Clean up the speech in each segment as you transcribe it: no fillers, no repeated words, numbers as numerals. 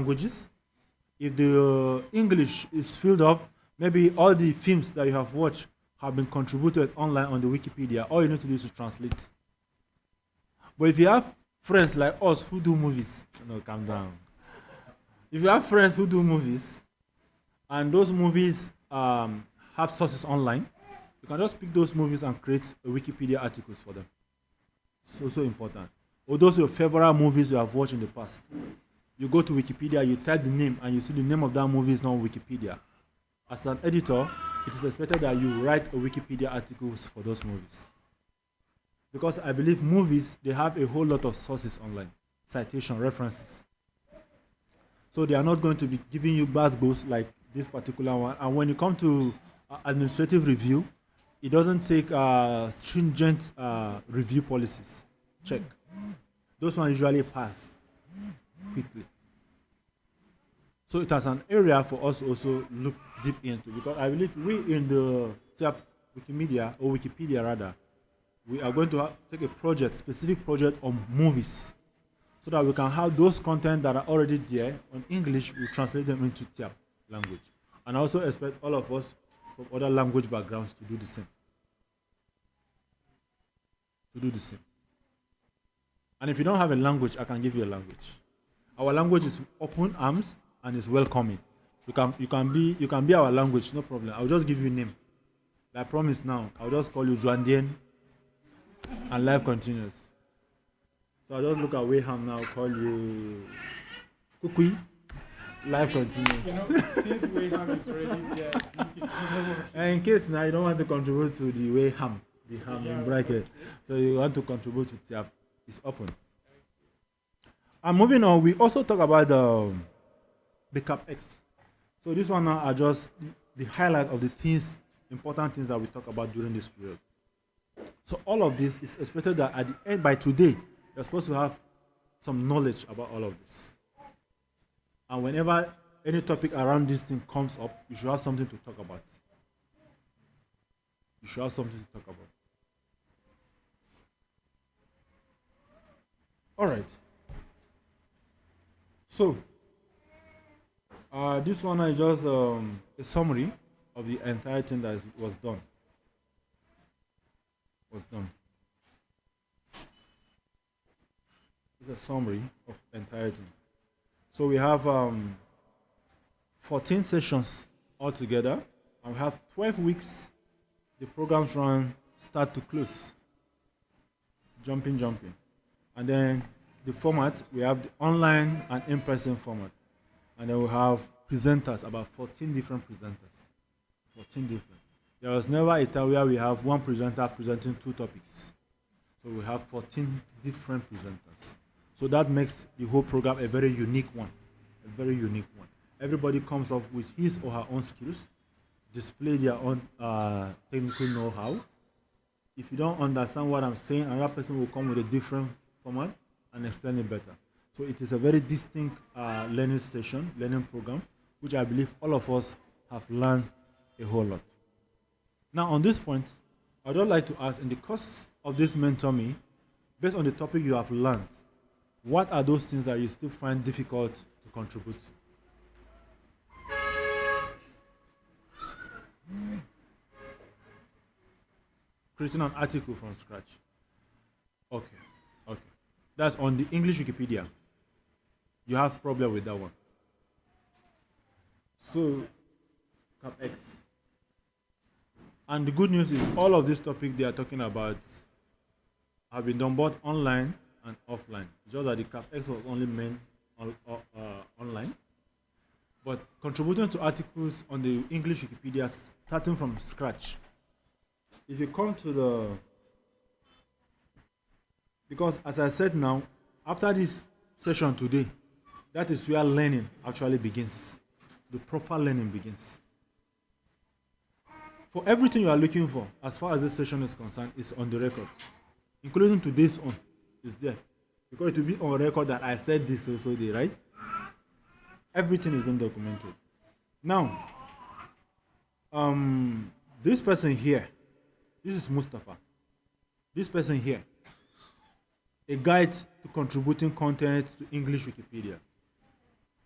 languages. If the English is filled up, maybe all the films that you have watched have been contributed online on the Wikipedia. All you need to do is to translate. But if you have friends like us who do movies, no, calm down. If you have friends who do movies, and those movies have sources online, you can just pick those movies and create a Wikipedia articles for them. So important. Or those your favorite movies you have watched in the past. You go to Wikipedia, you type the name, and you see the name of that movie is not on Wikipedia. As an editor, it is expected that you write a Wikipedia articles for those movies. Because I believe movies, they have a whole lot of sources online, citation, references. So they are not going to be giving you bad books like this particular one. And when you come to administrative review, it doesn't take stringent review policies. Check. Those ones usually pass quickly. So it has an area for us to also look deep into, because I believe we in the Tyap Wikimedia, or Wikipedia rather, we are going to take a project, specific project on movies, so that we can have those content that are already there on English, we translate them into Tyap language. And I also expect all of us from other language backgrounds to do the same. And if you don't have a language, I can give you a language. Our language is open arms and is welcoming. You can be our language, no problem. I'll just give you a name. I promise now. I'll just call you Zwandian, and life continues. So I'll just look at Wayham now, call you Kukui. Life continues. Since Wayham is already there, and in case now you don't want to contribute to the Wayham, the ham in bracket, so you want to contribute to Tyap, it's open. And moving on, we also talk about the CapEx. So this one now are just the highlight of the things, important things that we talk about during this period. So all of this is expected that at the end, by today, you're supposed to have some knowledge about all of this. And whenever any topic around this thing comes up, you should have something to talk about. All right. So, this one is just a summary of the entire thing that was done. It's a summary of entire thing. So we have 14 sessions altogether, and we have 12 weeks. The programs run start to close. Jumping. And then the format, we have the online and in-person format. And then we have presenters, about 14 different presenters. 14 different. There was never a time where we have one presenter presenting two topics. So we have 14 different presenters. So that makes the whole program a very unique one. Everybody comes up with his or her own skills, display their own technical know-how. If you don't understand what I'm saying, another person will come with a different format and explain it better. So it is a very distinct learning program, which I believe all of us have learned a whole lot. Now on this point, I would like to ask, in the course of this Mentor Me, based on the topic you have learned, what are those things that you still find difficult to contribute to? Creating an article from scratch. Okay. That's on the English Wikipedia. You have problem with that one. So, CapEx. And the good news is all of these topics they are talking about have been done both online and offline. Just that the CapEx was only meant online. But contributing to articles on the English Wikipedia starting from scratch. If you come to because as I said now, after this session today, that is where learning actually begins. The proper learning begins. For everything you are looking for, as far as this session is concerned, is on the record. Including today's one is there. Because it will be on record that I said this also there, right? Everything is been documented. Now, this person here, this is Mustafa. This person here, a guide to contributing content to English Wikipedia.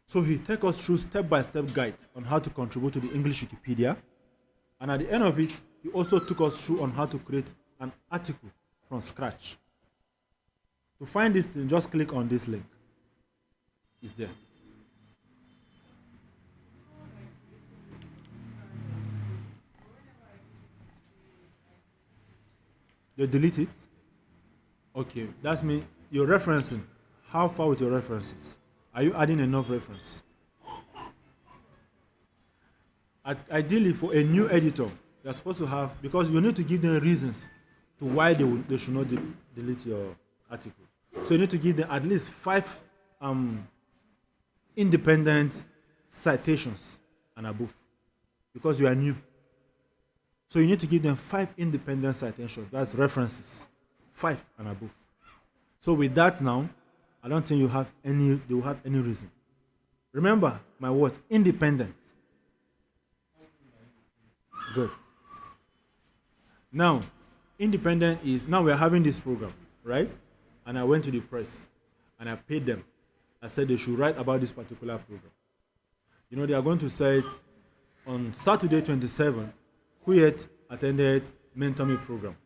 So he take us through step-by-step guide on how to contribute to the English Wikipedia. And at the end of it, he also took us through on how to create an article from scratch. To find this thing, just click on this link. It's there. You delete it. Okay, that's me. You're referencing. How far with your references? Are you adding enough reference? Ideally, for a new editor, you're supposed to have, because you need to give them reasons to why they should not delete your article. So you need to give them at least 5 independent citations and above, because you are new. So you need to give them 5 independent citations, that's references, 5 and above. So with that now, I don't think they will have any reason. Remember my word, independent. Good. Now, independent is, now we are having this program, right? And I went to the press and I paid them. I said they should write about this particular program. You know, they are going to say it on Saturday 27, Kuyet attended mentoring program.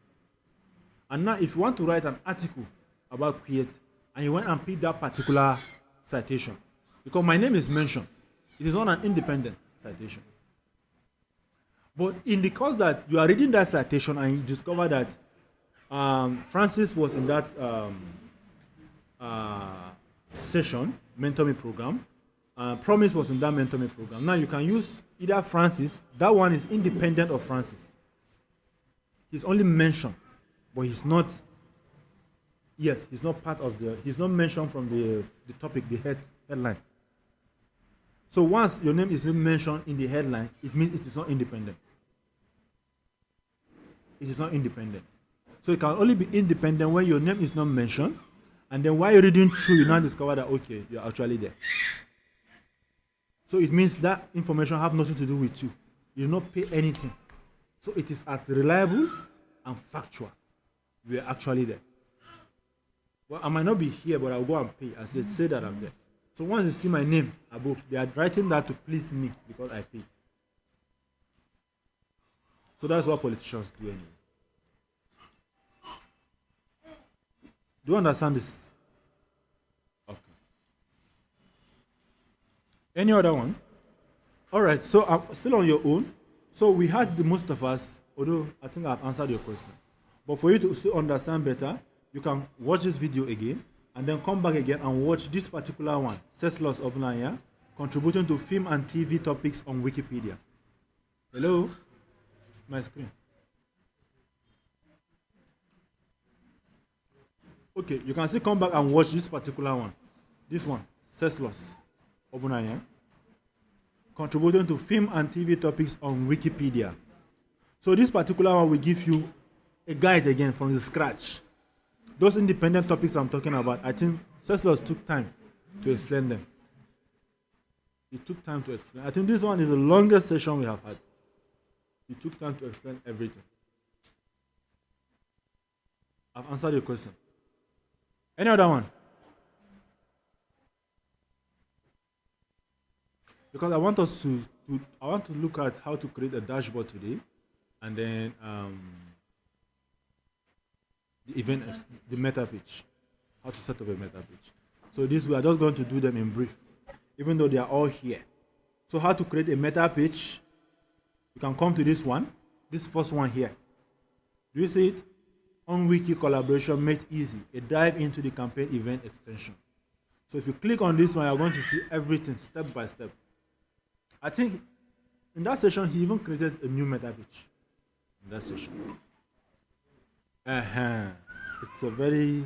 And now if you want to write an article about Kuyet and you went and pick that particular citation, because my name is mentioned, it is not an independent citation. But in the course that you are reading that citation and you discover that Francis was in that session, mentoring program, Promise was in that mentoring program. Now you can use either Francis, that one is independent of Francis. He's only mentioned, but he's not, yes, he's not part of the, he's not mentioned from the topic, the headline. So once your name is mentioned in the headline, it means it is not independent. It is not independent. So it can only be independent when your name is not mentioned, and then while you're reading through, you now discover that, okay, you're actually there. So it means that information have nothing to do with you. You do not pay anything. So it is as reliable and factual. We are actually there. Well, I might not be here, but I'll go and pay. I said, say that I'm there. So once you see my name above, they are writing that to please me because I paid. So that's what politicians do anyway. Do you understand this? Okay. Any other one? All right, so I'm still on your own. So we had the most of us, although I think I've answered your question. But for you to still understand better, you can watch this video again and then come back again and watch this particular one, Ceslos Obnaya, contributing to film and TV topics on Wikipedia. Hello? My screen. Okay, you can still come back and watch this particular one. This one, Ceslos Obnaya, contributing to film and TV topics on Wikipedia. So this particular one will give you a guide again from the scratch. Those independent topics I'm talking about, I think Ceslos took time to explain them. He took time to explain. I think this one is the longest session we have had. He took time to explain everything. I've answered your question. Any other one? Because I want us to look at how to create a dashboard today, and then the event, the meta page, how to set up a meta page. So this we are just going to do them in brief, even though they are all here. So how to create a meta page? You can come to this one, this first one here. Do you see it? On Wiki collaboration made easy, a dive into the campaign event extension. So if you click on this one, you're going to see everything step by step. I think in that session, he even created a new meta page. In that session. It's a very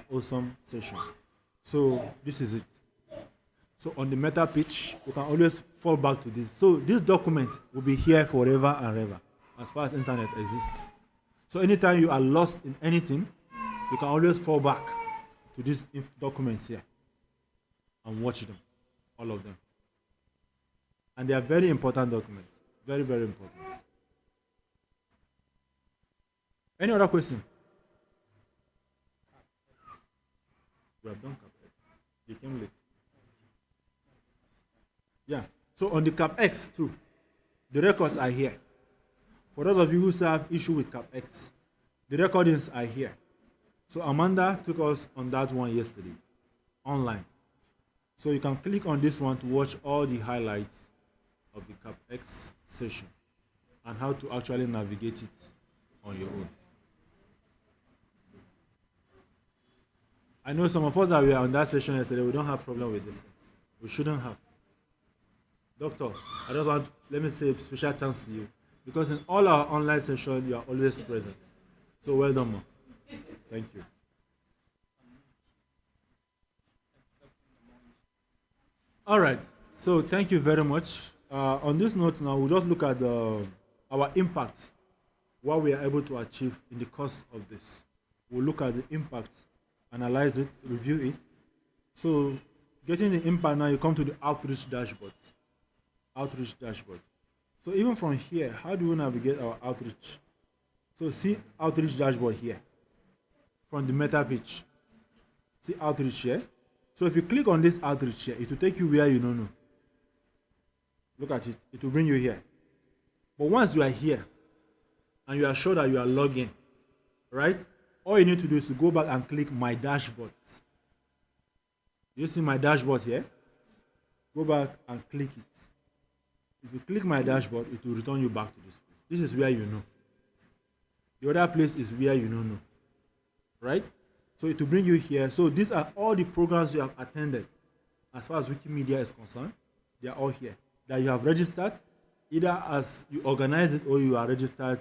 awesome session. So this is it. So on the meta page, you can always fall back to this. So this document will be here forever and ever, as far as internet exists. So anytime you are lost in anything, you can always fall back to these documents here and watch them, all of them. And they are very important documents. Very, very important. Any other question? We have done carpets. They came late. Yeah. So on the CapX too, the records are here. For those of you who still have issue with CapX, the recordings are here. So Amanda took us on that one yesterday, online. So you can click on this one to watch all the highlights of the CapX session and how to actually navigate it on your own. I know some of us that were on that session yesterday, we don't have problem with this. We shouldn't have. Doctor, I just want, let me say special thanks to you. Because in all our online sessions, you are always present. So well done, ma. Thank you. All right. So thank you very much. On this note now, we'll just look at our impact, what we are able to achieve in the course of this. We'll look at the impact, analyze it, review it. So getting the impact now, you come to the outreach dashboard. Outreach dashboard. So even from here, how do we navigate our outreach? So see outreach dashboard here. From the meta page. See outreach here. So if you click on this outreach here, it will take you where you don't know. Look at it. It will bring you here. But once you are here, and you are sure that you are logged in, right? All you need to do is to go back and click my dashboard. You see my dashboard here? Go back and click it. If you click my dashboard, it will return you back to this place. This is where you know. The other place is where you don't know. Right? So it will bring you here. So these are all the programs you have attended. As far as Wikimedia is concerned, they are all here. That you have registered, either as you organize it or you are registered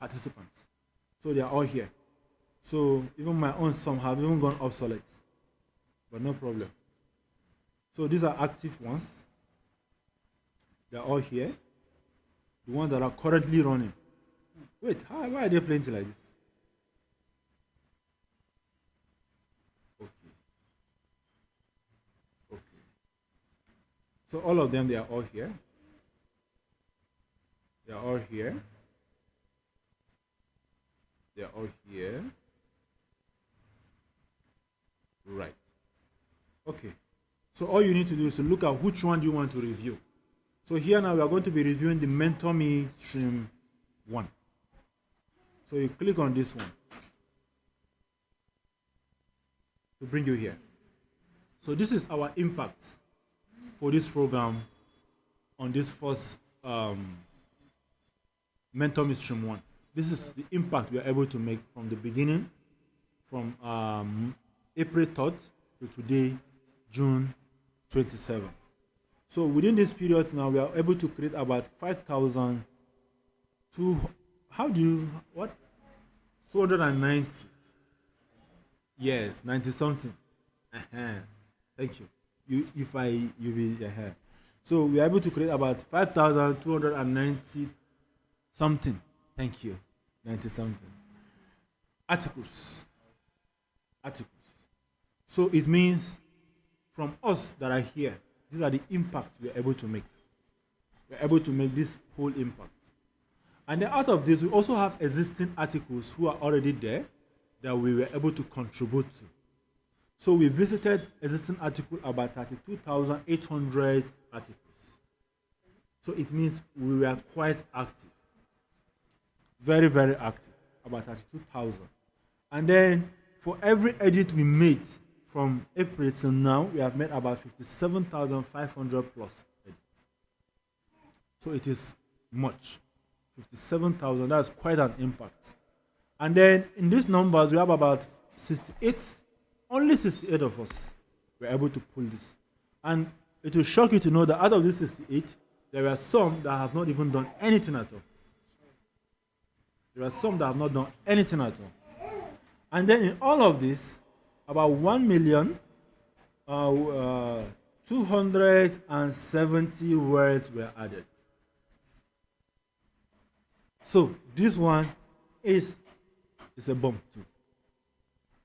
participants. So they are all here. So even my own, some have even gone obsolete. But no problem. So these are active ones. They are all here. The ones that are currently running. Wait, why are they plenty like this? Okay. Okay. So all of them, they are all here. They are all here. They are all here. Right. Okay. So all you need to do is to look at which one you want to review. So here now we are going to be reviewing the Mentor Me Stream 1. So you click on this one to bring you here. So this is our impact for this program on this first Mentor Me Stream 1. This is the impact we are able to make from the beginning, from April 3rd to today, June 27th. So within this period now, we are able to create about 5,000 how do you, what? 290. Yes, 90 something. Thank you. You be So we are able to create about 5,290 something. Thank you. 90 something. Articles. So it means from us that are here, these are the impact we are able to make. We are able to make this whole impact. And then out of this, we also have existing articles who are already there that we were able to contribute to. So we visited existing article about 32,800 articles. So it means we were quite active. Very, very active. About 32,000. And then for every edit we made from April till now, we have made about 57,500 plus edits. So it is much. 57,000, that's quite an impact. And then in these numbers, we have about 68, only 68 of us were able to pull this. And it will shock you to know that out of these 68, there are some that have not even done anything at all. There are some that have not done anything at all. And then in all of this, about 1,270 words were added. So this one is a bomb too.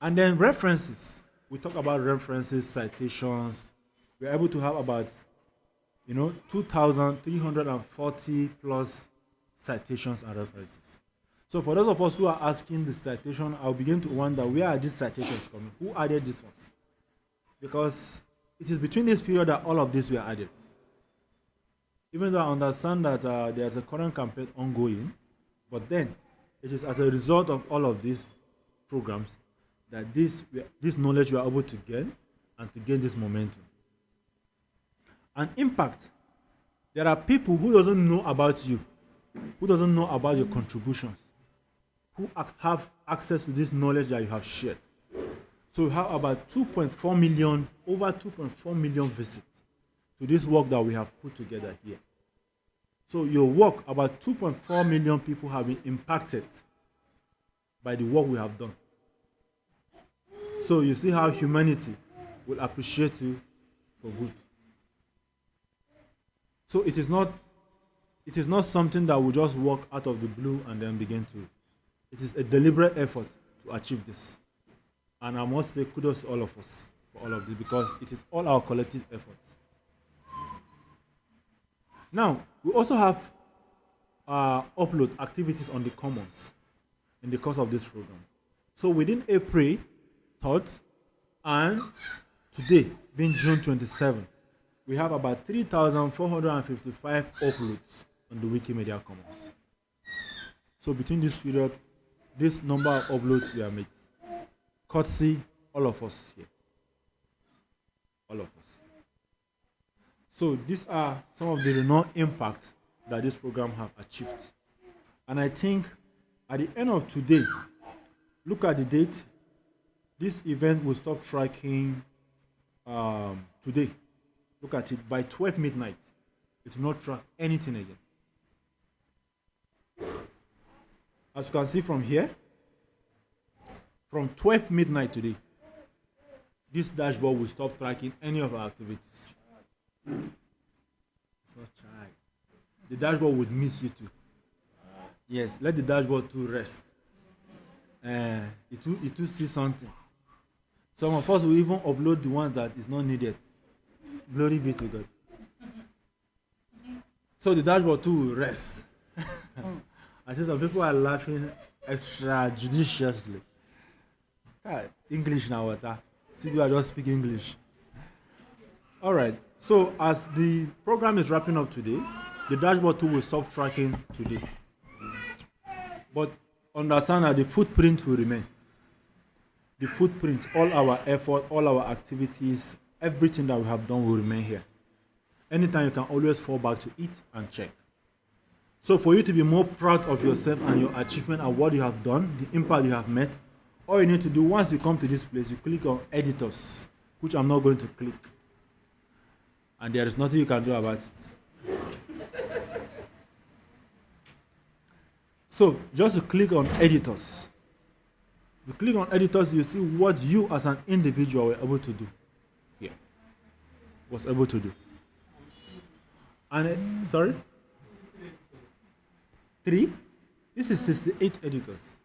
And then references. We talk about references, citations. We're able to have about 2,340 plus citations and references. So for those of us who are asking the citation, I'll begin to wonder, where are these citations coming? Who added these ones? Because it is between this period that all of this were added. Even though I understand that there's a current campaign ongoing, but then it is as a result of all of these programs that this knowledge we are able to gain and to gain this momentum. And impact. There are people who doesn't know about you, who doesn't know about your contributions, who have access to this knowledge that you have shared. So we have about 2.4 million, over 2.4 million visits to this work that we have put together here. So your work, about 2.4 million people have been impacted by the work we have done. So you see how humanity will appreciate you for good. So it is not something that will just walk out of the blue and then begin to. It is a deliberate effort to achieve this. And I must say kudos to all of us for all of this because it is all our collective efforts. Now, we also have upload activities on the commons in the course of this program. So within April 3rd and today, being June 27th, we have about 3,455 uploads on the Wikimedia Commons. So between this period, this number of uploads we have made, courtesy all of us here. All of us. So these are some of the renowned impacts that this program have achieved. And I think at the end of today, look at the date, this event will stop tracking today. Look at it, by 12 midnight, it will not track anything again. As you can see from here, from 12 midnight today, this dashboard will stop tracking any of our activities. It's not try. The dashboard would miss you too. Yes, let the dashboard too rest. It will see something. Some of us will even upload the ones that is not needed. Glory be to God. So the dashboard too will rest. I see some people are laughing extrajudiciously. English now, water. See, you are just speaking English. All right. So as the program is wrapping up today, the dashboard too will stop tracking today. But understand that the footprint will remain. The footprint, all our effort, all our activities, everything that we have done will remain here. Anytime you can always fall back to it and check. So for you to be more proud of yourself and your achievement and what you have done, the impact you have made, all you need to do once you come to this place, you click on editors, which I'm not going to click. And there is nothing you can do about it. So just to click on editors. You click on editors, you see what you as an individual were able to do. Here. Was able to do. And sorry? 3? This is 68 editors.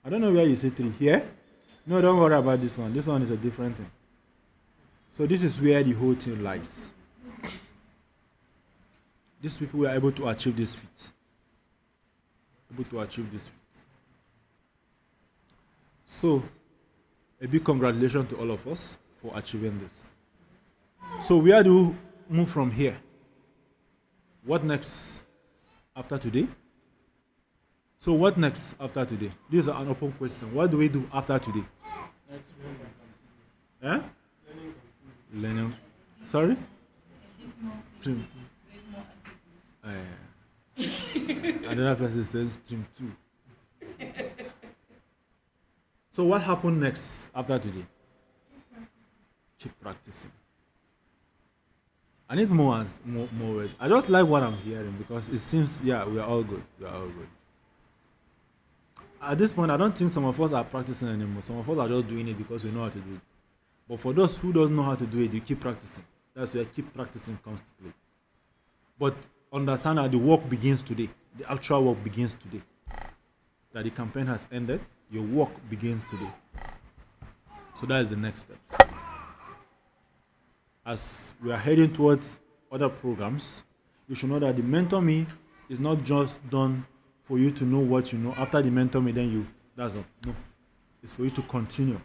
I don't know where you see 3. Here? No, don't worry about this one. This one is a different thing. So this is where the whole thing lies. These people were able to achieve this feat. Able to achieve this feat. So, a big congratulations to all of us for achieving this. So where do we move from here? What next after today? So what next after today? This is an open question. What do we do after today? Eh? Learning. Sorry? Stream. Another person says stream 2. So what happened next after today? Keep practicing. I need more words. I just like what I'm hearing because it seems, yeah, we are all good. We are all good. At this point, I don't think some of us are practicing anymore. Some of us are just doing it because we know how to do it. But for those who don't know how to do it, you keep practicing. That's where keep practicing comes to play. But understand that the work begins today. The actual work begins today. That the campaign has ended, your work begins today. So that is the next step. As we are heading towards other programs, you should know that the Mentor Me is not just done for you to know what you know. After the Mentor Me, then that's all. No. It's for you to continue.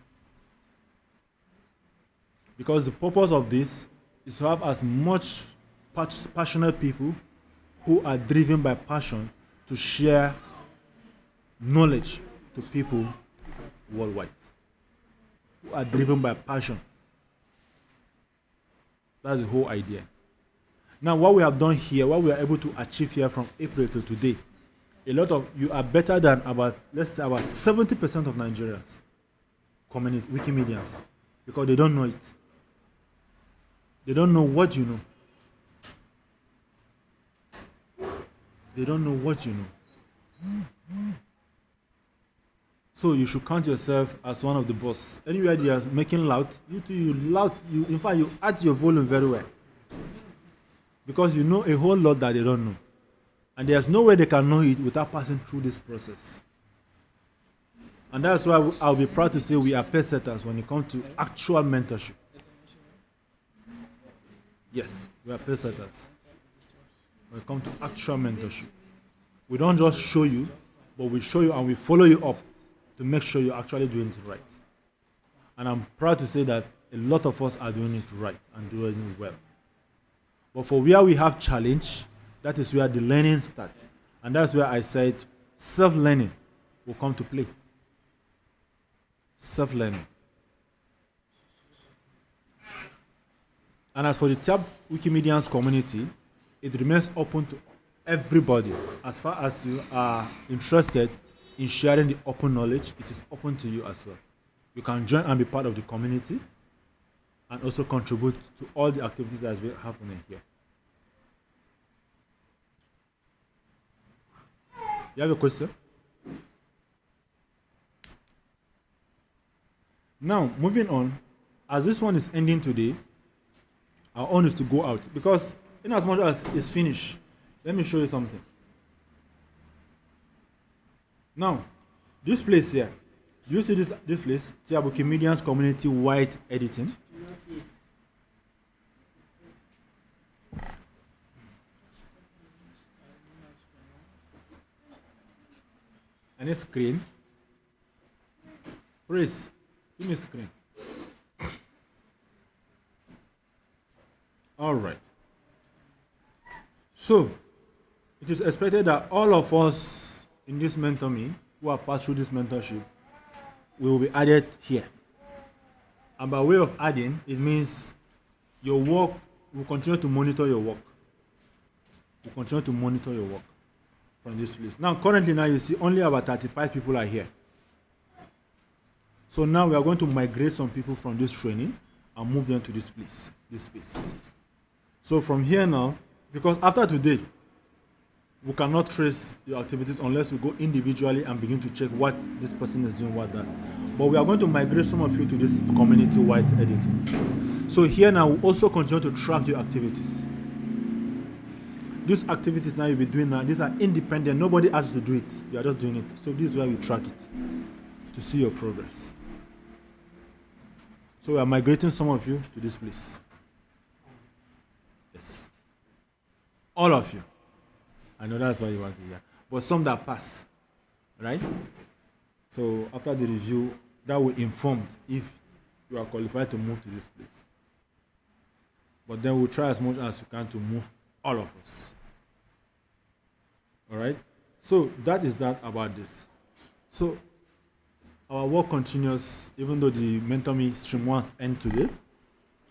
Because the purpose of this is to have as much passionate people who are driven by passion to share knowledge to people worldwide, who are driven by passion. That's the whole idea. Now, what we have done here, what we are able to achieve here from April to today, a lot of you are better than about, let's say, about 70% of Nigerians, community Wikimedians, because they don't know it. They don't know what you know. They don't know what you know. So you should count yourself as one of the boss. Anywhere they are making loud, in fact, you add your volume very well. Because you know a whole lot that they don't know. And there's no way they can know it without passing through this process. And that's why I'll be proud to say we are pace setters when it comes to actual mentorship. Yes, we are pace setters when it comes to actual mentorship. We don't just show you, but we show you and we follow you up to make sure you're actually doing it right. And I'm proud to say that a lot of us are doing it right and doing it well. But for where we have challenge, that is where the learning starts. And that's where I said self-learning will come to play. Self-learning. And as for the Tyap Wikimedians community, it remains open to everybody. As far as you are interested in sharing the open knowledge, it is open to you as well. You can join and be part of the community and also contribute to all the activities that are happening here. You have a question? Now, moving on, as this one is ending today, our own is to go out. Because in as much as it's finished, let me show you something. Now, this place here, do you see this place? Tyap Wikimedians Community White Editing. And a screen. Please, give me a screen. All right. So, it is expected that all of us in this mentor me, who have passed through this mentorship, will be added here. And by way of adding, it means your work will continue to monitor your work. Will continue to monitor your work from this place. Now, currently, you see only about 35 people are here. So now we are going to migrate some people from this training and move them to this place, this space. So from here now, because after today, we cannot trace your activities unless we go individually and begin to check what this person is doing, what that. But we are going to migrate some of you to this community-wide editing. So here now, we also continue to track your activities. These activities now you'll be doing now, these are independent. Nobody asks you to do it. You are just doing it. So this is where we track it to see your progress. So we are migrating some of you to this place. Yes. All of you. I know that's why you want to hear. But some that pass, right? So after the review, that will inform if you are qualified to move to this place. But then we'll try as much as you can to move all of us. All right? So that is that about this. So our work continues even though the Mentor Me Stream 1 ends today.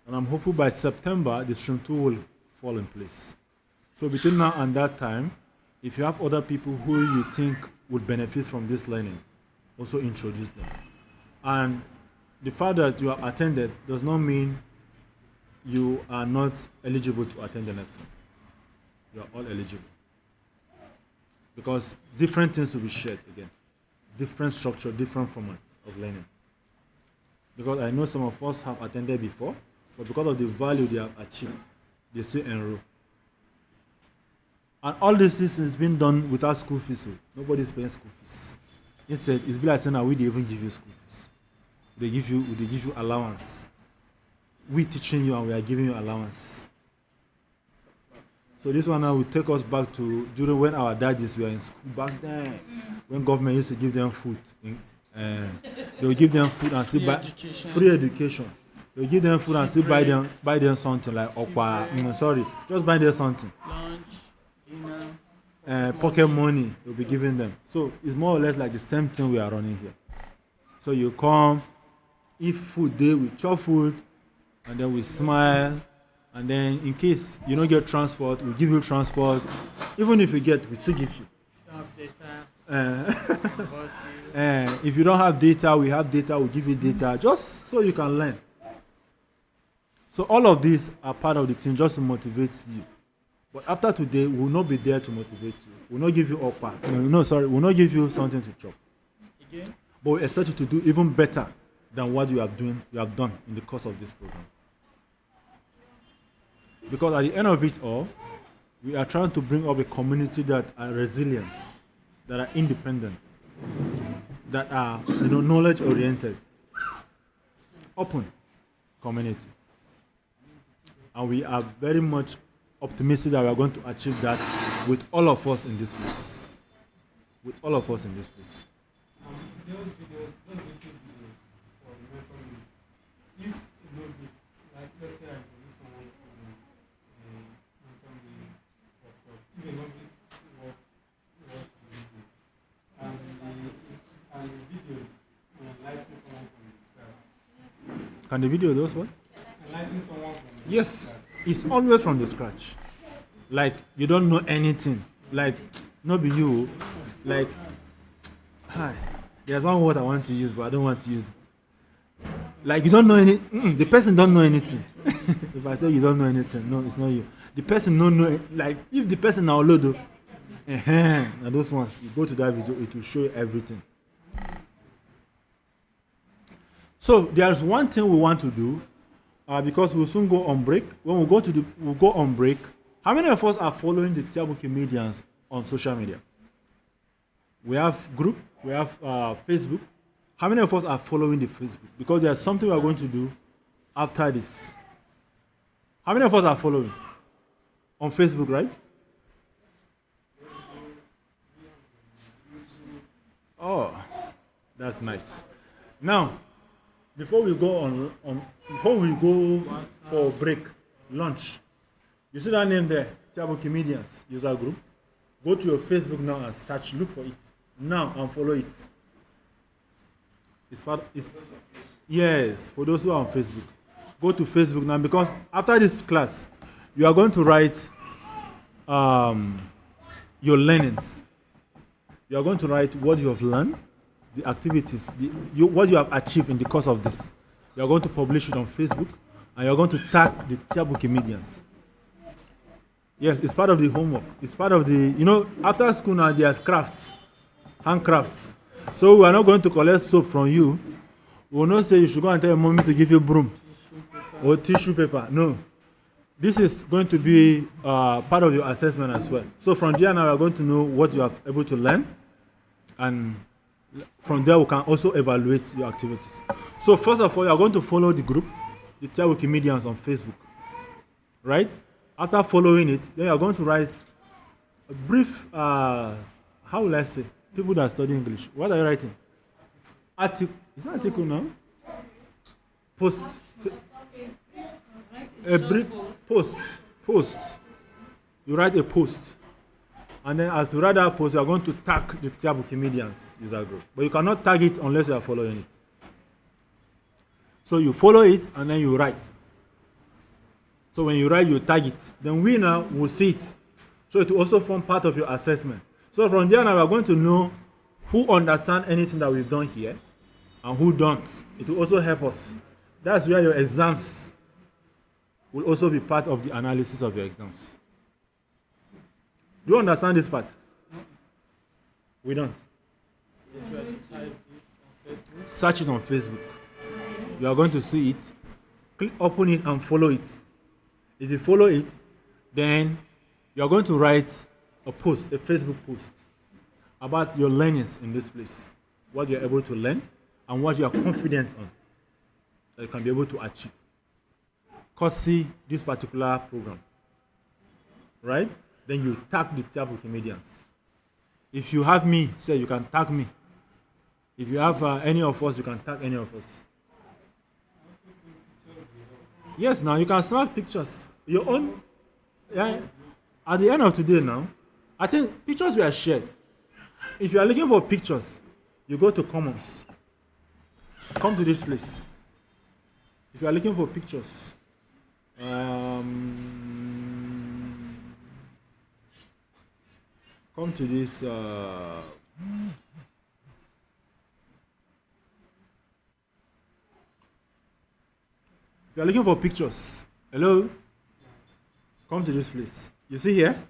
And I'm hopeful by September, the Stream 2 will fall in place. So between now and that time, if you have other people who you think would benefit from this learning, also introduce them. And the fact that you have attended does not mean you are not eligible to attend the next one. You are all eligible. Because different things will be shared again. Different structure, different format of learning. Because I know some of us have attended before, but because of the value they have achieved, they still enroll. And all this is being done without school fees. Nobody is paying school fees. Instead, it's like saying that we don't even give you school fees. They give you allowance. We teaching you and we are giving you allowance. So this one now will take us back to during when our daddies were in school back then, when government used to give them food. They will give them food and free education. You give them food and still buy them something like okpa. Sorry, just buy them something. Lunch, dinner, Pocket money you'll be giving them. So it's more or less like the same thing we are running here. So you come, eat food day, we chop food, and then we smile, and then in case you don't get transport, we give you transport. Even if you get, we still give you. don't have data. If you don't have data, we have data, we give you data, just so you can learn. So all of these are part of the thing just to motivate you. But after today, we will not be there to motivate you. We will not give you upper. We'll not give you something to chop. Again? But we expect you to do even better than what you have done in the course of this program. Because at the end of it all, we are trying to bring up a community that are resilient, that are independent, that are knowledge oriented, open community. And we are very much optimistic that we are going to achieve that with all of us in this place. With all of us in this place. Those videos, those YouTube videos for the mentor me. If you know this, like let's say I introduce someone to the mentor me workshop. If you know this what the video and the videos will enlighten someone from the scratch. Can the video do what? Enlighten someone from the Yes, scratch. it's always from the scratch. Like you don't know anything. Like not be you. Like hi. There's one word I want to use, but I don't want to use it. Like you don't know any. The person don't know anything. If I say you don't know anything, no, it's not you. The person don't know. Like if the person now load, now those ones you go to that video, it will show you everything. So there's one thing we want to do, because we'll soon go on break. When we'll go on break. How many of us are following the Tyap Wikimedians on social media? We have group, we have Facebook. How many of us are following the Facebook? Because there's something we are going to do after this. How many of us are following? On Facebook, right? Oh, that's nice. Now, before we go before we go for break, lunch, you see that name there, Tyap Wikimedians user group? Go to your Facebook now and search, look for it now and follow it. Yes, for those who are on Facebook. Go to Facebook now, because after this class, you are going to write your learnings. You are going to write what you have learned, the activities, what you have achieved in the course of this. You are going to publish it on Facebook, and you are going to tag the Tyap Wikimedians. Yes, it's part of the homework. It's part of the, after school now there's crafts, handcrafts. So we are not going to collect soap from you. We will not say you should go and tell your mommy to give you broom or tissue paper. No. This is going to be part of your assessment as well. So from there now we are going to know what you are able to learn. And from there we can also evaluate your activities. So first of all, you are going to follow the group, the Tyap Wikimedians on Facebook. Right? After following it, then you are going to write a brief, how will I say, people that study English. What are you writing? Article. Is that article now? Post. A brief post. Post. You write a post. And then as you write that post, you are going to tag the Tyap Wikimedians user group. But you cannot tag it unless you are following it. So you follow it and then you write. So when you write, you tag it. Then we now will see it. So it will also form part of your assessment. So from there now we are going to know who understand anything that we've done here and who don't. It will also help us. That's where your exams will also be part of the analysis of your exams. Do you understand this part? We don't. Search it on Facebook. You are going to see it. Click, open it and follow it. If you follow it, then you are going to write a post, a Facebook post, about your learnings in this place, what you are able to learn, and what you are confident on, that you can be able to achieve. Courtesy this particular program. Right? Then you tag the Tyap Wikimedians. If you have me, say you can tag me. If you have any of us, you can tag any of us. Yes, now you can snap pictures. Your own. Yeah. At the end of today now, I think pictures were shared. If you are looking for pictures, you go to Commons. Come to this place. If you are looking for pictures, come to this. If you are looking for pictures, hello, come to this place. You see here?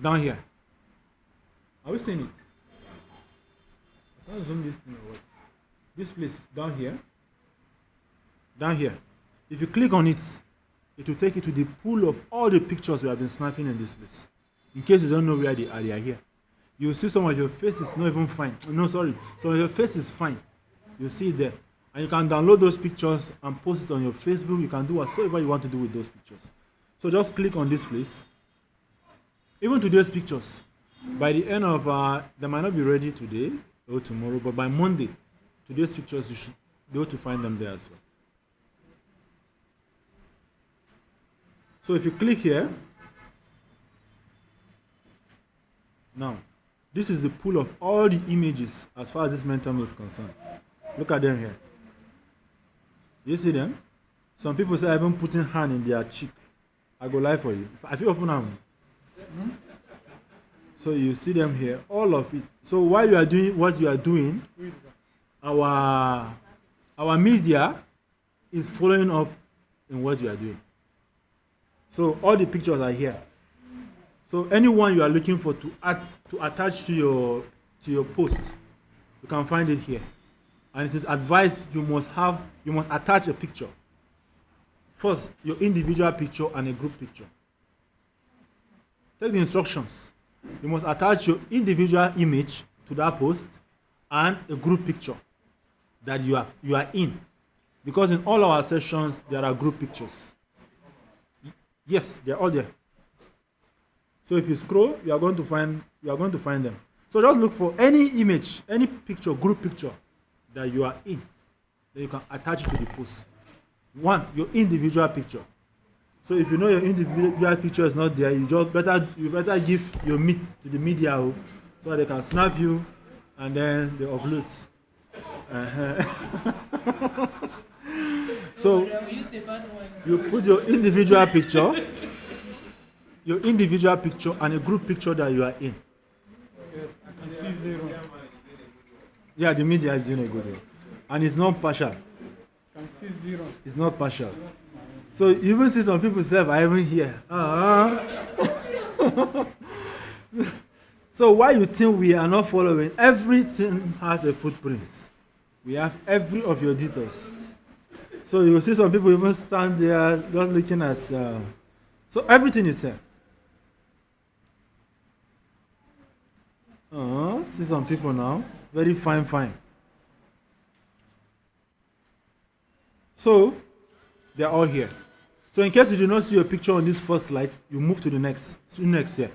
Down here. Are we seeing it? I can't zoom this thing or what? This place down here. Down here. If you click on it, it will take you to the pool of all the pictures you have been snapping in this place. In case you don't know where they are here. You'll see some of your face is not even fine. No, sorry. Some of your face is fine. You'll see it there. And you can download those pictures and post it on your Facebook. You can do whatever you want to do with those pictures. So just click on this place. Even today's pictures, by the end of, they might not be ready today or tomorrow, but by Monday, today's pictures, you should be able to find them there as well. So if you click here, now, this is the pool of all the images as far as this mentor is concerned. Look at them here. You see them? Some people say I haven't put in hand in their cheek. I go lie for you. If you open them, so you see them here, all of it. So while you are doing what you are doing, our media is following up in what you are doing. So all the pictures are here. So anyone you are looking for to attach to your post, you can find it here. And it is advised you must attach a picture. First, your individual picture and a group picture. Take the instructions. You must attach your individual image to that post and a group picture that you are in. Because in all our sessions there are group pictures. Yes, they're all there. So if you scroll, you are going to find them. So just look for any image, any picture, group picture that you are in. Then you can attach it to the post. One, your individual picture. So if you know your individual picture is not there, you better give your meat to the media so they can snap you and then they upload. So you put your individual picture and a group picture that you are in. Yes, I can see 0. Yeah, the media is doing a good job. And it's not partial. I can see 0. It's not partial. So you even see some people say, I even here. So why you think we are not following? Everything has a footprint. We have every of your details. So you see some people even stand there just looking at. So everything is there. See some people now. Very fine. So they are all here. So in case you do not see your picture on this first slide, you move to the next. See next here.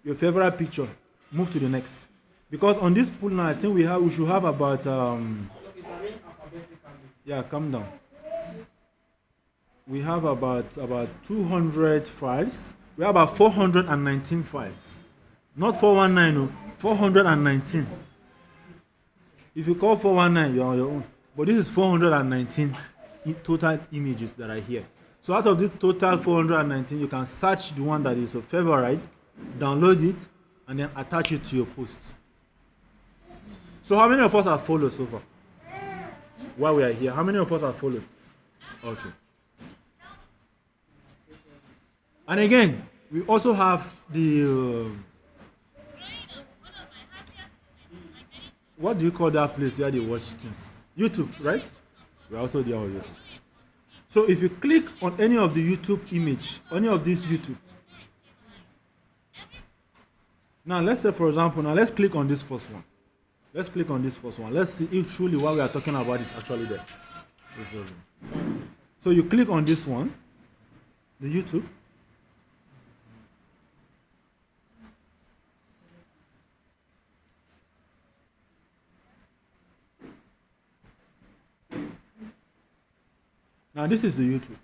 Your favorite picture. Move to the next. Because on this pool now, I think we should have about yeah, calm down. We have about 200 files. We have about 419 files. Not 419, no, 419. If you call 419, you're on your own. But this is 419 total images that are here. So out of this total 419, you can search the one that is your favorite, download it, and then attach it to your post. So how many of us have followed so far? While we are here, how many of us have followed? Okay. And again, we also have the what do you call that place where they watch things? YouTube, right? We're also there on YouTube. So if you click on any of the YouTube image, any of this YouTube. Now let's say, for example, let's click on this first one. Let's click on this first one. Let's see if truly what we are talking about is actually there. So you click on this one, the YouTube. Now this is the YouTube,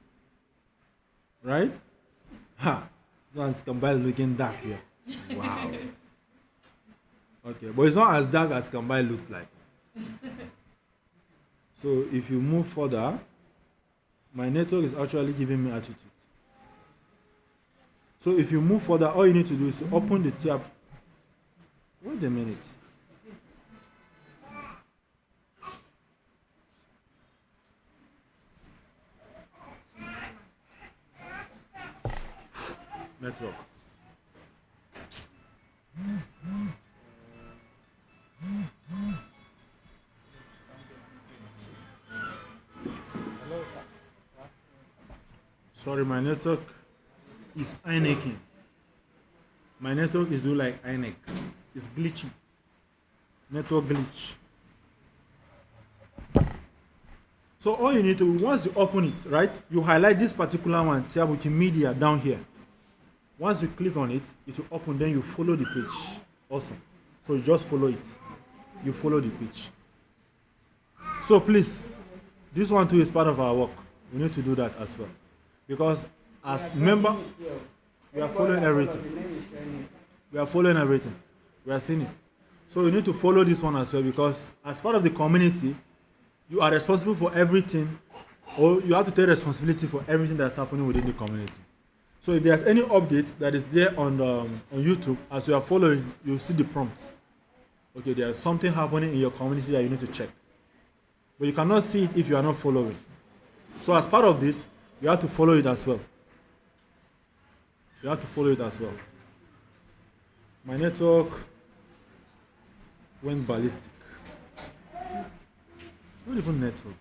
right? Ha! This one's combined looking dark here. Wow. Okay, but it's not as dark as combined looks like. So if you move further, my network is actually giving me attitude. So if you move further, all you need to do is to open the Tyap. Wait a minute. Network. Sorry, my network is INECing. My network is doing like INEC. It's glitching. Network glitch. So all you need to, once you open it, right, you highlight this particular one, Tyap Wikimedia down here. Once you click on it, it will open, then you follow the page. Awesome. So you just follow it. You follow the page. So please, this one too is part of our work. We need to do that as well. Because as member, we are following everything. We are following everything. We are seeing it. So you need to follow this one as well, because as part of the community, you are responsible for everything, or you have to take responsibility for everything that's happening within the community. So if there's any update that is there on YouTube, as you are following, you'll see the prompts. Okay, there's something happening in your community that you need to check. But you cannot see it if you are not following. So as part of this, you have to follow it as well. You have to follow it as well. My network went ballistic. It's not even network.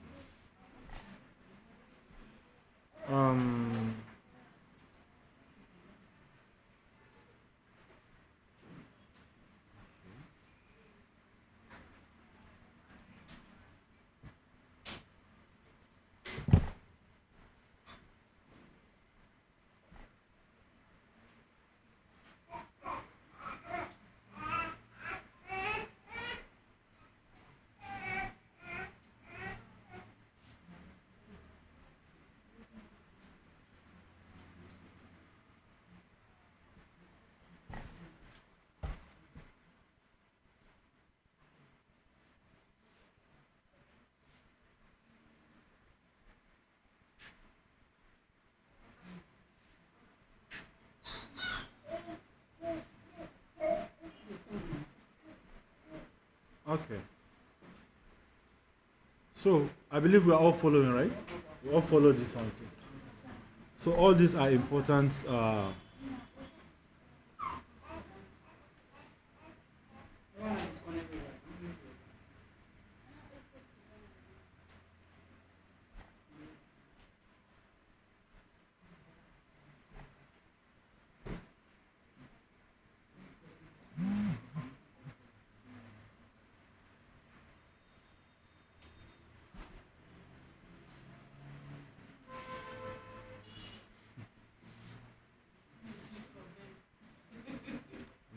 Okay. So I believe we are all following, right? We all follow this one too. So all these are important.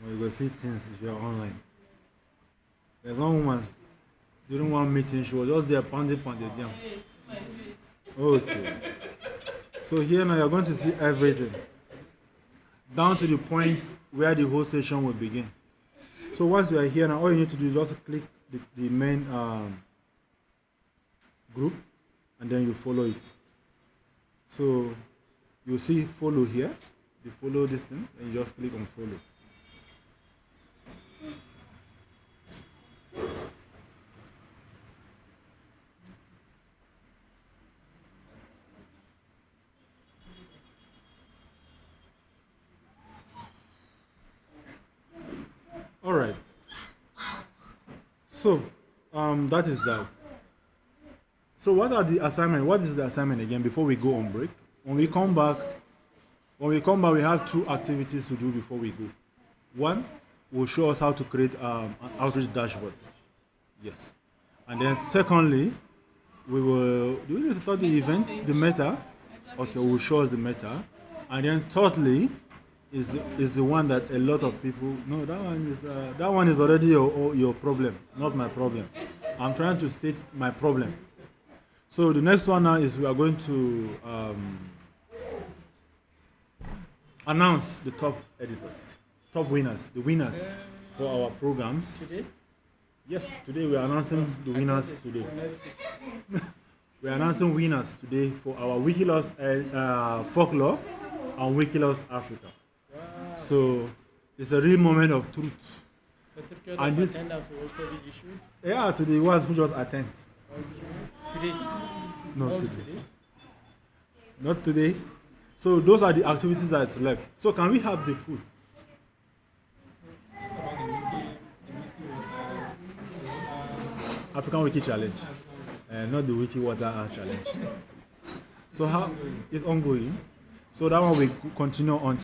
You go see things if you are online. There's one woman during one meeting, she was just there pounding down. Okay. So here now you're going to see everything. Down to the points where the whole session will begin. So once you are here now, all you need to do is just click the main group, and then you follow it. So you see follow here. You follow this thing, and you just click on follow. All right. So that is that. So what are the assignment? What is the assignment again before we go on break? When we come back, we have two activities to do before we go. One will show us how to create an outreach dashboard. Yes. And then secondly, we will do we need to talk the event, the meta. Okay, will show us the meta. And then thirdly is the one that a lot of people that one is already your problem, not my problem. I'm trying to state my problem. So the next one now is we are going to announce the top editors, top winners, the winners for our programs. Today? Yes, today we are announcing the winners today. For next week. We are announcing winners today for our Wikilost Folklore and Wikilost Africa. Wow. So it's a real moment of truth. Certificate And of this- attendance will also be issued. Yeah, to the ones who just attend. Today. No, All today. today. Not today. So those are the activities that's left. So can we have the food? African Wiki Challenge, not the Wiki Water Art Challenge. So how it's ongoing. So that one will continue on.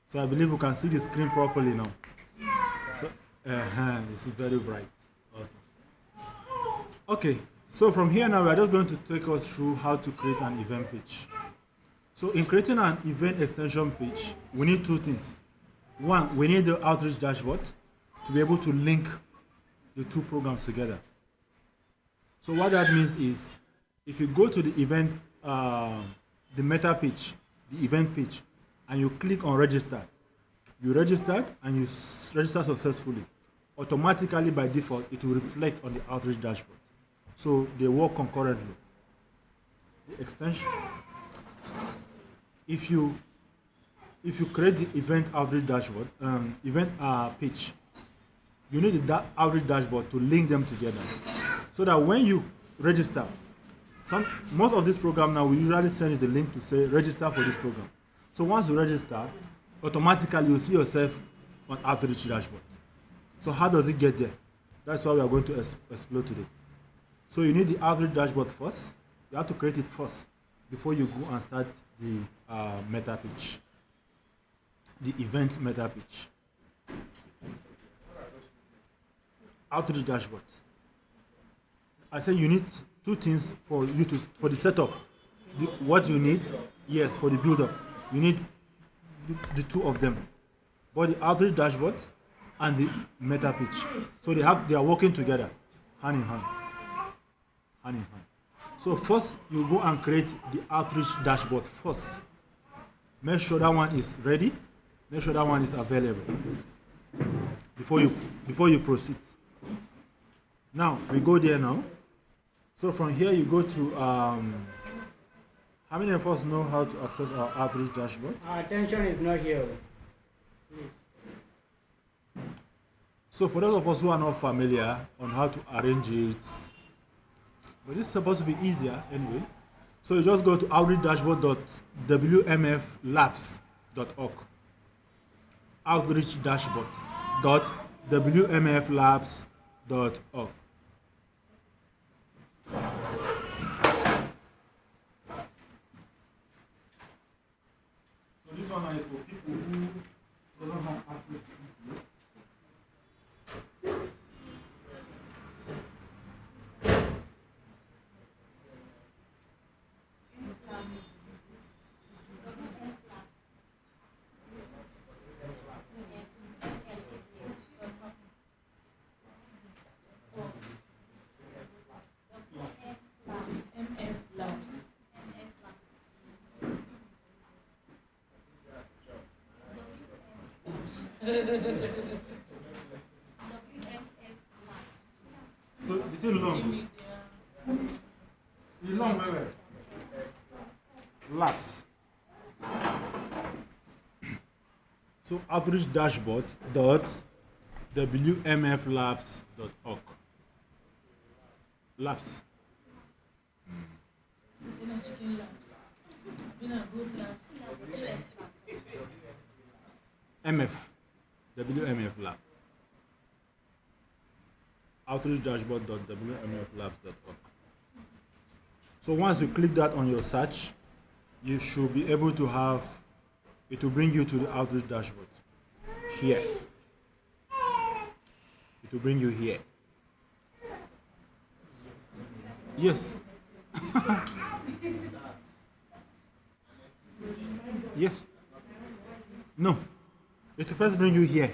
So I believe we can see the screen properly now. So, it's very bright. Awesome. Okay, so from here now we are just going to take us through how to create an event page. So in creating an event extension page, we need two things. One, we need the outreach dashboard to be able to link the two programs together. So what that means is, if you go to the event, the meta page, the event page, and you click on register, you registered and you register successfully, automatically by default it will reflect on the outreach dashboard. So they work concurrently. The extension, if you create the event outreach dashboard, page, you need that outreach dashboard to link them together, so that when you register, most of this program now we usually send you the link to say register for this program. So once you register, automatically you see yourself on outreach dashboard. So how does it get there? That's what we are going to explore today. So you need the outreach dashboard first. You have to create it first before you go and start the meta page, the event meta page. Outreach dashboard. I said you need two things for the setup. What you need, yes, for the build-up, you need the two of them, both the outreach dashboard and the meta page. So they are working together, hand in hand. So first you go and create the outreach dashboard first. Make sure that one is ready. Make sure that one is available before you proceed. Now we go there now. So from here you go to how many of us know how to access our outreach dashboard? Our attention is not here. Please. So for those of us who are not familiar on how to arrange it, but this is supposed to be easier anyway. So you just go to outreach-dashboard.wmflabs.org. Outreach-dashboard.wmflabs.org. So this one is for people who doesn't have access to internet. So the thing long. The long way. Labs. So outreach dashboard.wmflabs.org. Labs. Chicken labs. Been a good labs. MF. WMF Lab. Outreach-dashboard.wmflabs.org. So once you click that on your search, you should be able to have, it will bring you to the outreach dashboard. Here. It will bring you here. Yes. Yes. No. It will first bring you here.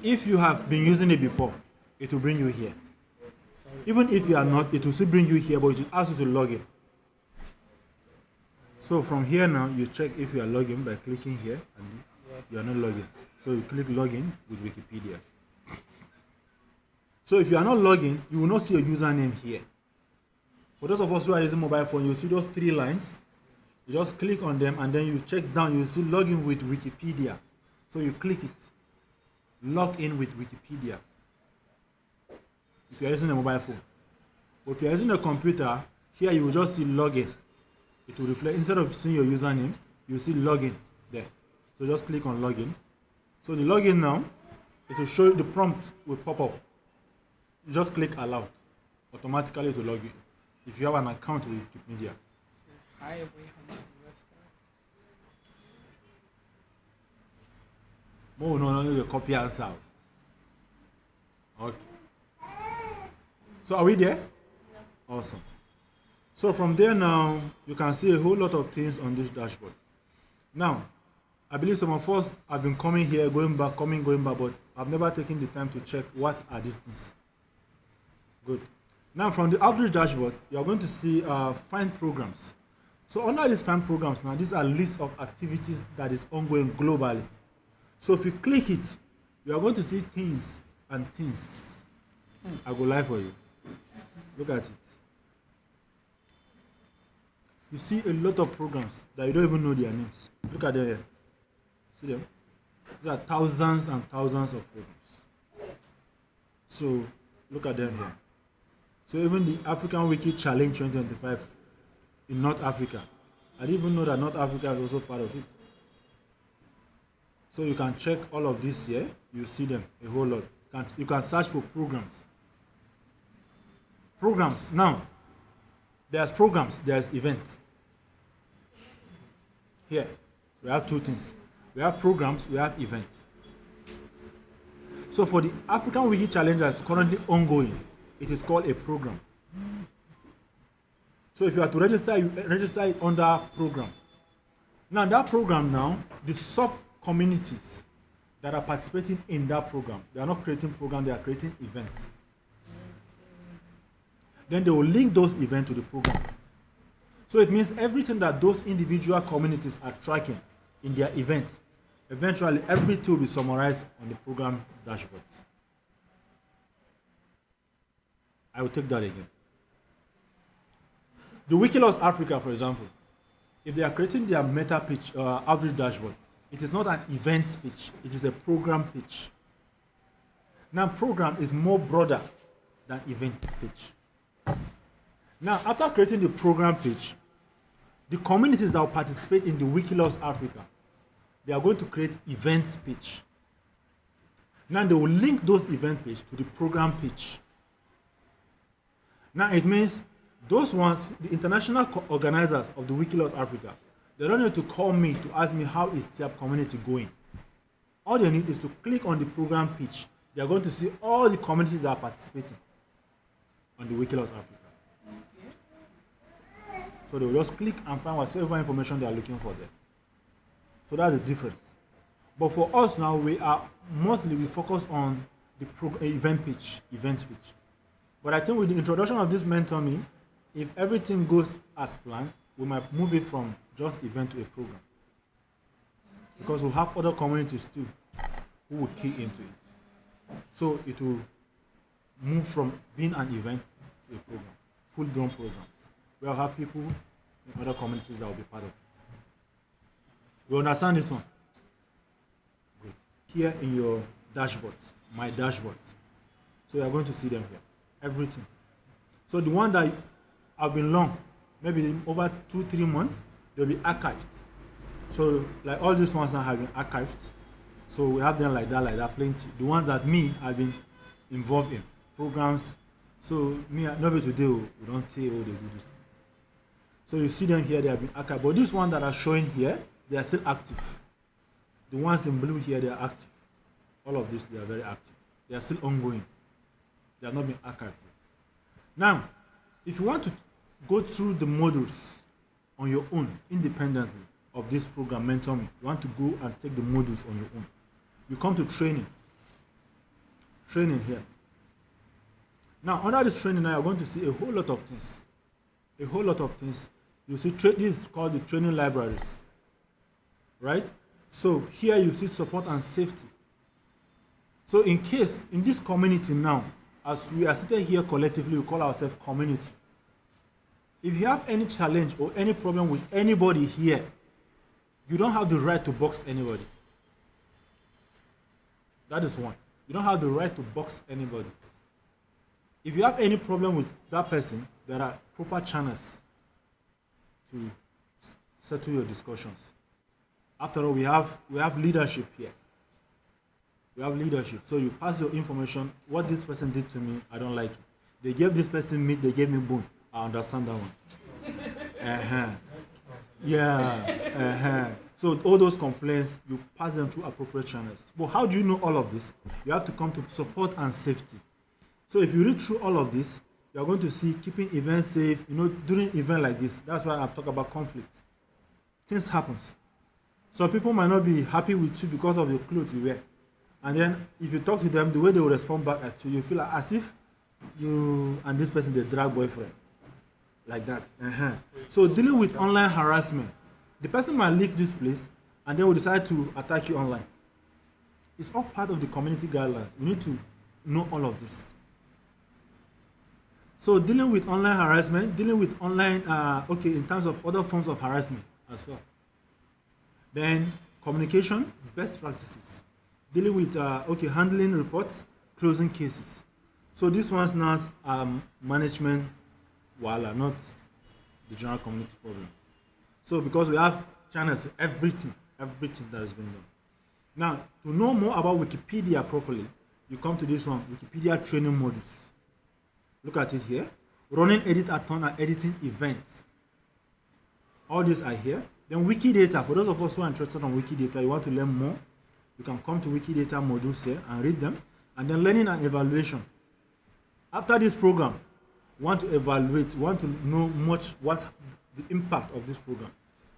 If you have been using it before, it will bring you here. Even if you are not, it will still bring you here, but it will ask you to log in. So from here now, you check if you are logged in by clicking here, and you are not logged in. So you click login with Wikipedia. So if you are not logged in, you will not see your username here. For those of us who are using mobile phone, you see those three lines. You just click on them and then you check down, you see login with Wikipedia. So you click it. Log in with Wikipedia. If you are using a mobile phone. But if you are using a computer, here you will just see login. It will reflect, instead of seeing your username, you will see login there. So just click on login. So the login now, it will show you, the prompt will pop up. You just click allow. Automatically to log in. If you have an account with Wikimedia, Hi, everyone. More no, you copy answer. Okay. So are we there? Awesome. So from there now, you can see a whole lot of things on this dashboard. Now, I believe some of us have been coming here, going back, going back, but I've never taken the time to check what are these things. Good. Now, from the outreach dashboard, you're going to see find programs. So under these find programs now, these are lists of activities that is ongoing globally. So if you click it, you are going to see things and things. I go live for you. Look at it. You see a lot of programs that you don't even know their names. Look at them here. See them? There are thousands and thousands of programs. So look at them here. So even the African Wiki Challenge 2025 in North Africa, I didn't even know that North Africa is also part of it. So you can check all of this here. You see them a whole lot. You can search for programs. Programs. Now, there's programs, there's events. Here, we have two things. We have programs, we have events. So for the African Wiki Challenge that is currently ongoing, it is called a program. So if you are to register, you register it under program. Now that program now, the sub-communities that are participating in that program, they are not creating program, they are creating events. Then they will link those events to the program. So it means everything that those individual communities are tracking in their event, eventually everything will be summarized on the program dashboards. I will take that again. The Wikilots Africa, for example, if they are creating their meta pitch outreach dashboard, it is not an event pitch, it is a program pitch. Now, program is more broader than event pitch. Now, after creating the program pitch, the communities that will participate in the Wikilots Africa, they are going to create events pitch. Now, they will link those event page to the program pitch. Now, it means those ones, the international organizers of the Wikilots Africa, they don't need to call me to ask me how is Tyap community going. All they need is to click on the program pitch. They are going to see all the communities that are participating on the Wikilots Africa. So they will just click and find whatever information they are looking for there. So that's the difference. But for us now, we focus on the event pitch. But I think with the introduction of this mentor me, if everything goes as planned, we might move it from just event to a program. Because we'll have other communities too who will key into it. So it will move from being an event to a program, full-blown programs. We'll have people in other communities that will be part of it. You understand this one? Good. Here in your dashboards, my dashboards. So you are going to see them here. Everything. So the one that have been long, maybe over 2-3 months, they'll be archived. So like all these ones now have been archived. So we have them like that, plenty. The ones that me have been involved in programs. So me, nobody today we don't tell how they do this. So you see them here, they have been archived. But this one that are showing here, they are still active. The ones in blue here, they are active. All of this, they are very active. They are still ongoing. They have not been archived yet. Now, if you want to go through the modules on your own, independently of this program, Mentor Me, you want to go and take the modules on your own. You come to training. Training here. Now, under this training, now you're going to see a whole lot of things. A whole lot of things. You see, this is called the training libraries. Right? So here you see support and safety. So in case, in this community now, as we are sitting here collectively, we call ourselves community. If you have any challenge or any problem with anybody here, you don't have the right to box anybody. That is one. You don't have the right to box anybody. If you have any problem with that person, there are proper channels to settle your discussions. After all, we have leadership here. We have leadership. So you pass your information. What this person did to me, I don't like it. They gave this person meat, they gave me bone. I understand that one. Yeah. So all those complaints, you pass them through appropriate channels. But how do you know all of this? You have to come to support and safety. So if you read through all of this, you are going to see keeping events safe. You know, during event like this, that's why I talk about conflict. Things happens. Some people might not be happy with you because of your clothes you wear. And then if you talk to them, the way they will respond back at you, you feel like as if you and this person they drag boyfriend. Like that. So dealing with online harassment, the person might leave this place and then will decide to attack you online. It's all part of the community guidelines. You need to know all of this. So dealing with online harassment, dealing with online, in terms of other forms of harassment as well. Then communication, best practices. Dealing with, handling reports, closing cases. So this one's now management, not the general community problem. So because we have channels, everything that has been done. Now, to know more about Wikipedia properly, you come to this one, Wikipedia training modules. Look at it here. Running edit-a-thon and editing events. All these are here. Then Wikidata, for those of us who are interested on Wikidata, you want to learn more, you can come to Wikidata modules here and read them. And then learning and evaluation. After this program, you want to evaluate, you want to know what the impact of this program.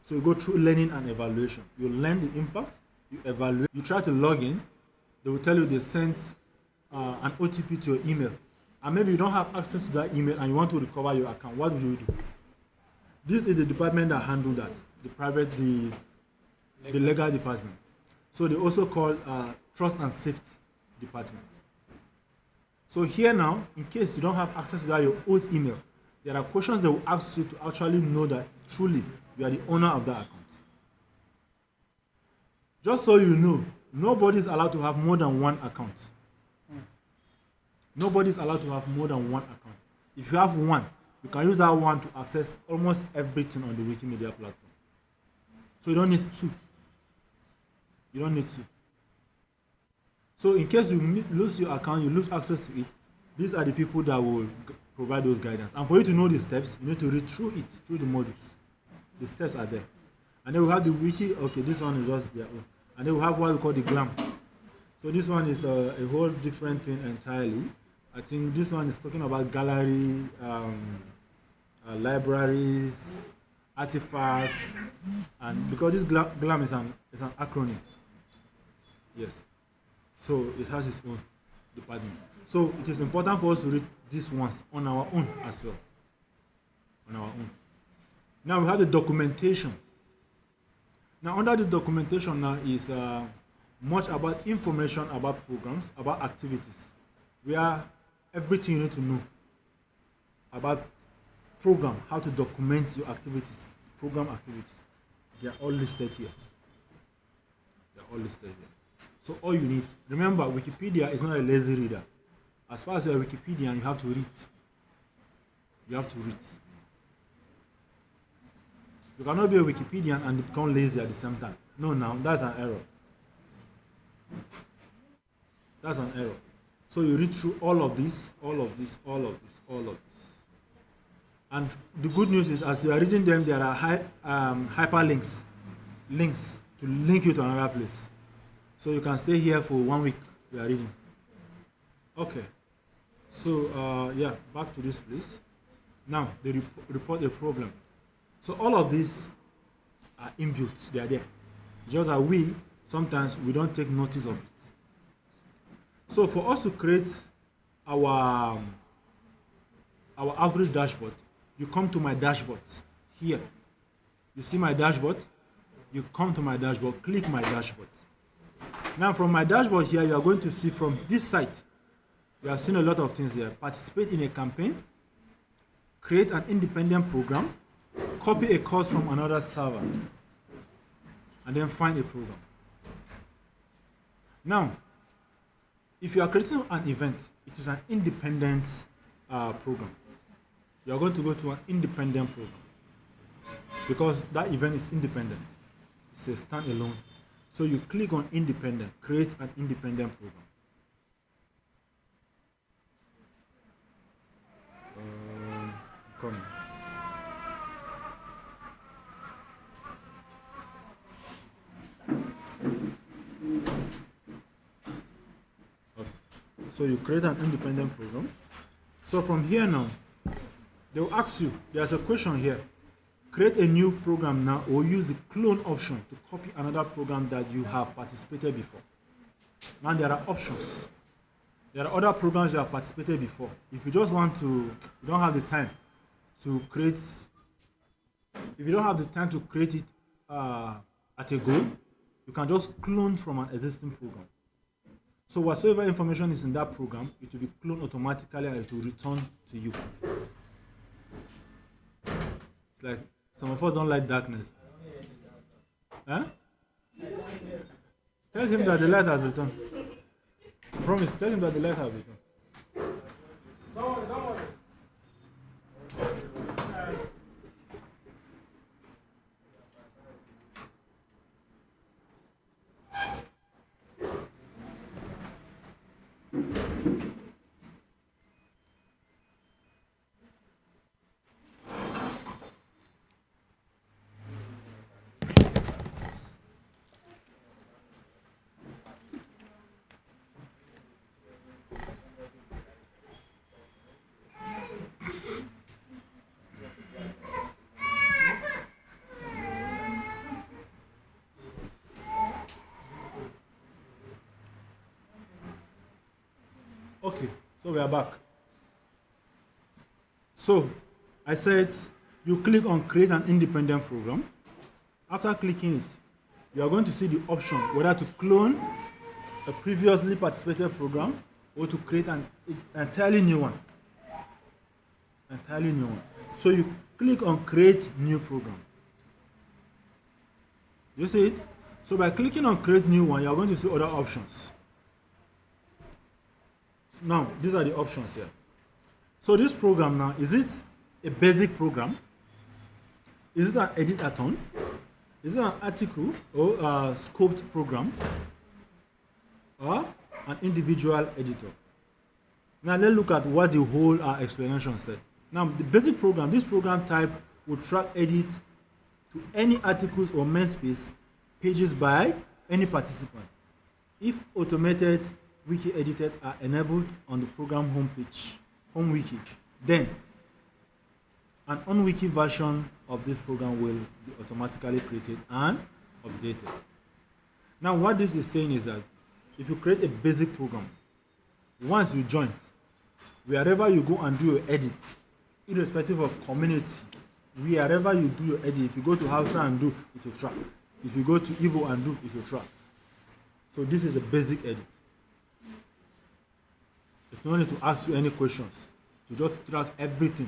So you go through learning and evaluation. You learn the impact, you evaluate, you try to log in, they will tell you they sent an OTP to your email. And maybe you don't have access to that email and you want to recover your account. What would you do? This is the department that handle that, the legal department. So they also call trust and safety department. So here now, in case you don't have access to that your old email, there are questions they will ask you to actually know that truly you are the owner of that account. Just so you know, nobody is allowed to have more than one account. Nobody is allowed to have more than one account. If you have one, you can use that one to access almost everything on the Wikimedia platform. So you don't need two. You don't need two. So in case you lose your account, you lose access to it, these are the people that will provide those guidance. And for you to know the steps, you need to read through it, through the modules. The steps are there. And then we have the wiki. Okay, this one is just their own. And then we have what we call the GLAM. So this one is a whole different thing entirely. I think this one is talking about gallery, libraries, artifacts, and because this GLAM is an acronym. Yes. So it has its own department. So it is important for us to read these ones on our own as well. On our own. Now we have the documentation. Now under this documentation now is much about information about programs, about activities. Where everything you need to know about program, how to document your activities, program activities. They are all listed here. They are all listed here. So all you need, remember Wikipedia is not a lazy reader. As far as you're a Wikipedian, you have to read. You have to read. You cannot be a Wikipedian and become lazy at the same time. No, now that's an error. That's an error. So you read through all of this, all of this, all of this, all of this. And the good news is, as you are reading them, there are hyperlinks, links to link you to another place. So you can stay here for 1 week. We are reading. Okay. So back to this place. Now they report a problem. So all of these are inbuilt. They are there. Just that sometimes we don't take notice of it. So for us to create our average dashboard, you come to my dashboard here. You see my dashboard? You come to my dashboard, click my dashboard. Now from my dashboard here, you are going to see from this site, we have seen a lot of things there. Participate in a campaign, create an independent program, copy a course from another server, and then find a program. Now, if you are creating an event, it is an independent program. You are going to go to an independent program because that event is independent. It's a standalone. So you click on independent, create an independent program. Come. So you create an independent program. So from here now, they will ask you, there's a question here. Create a new program now or use the clone option to copy another program that you have participated before. Now there are options. There are other programs you have participated before. If you just want to, you don't have the time to create, if you don't have the time to create it at a go, you can just clone from an existing program. So whatsoever information is in that program, it will be cloned automatically and it will return to you. It's like some of us don't like darkness. Huh? Tell him that the light has returned. Promise, tell him that the light has returned. Don't worry. Okay, so we are back. So I said you click on create an independent program. After clicking it, you are going to see the option whether to clone a previously participated program or to create an entirely new one. Entirely new one. So you click on create new program. You see it? So by clicking on create new one, you are going to see other options. Now, these are the options here. So this program now, is it a basic program? Is it an edit-a-thon? Is it an article or a scoped program? Or an individual editor? Now let's look at what the whole explanation said. Now the basic program, this program type will track edit to any articles or main space pages by any participant. If automated wiki edited are enabled on the program homepage, home wiki, then an on-wiki version of this program will be automatically created and updated. Now what this is saying is that if you create a basic program, once you join, wherever you go and do your edit, irrespective of community, wherever you do your edit, if you go to Hausa and do, it will track. If you go to Igbo and do, it will track. So this is a basic edit. It's no need to ask you any questions. To just track everything.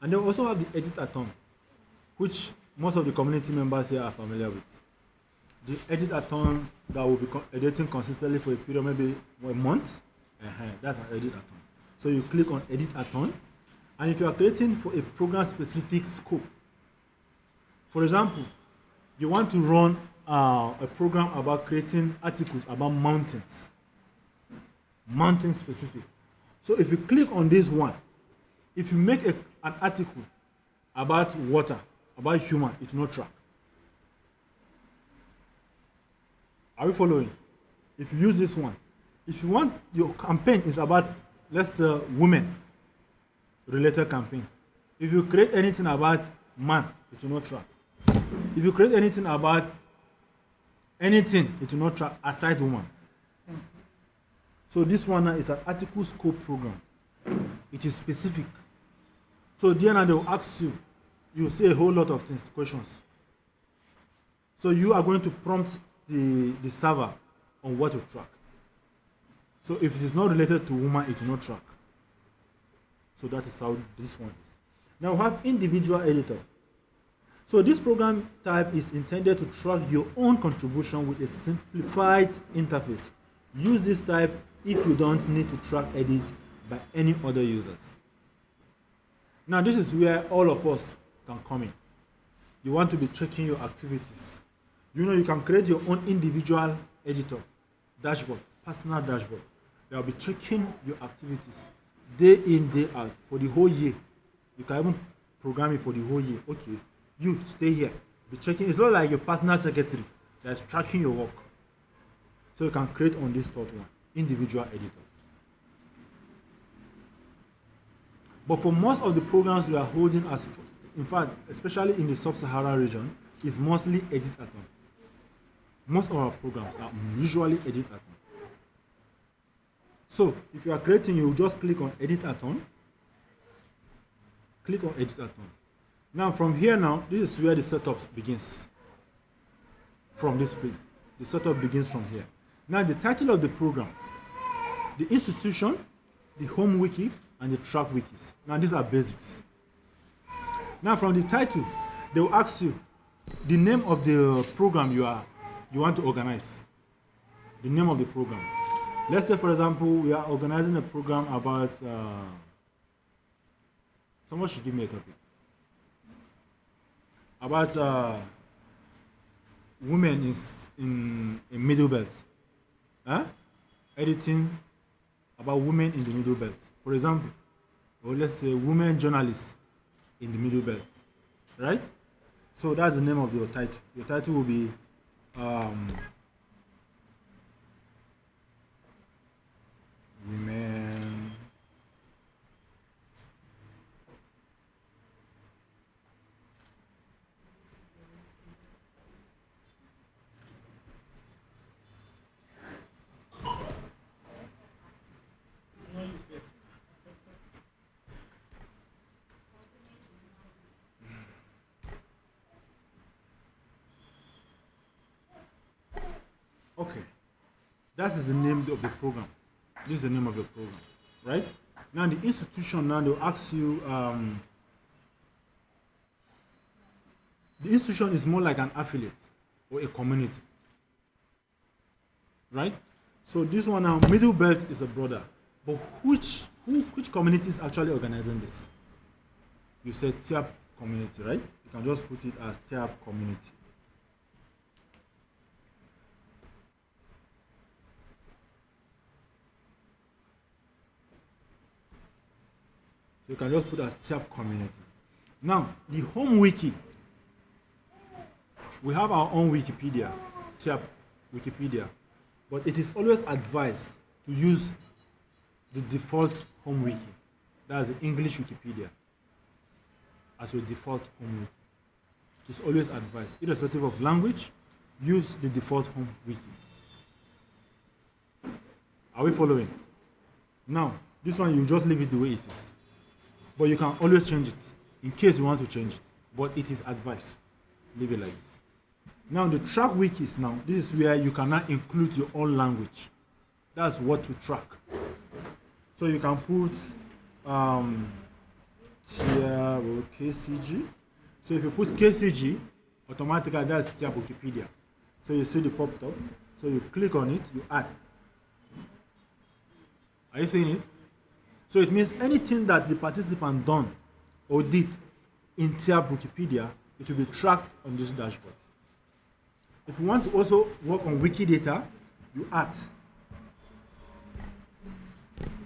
And then we also have the edit-a-thon, which most of the community members here are familiar with. The edit-a-thon that will be editing consistently for a period, maybe a month. That's an edit-a-thon. So you click on edit-a-thon, and if you are creating for a program-specific scope, for example, you want to run a program about creating articles about mountains, mountain specific. So if you click on this one, if you make an article about water, about human, it will not track. Are we following? If you use this one, if you want your campaign is about, let's say, women related campaign. If you create anything about man, it will not track. If you create anything about anything, it will not track aside woman. So this one is an article scope program. It is specific. So then they will ask you, you will say a whole lot of things, questions. So you are going to prompt the server on what to track. So if it is not related to woman, it will not track. So that is how this one is. Now we have individual editor. So this program type is intended to track your own contribution with a simplified interface. Use this type if you don't need to track edit by any other users. Now this is where all of us can come in. You want to be checking your activities. You know, you can create your own individual editor, dashboard, personal dashboard. They will be checking your activities day in, day out for the whole year. You can even program it for the whole year. Okay, you stay here, be checking. It's not like your personal secretary that's tracking your work. So you can create on this third one. individual editor. But for most of the programs we are holding in fact, especially in the sub-Saharan region, is mostly edit-a-thon. Most of our programs are usually edit-a-thon. So if you are creating, you just click on edit-a-thon. Click on edit-a-thon. Now from here this is where the setup begins. From this page, the setup begins from here. Now the title of the program, the institution, the home wiki, and the track wikis. Now these are basics. Now from the title, they will ask you the name of the program you want to organize. The name of the program. Let's say, for example, we are organizing a program about. Someone should give me a topic. About women in middle belt. Huh? Editing about women in the middle belt. For example, or let's say women journalists in the middle belt. Right? So that's the name of your title. Your title will be Women Okay, that is the name of the program. This is the name of your program, right? Now the institution, they'll ask you, the institution is more like an affiliate or a community, right? So this one now, middle belt is a brother, but which community is actually organizing this? You said Tyap community, right? You can just put it as Tyap community. So you can just put as Tyap community. Now, the home wiki. We have our own Wikipedia, Tyap Wikipedia, but it is always advised to use the default home wiki. That's the English Wikipedia as your default home wiki. It's always advised, irrespective of language, use the default home wiki. Are we following? Now, this one you just leave it the way it is. But you can always change it in case you want to change it. But it is advised. Leave it like this. Now the track wikis this is where you cannot include your own language. That's what to track. So you can put KCG. So if you put KCG, automatically that's Tyap Wikipedia. So you see the pop up. So you click on it, you add. Are you seeing it? So it means anything that the participant done or did in Tyap Wikipedia, it will be tracked on this dashboard. If you want to also work on Wikidata, you add.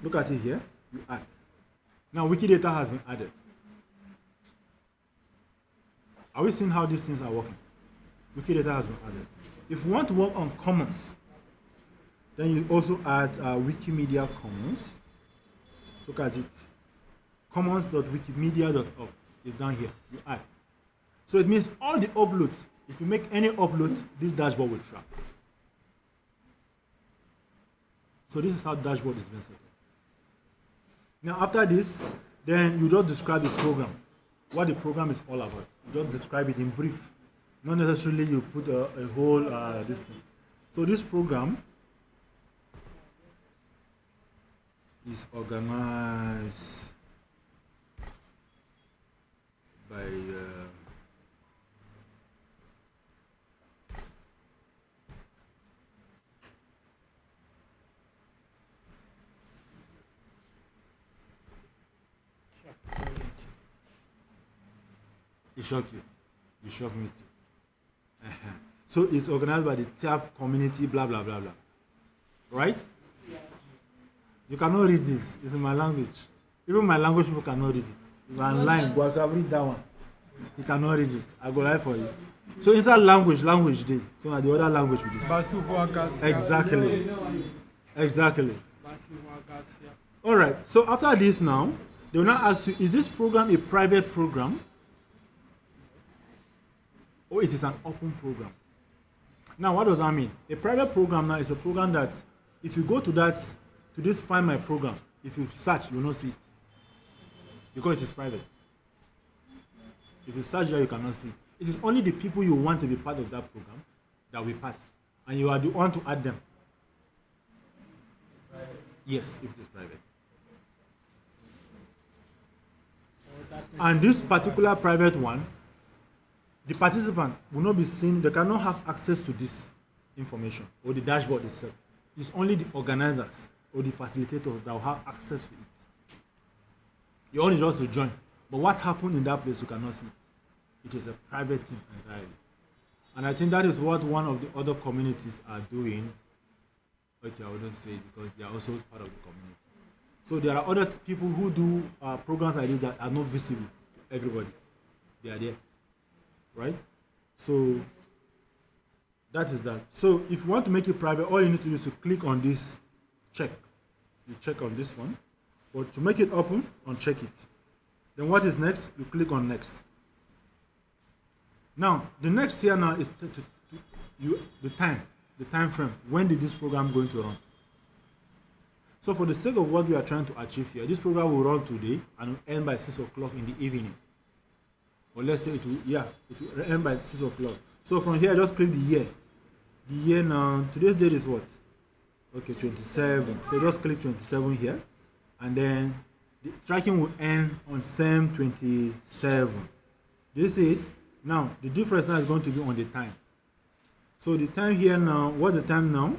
Look at it here, you add. Now Wikidata has been added. Are we seeing how these things are working? Wikidata has been added. If you want to work on commons, then you also add Wikimedia Commons. Look at it. Commons.wikimedia.org is down here. You add. So it means all the uploads, if you make any upload, this dashboard will track. So this is how dashboard is being set up. Now after this, then you just describe the program. What the program is all about. You just describe it in brief. Not necessarily you put a whole this thing. So this program is organized by it shocked you. You shocked me too. So it's organized by the Tyap community, blah blah blah blah. Right? You cannot read this. It's in my language. Even my language people cannot read it. If I'm lying, but I can read that one. You cannot read it. I go lie for you. So inside language day. So now the other language with this. Exactly. Exactly. Basiwa Garcia. All right. So after this now, they will now ask you, is this program a private program or it is an open program? Now, what does that mean? A private program now is a program that if you go to this find my program, if you search, you will not see it because it is private. If you search there, you cannot see it. It is only the people you want to be part of that program that will part, and you are the one to add them. Yes, if it is private. And this particular private one, the participant will not be seen, they cannot have access to this information or the dashboard itself. It's only the organizers or the facilitators that will have access to it. You only just to join. But what happened in that place, you cannot see it. It is a private thing entirely. And I think that is what one of the other communities are doing. Okay, I wouldn't say it because they are also part of the community. So there are other people who do programs like this that are not visible to everybody. They are there, right? So that is that. So if you want to make it private, all you need to do is to click on this check. You check on this one. But to make it open, uncheck it. Then what is next? You click on next. Now, the next here now is the time frame. When did this program going to run? So for the sake of what we are trying to achieve here, this program will run today and will end by 6 o'clock in the evening. Or let's say it will end by 6 o'clock. So from here, just click the year. The year now, today's date is what? Okay, 27. So just click 27 here. And then the tracking will end on same 27. Do you see it? Now, the difference now is going to be on the time. So the time here now, what's the time now?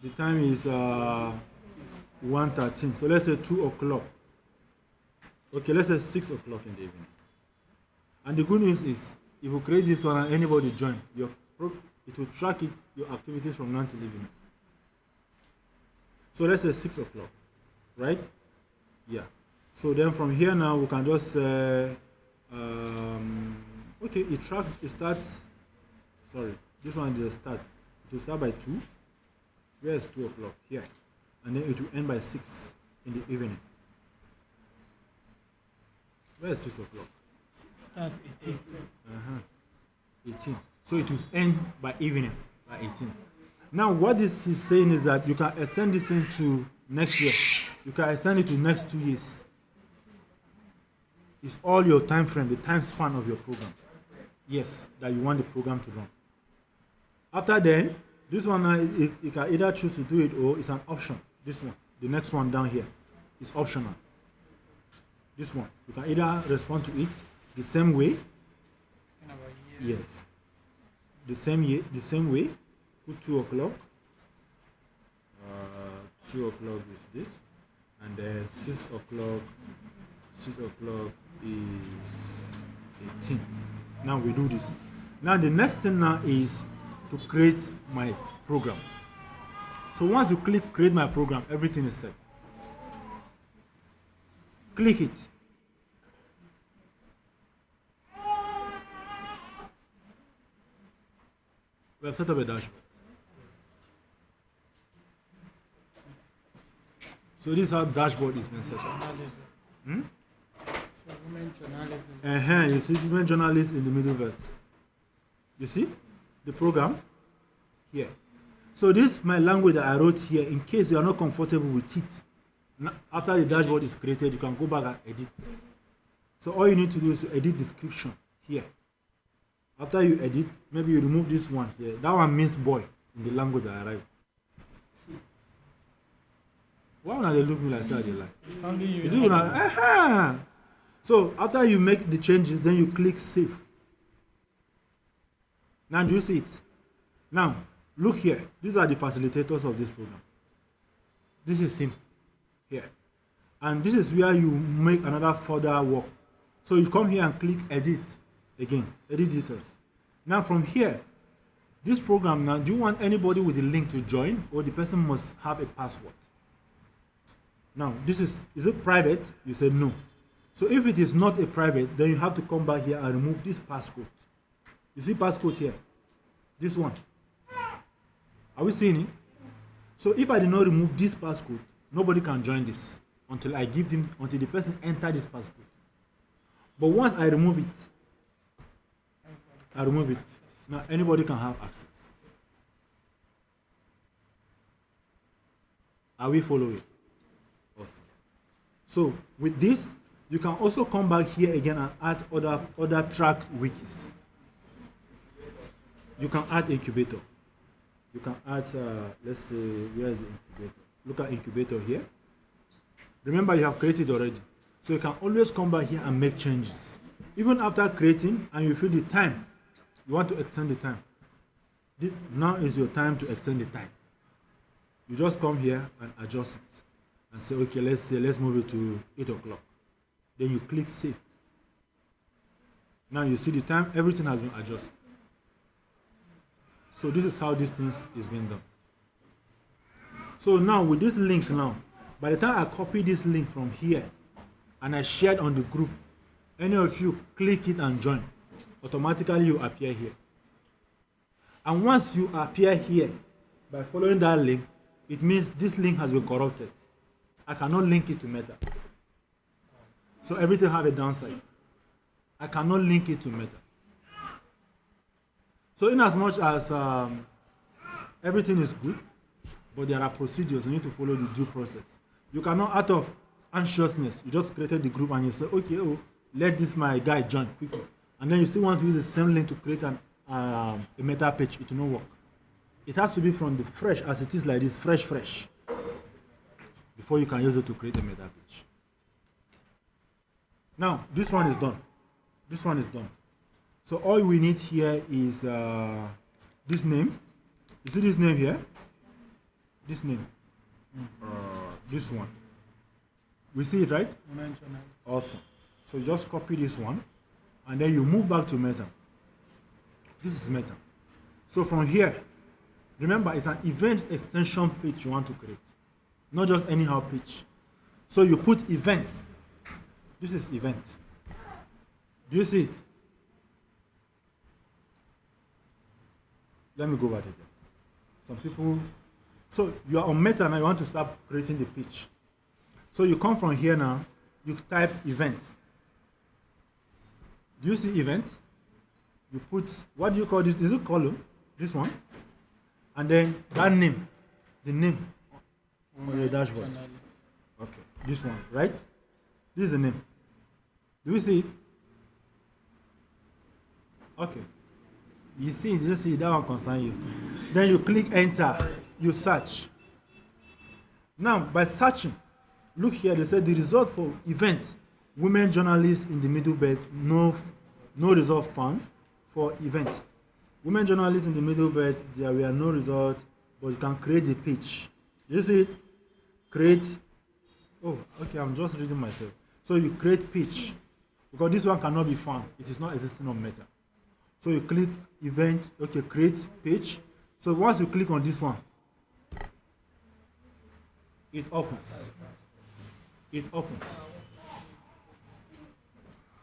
The time is 1:13. So let's say 2 o'clock. Okay, let's say 6 o'clock in the evening. And the good news is, if you create this one and anybody join, it will track your activities from 9 till evening. So let's say 6 o'clock, right? Yeah. So then from here now, we can just say, okay, it starts, sorry, this one is a start. It will start by 2. Where is 2 o'clock? Here. And then it will end by 6 in the evening. Where is 6 o'clock? That's 18. 18. So it will end by evening, by 18. Now what this is saying is that you can extend this into next year. You can extend it to next 2 years. It's all your time frame, the time span of your program. Yes, that you want the program to run. After then, this one, you can either choose to do it or it's an option. This one, the next one down here, is optional. This one, you can either respond to it the same way. Yes. The same way. Put 2 o'clock. 2 o'clock is this. And then 6 o'clock. 6 o'clock is 18. Now we do this. Now the next thing now is to create my program. So once you click create my program, everything is set. Click it. We have set up a dashboard. So this is how dashboard is being set up. So women journalism. You see women journalists in the middle bit. You see the program here. So this is my language that I wrote here. In case you are not comfortable with it, after the dashboard is created, you can go back and edit. So all you need to do is to edit description here. After you edit, maybe you remove this one here. That one means boy in the language that I write. Why would they look me like that? They like. Is it like, So after you make the changes, then you click save. Now do you see it? Now look here. These are the facilitators of this program. This is him here, and this is where you make another further work. So you come here and click edit again. Edit details. Now from here, this program now, do you want anybody with the link to join, or the person must have a password? Now this is it private? You say no. So if it is not a private, then you have to come back here and remove this passcode. You see passcode here? This one. Are we seeing it? So if I did not remove this passcode, nobody can join this until I give him, until the person enter this passcode. But once I remove it, now anybody can have access. Are we following? Awesome. So with this, you can also come back here again and add other track wikis. You can add incubator. You can add, let's say, where is the incubator? Look at incubator here. Remember, you have created already. So you can always come back here and make changes. Even after creating, and you feel the time, you want to extend the time. Now is your time to extend the time. You just come here and adjust it. And say, okay, let's move it to 8 o'clock. Then you click save. Now you see the time, everything has been adjusted. So this is how this thing is being done. So now with this link now, by the time I copy this link from here and I share it on the group, any of you click it and join, automatically you appear here. And once you appear here, by following that link, it means this link has been corrupted. I cannot link it to Meta. So everything have a downside. I cannot link it to Meta. So in as much as everything is good, but there are procedures, you need to follow the due process. You cannot, out of anxiousness, you just created the group and you say, okay, oh, let this my guy join quickly. And then you still want to use the same link to create a Meta page, it will not work. It has to be from the fresh, as it is like this, fresh, before you can use it to create a Meta page. Now, this one is done. This one is done. So all we need here is this name. You see this name here? This name. This one. We see it, right? Awesome. So you just copy this one, and then you move back to Meta. This is Meta. So from here, remember, it's an event extension page you want to create, not just anyhow page. So you put event. This is event. Do you see it? Let me go back again. Some people, so you are on Meta now, you want to start creating the page. So you come from here now, you type event. Do you see event? You put, what do you call this? Is it column? This one? And then that name, the name on your dashboard. Okay, this one, right? This is the name. Do you see it? Okay. You see, just see that one concern you. Then you click enter, you search. Now, by searching, look here, they said the result for event, women journalists in the middle belt, no result found for event. Women journalists in the middle belt, there were no result, but you can create the page. You see it? Create. Oh, okay, I'm just reading myself. So you create page, because this one cannot be found. It is not existing on Meta. So you click event, okay, create page. So once you click on this one, it opens. It opens.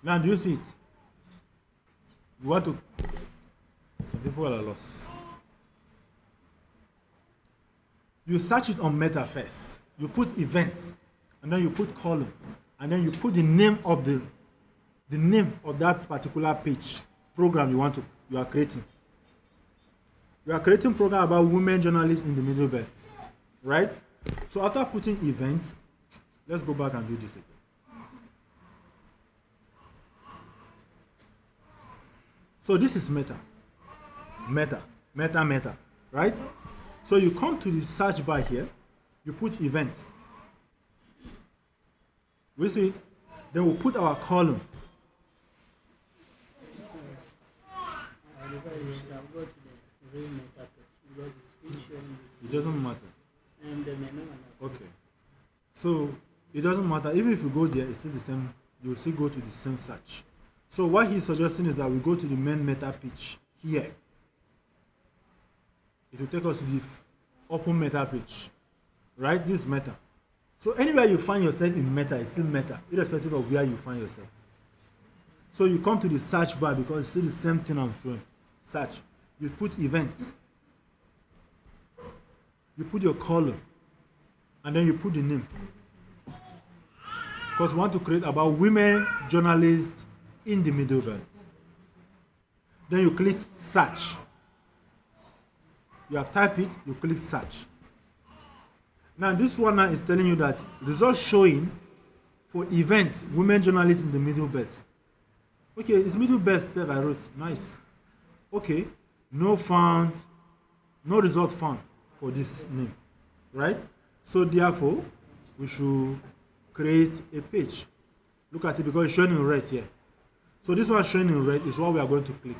Now do you see it? You want to, some people are lost. You search it on Meta first. You put events, and then you put column, and then you put the name of that particular page program you are creating. You are creating program about women journalists in the middle belt, right? So after putting events, let's go back and do this again. So this is Meta, right? So you come to the search bar here, you put events. We see it. Then we'll put our column. It doesn't matter. Okay. So it doesn't matter. Even if you go there, it's still the same. You'll still go to the same search. So what he's suggesting is that we go to the main Meta page here. It will take us to the open Meta page. Right? This is Meta. So anywhere you find yourself in Meta, it's still Meta, irrespective of where you find yourself. So you come to the search bar because it's still the same thing I'm showing. Search. You put events. you put your color, and then you put the name. Because we want to create about women journalists in the Middle Belt. Then you click search. You have typed it, you click search. Now this one now is telling you that results showing for events, women journalists in the Middle Belt. Okay, it's Middle Belt that I wrote. Nice. Okay, no result found for this name, right? So therefore, we should create a page. Look at it because it's showing in red here. So this one showing in red is what we are going to click.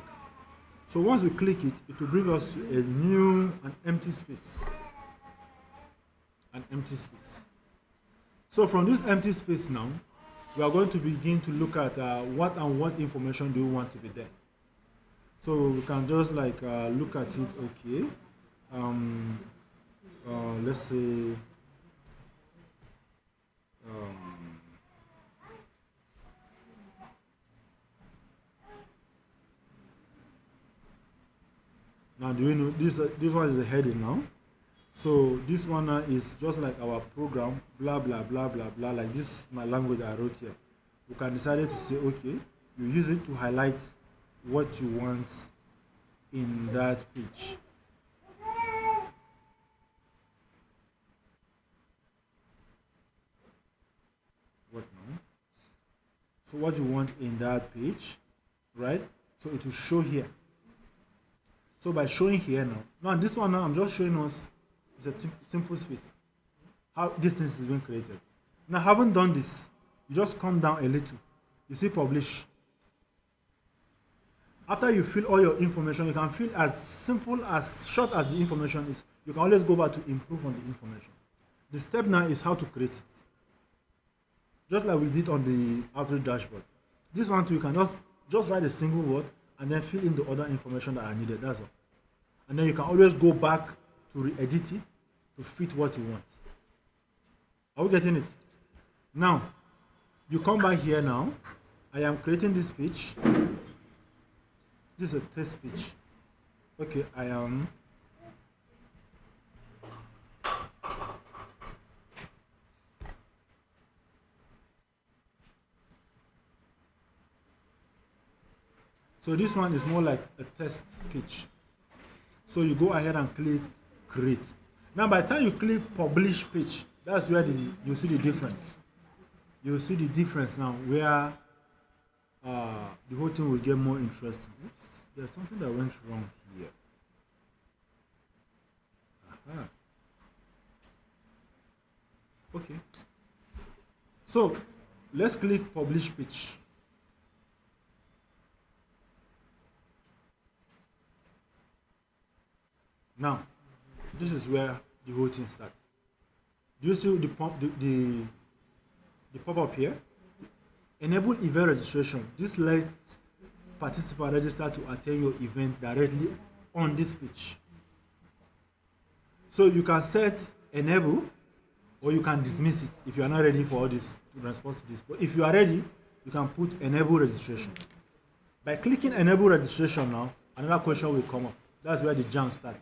So once we click it, it will bring us to an empty space. An empty space. So from this empty space now, we are going to begin to look at what information do you want to be there. So we can just like look at it. Okay, let's say now do you know this one is a heading now. So this one is just like our program, blah blah blah blah blah, like this my language I wrote here. We can decide to say, okay, you use it to highlight what you want in that page. What now? So what you want in that page, right? So it will show here. So by showing here now this one now I'm just showing us it's a simple space. How this thing is being created. Now I haven't done this. You just come down a little. You see publish. After you fill all your information, you can fill as simple, as short as the information is. You can always go back to improve on the information. The step now is how to create it. Just like we did on the outreach dashboard. This one too, you can just write a single word and then fill in the other information that are needed. That's all. And then you can always go back to re-edit it to fit what you want. Are we getting it? Now, you come back here now. I am creating this page. This is a test page. Okay, I am. So this one is more like a test page. So you go ahead and click create. Now by the time you click publish page, that's where you see the difference. You see the difference now where the whole thing will get more interesting. Oops, there's something that went wrong here. Aha. Okay. So let's click publish page. Now, this is where the whole thing starts. Do you see the pop-up here? Enable event registration. This lets participants register to attend your event directly on this page. So you can set enable or you can dismiss it if you are not ready for all this response to this. But if you are ready, you can put enable registration. By clicking enable registration now, another question will come up. That's where the jam starts.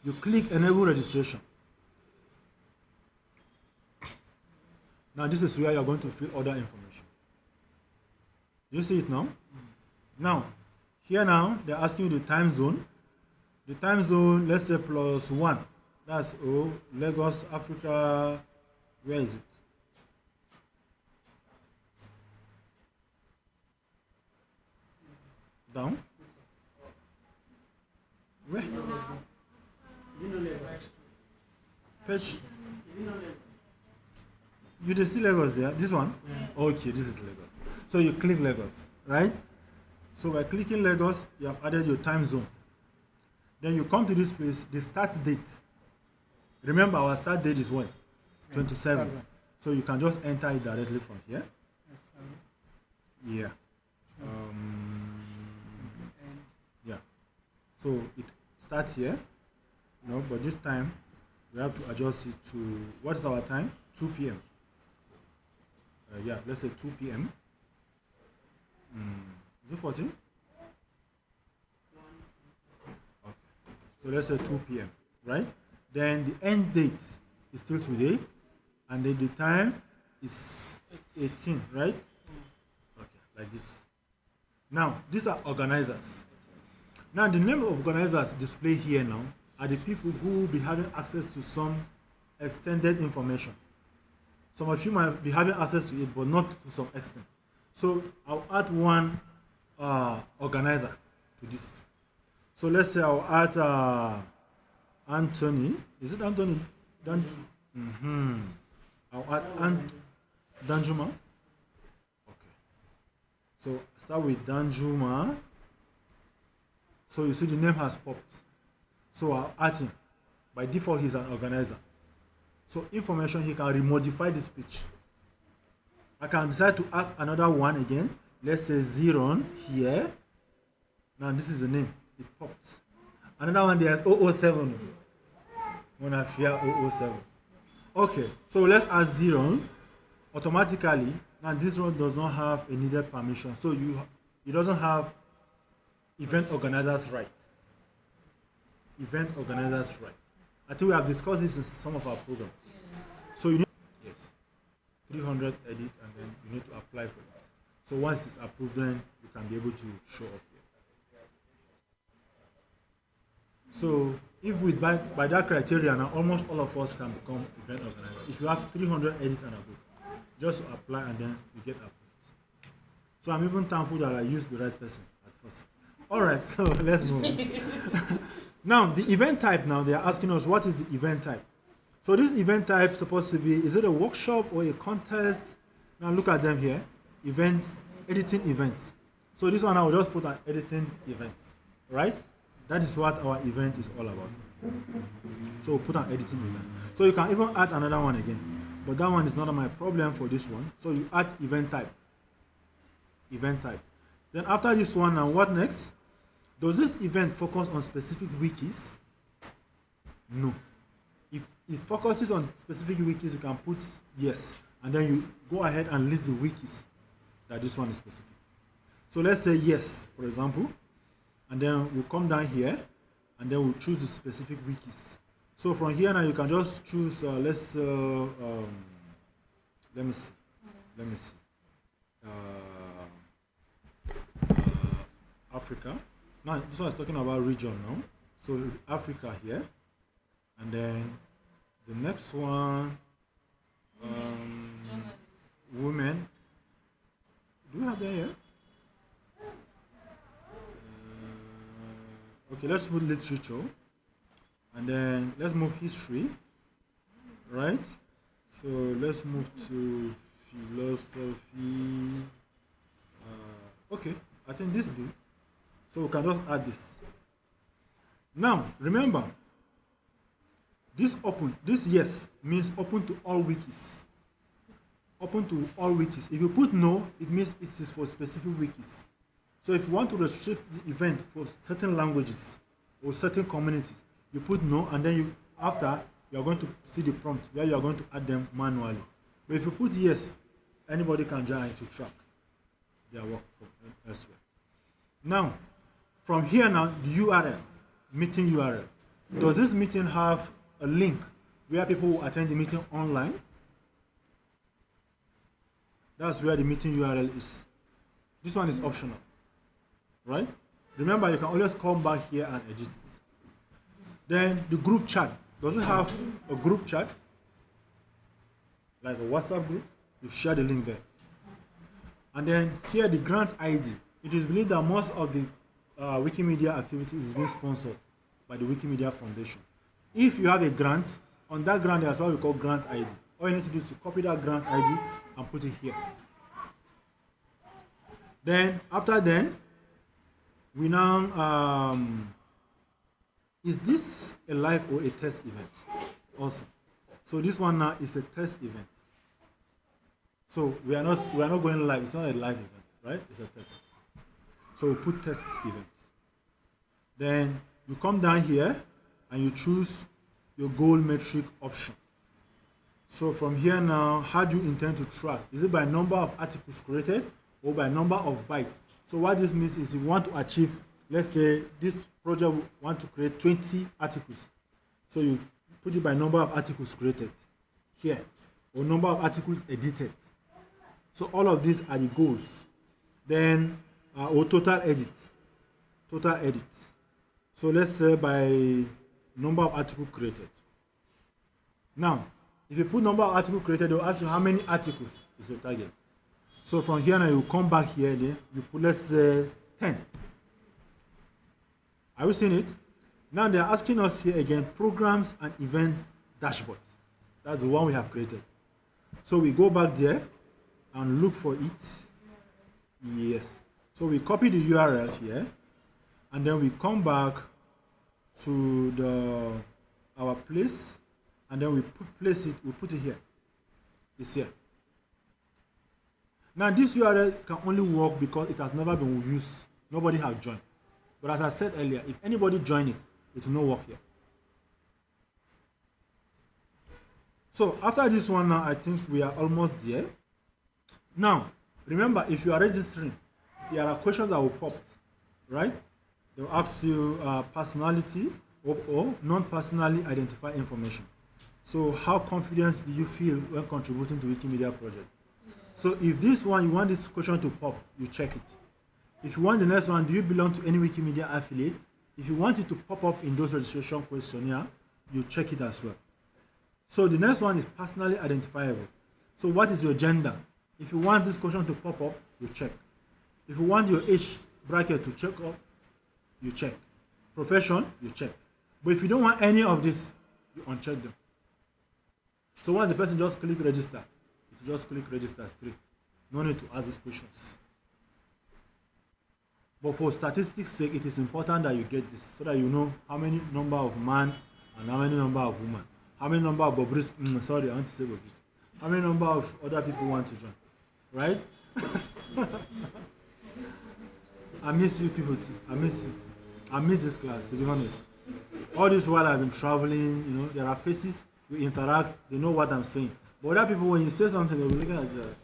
You click enable registration. Now this is where you're going to fill other information. You see it now? Now, here now, they're asking you the time zone. The time zone, let's say +1. That's Lagos, Africa. Where is it? Down? Where? Page. You just see Lagos there? This one? Yeah. Okay, this is Lagos. So you click Lagos, right? So by clicking Lagos, you have added your time zone. Then you come to this place, the start date. Remember, our start date is what? 27. So you can just enter it directly from here. Yeah. Yeah. So it starts here. No, but this time we have to adjust it to, what is our time? 2 p.m. Yeah, let's say 2 p.m. Is it 14? Okay. So let's say 2 p.m. Right? Then the end date is still today, and then the time is 18, right? Okay, like this. Now, these are organizers. Now, the name of organizers displayed here now are the people who will be having access to some extended information. Some of you might be having access to it, but not to some extent. So I'll add one organizer to this. So let's say I'll add Anthony. Is it Anthony? I'll add Danjuma. Okay. So start with Danjuma. So you see the name has popped. So I'll add him. By default, he's an organizer. So information, he can remodify this page. I can decide to add another one again. Let's say Zeron here. Now this is the name. It popped. Another one, there's 007. When I fear 007. Okay, so let's add Zeron. Automatically, now this one does not have a needed permission. So it doesn't have event organizers right. Event organizers right. I think we have discussed this in some of our programs. Yes. So you need 300 edit, and then you need to apply for it. So once it's approved, then you can be able to show up here. So if we by that criteria, now almost all of us can become event organizers. If you have 300 edits and above, just apply and then you get approved. So I'm even thankful that I used the right person at first. All right, so let's move on. Now, the event type, now they're asking us what is the event type. So this event type is supposed to be, is it a workshop or a contest? Now look at them here, events, editing events. So this one I will just put an editing event, right? That is what our event is all about. So we'll put an editing event. So you can even add another one again, but that one is not my problem for this one. So you add event type. Event type. Then after this one, now what next? Does this event focus on specific wikis? No. If it focuses on specific wikis, you can put yes, and then you go ahead and list the wikis that this one is specific. So let's say yes, for example, and then we'll come down here, and then we'll choose the specific wikis. So from here now, you can just choose, let me see. Africa. Now, this one is talking about region now. So Africa here, and then the next one, women. Do we have that here? Okay, let's put literature, and then let's move history, right? So let's move to philosophy. Okay, I think this do. So we can just add this. Now, remember, this yes means open to all wikis. Open to all wikis. If you put no, it means it is for specific wikis. So if you want to restrict the event for certain languages or certain communities, you put no, and then after you are going to see the prompt where you are going to add them manually. But if you put yes, anybody can join to track their work from elsewhere. Now, from here now, the URL, meeting URL. Does this meeting have a link where people will attend the meeting online? That's where the meeting URL is. This one is optional, right? Remember, you can always come back here and edit it. Then the group chat. Does it have a group chat? Like a WhatsApp group? You share the link there. And then here the grant ID. It is believed that most of the Wikimedia activities is being sponsored by the Wikimedia Foundation. If you have a grant, on that grant there's what we call grant ID. All you need to do is to copy that grant ID and put it here. Then after then, we now is this a live or a test event? Also, so this one now is a test event. So we are not going live. It's not a live event, right? It's a test. So we put test event. Then you come down here and you choose your goal metric option. So from here now, how do you intend to track? Is it by number of articles created or by number of bytes? So what this means is if you want to achieve, let's say this project want to create 20 articles. So you put it by number of articles created here, or number of articles edited. So all of these are the goals. Then, or total edit. Total edit. So let's say by number of articles created. Now, if you put number of articles created, they'll ask you how many articles is your target. So from here now, you come back here, then you put, let's say, 10. Are we seeing it? Now they're asking us here again, programs and event dashboard. That's the one we have created. So we go back there and look for it. Yes. So we copy the URL here, and then we come back to our place, and then we put it here. It's here. Now this URL can only work because it has never been used. Nobody has joined. But as I said earlier, if anybody join it, it will not work here. So after this one now, I think we are almost there. Now, remember, if you are registering, there are questions that will pop, right? They'll ask you personality or non-personally identified information. So how confident do you feel when contributing to Wikimedia project? So if this one, you want this question to pop, you check it. If you want the next one, do you belong to any Wikimedia affiliate? If you want it to pop up in those registration questionnaire, you check it as well. So the next one is personally identifiable. So what is your gender? If you want this question to pop up, you check. If you want your age bracket to check up, you check. Profession, you check. But if you don't want any of this, you uncheck them. So once the person just click register, you just click register straight. No need to ask these questions. But for statistics sake, it is important that you get this so that you know how many number of man and how many number of women. How many number of Bobris, sorry, I want to say Bobris. How many number of other people want to join, right? I miss you people too. I miss you. I miss this class, to be honest. All this while I've been traveling, there are faces, we interact, they know what I'm saying. But other people, when you say something, they'll be looking at you.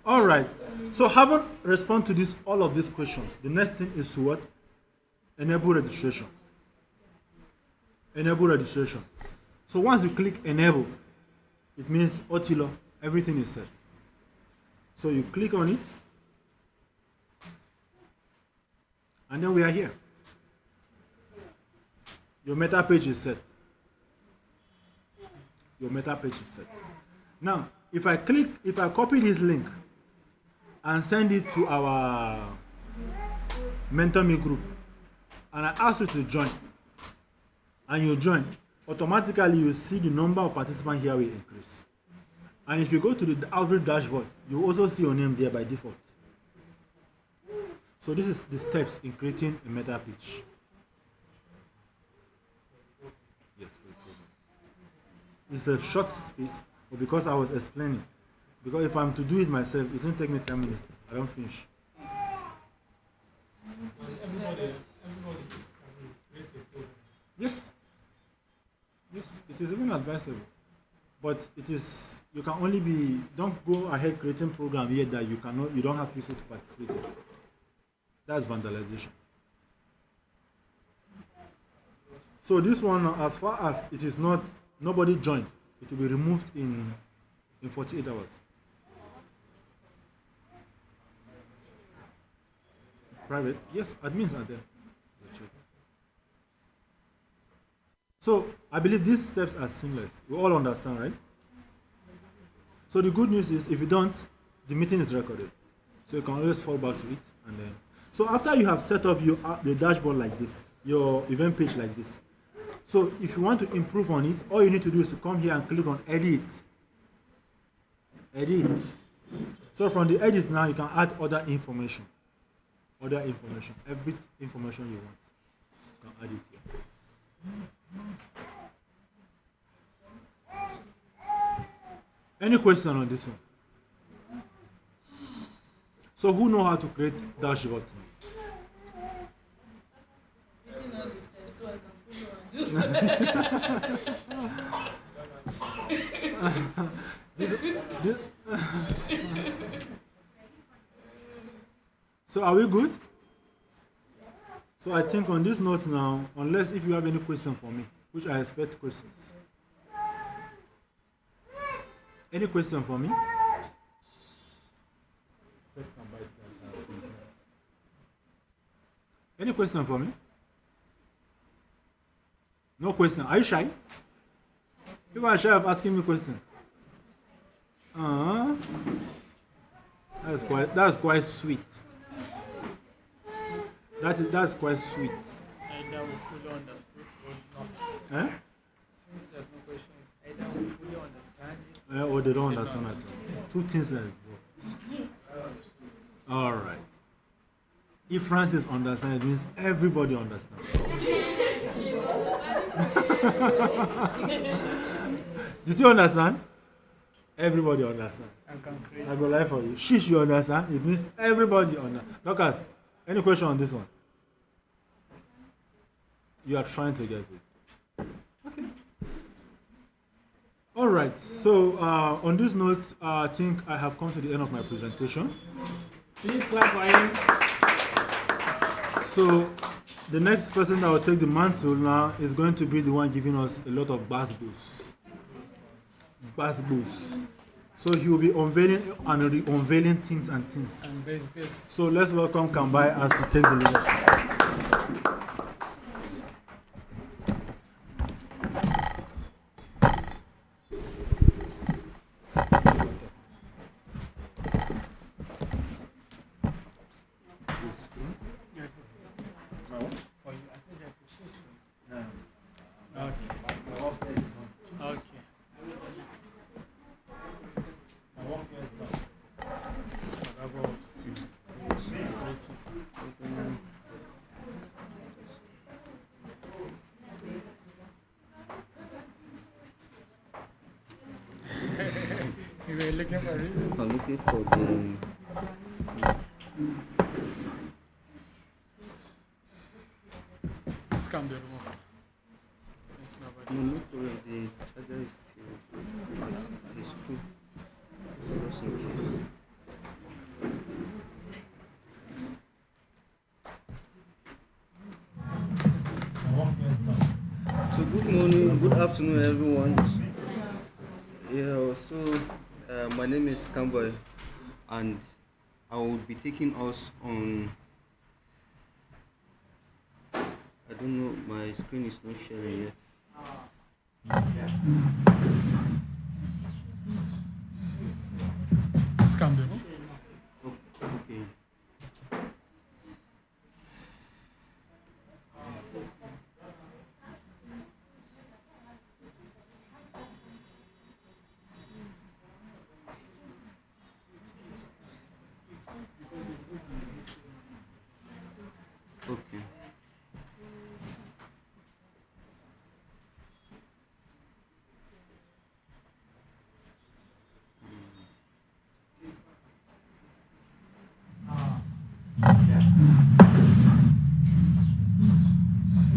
All right. So having respond to all of these questions, the next thing is to what? Enable registration. Enable registration. So once you click enable, it means Otilo, everything is set. So you click on it, and then we are here. Your meta page is set. Your meta page is set. Now, if I copy this link and send it to our Mentor Me group, and I ask you to join, and you join, automatically you see the number of participants here will increase. And if you go to the Outreach dashboard, you also see your name there by default. So this is the steps in creating a meta page. Yes, for the program. It's a short space, but because I was explaining. Because if I'm to do it myself, it won't take me 10 minutes. I don't finish. Everybody creates a program. Yes. Yes, it is even advisable. But it is, you can only be, don't go ahead creating program yet that you don't have people to participate in. That's vandalization. So this one, as far as it is not, nobody joined, it will be removed in 48 hours. Private, yes, admins are there. So I believe these steps are seamless. We all understand, right? So the good news is, if you don't, the meeting is recorded. So you can always fall back to it, and then. So after you have set up your dashboard like this, your event page like this. So if you want to improve on it, all you need to do is to come here and click on edit. Edit. So from the edit now, you can add other information. Other information. Every information you want. You can add it here. Any question on this one? So who know how to create dashboard? Written all the steps so I can follow and do. So are we good? So I think on this note now, unless if you have any question for me, which I expect questions. Any question for me? Any question for me? No question. Are you shy? People are shy of asking me questions. That's quite sweet. That's quite sweet. Either we fully understood or not. Eh? Since there's no questions, either we fully understand it. Or they don't understand at all. Two things like this. All right. If Francis understands, it means everybody understands. Did you understand? Everybody understands. I go lie for you. Shish, you understand? It means everybody understands. Lucas, any question on this one? You are trying to get it. Okay. All right. So on this note, I think I have come to the end of my presentation. Please clap for him. So the next person that will take the mantle now is going to be the one giving us a lot of bass boost. So he will be unveiling and re-unveiling things and things. So let's welcome Kambai as to take the leadership. You were looking for it? I'm looking for the. This can be removed. Since nobody No, not for the charger is still. It's full. Just in case. So good morning, good afternoon, everyone. Yeah, so my name is Kambai, and I will be taking us on. I don't know, my screen is not sharing yet. This can be removed. Okay. Okay.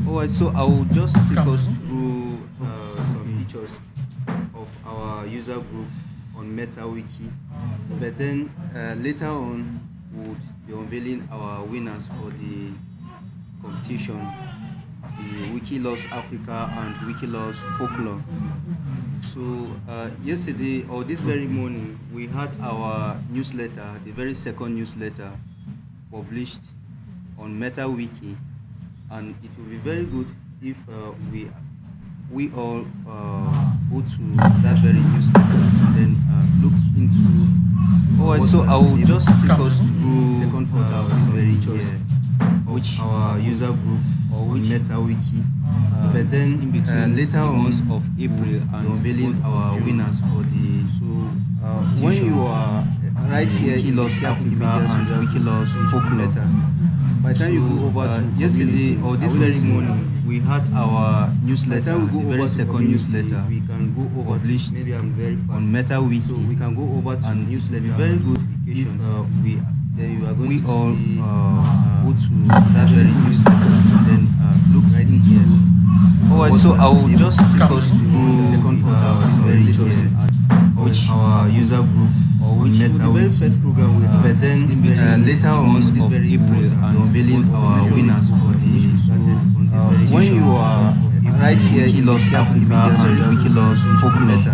Alright, so I will just take us through some features of our user group on MetaWiki, but then later on we'll be unveiling our winners for the competition, the Wikilaws Africa and Wikilaws Folklore. So yesterday or this very morning we had our newsletter, the very second newsletter published on MetaWiki, and it will be very good if we all go to that very newsletter and then look into. Alright, so I will just take us through second part of this very year, which our user group on MetaWiki, but then in between later on of April and unveiling our winners for the. So when you are right here in Wikilaws Africa and Wikilaws Folklore, by the time you go over to yesterday or this very morning, we had our newsletter, we go over second newsletter. We can go over published maybe I'm very on MetaWiki. So we can go over to newsletter. Very good if we all go to that very newsletter and then look right into it. Alright, so I will just take us through second part of this very year, which our user group on Meta. The very first program we had, but then later on this very April, unveiling our winners for the when you are right here in Los Africa and Wikiloss Folk Meta.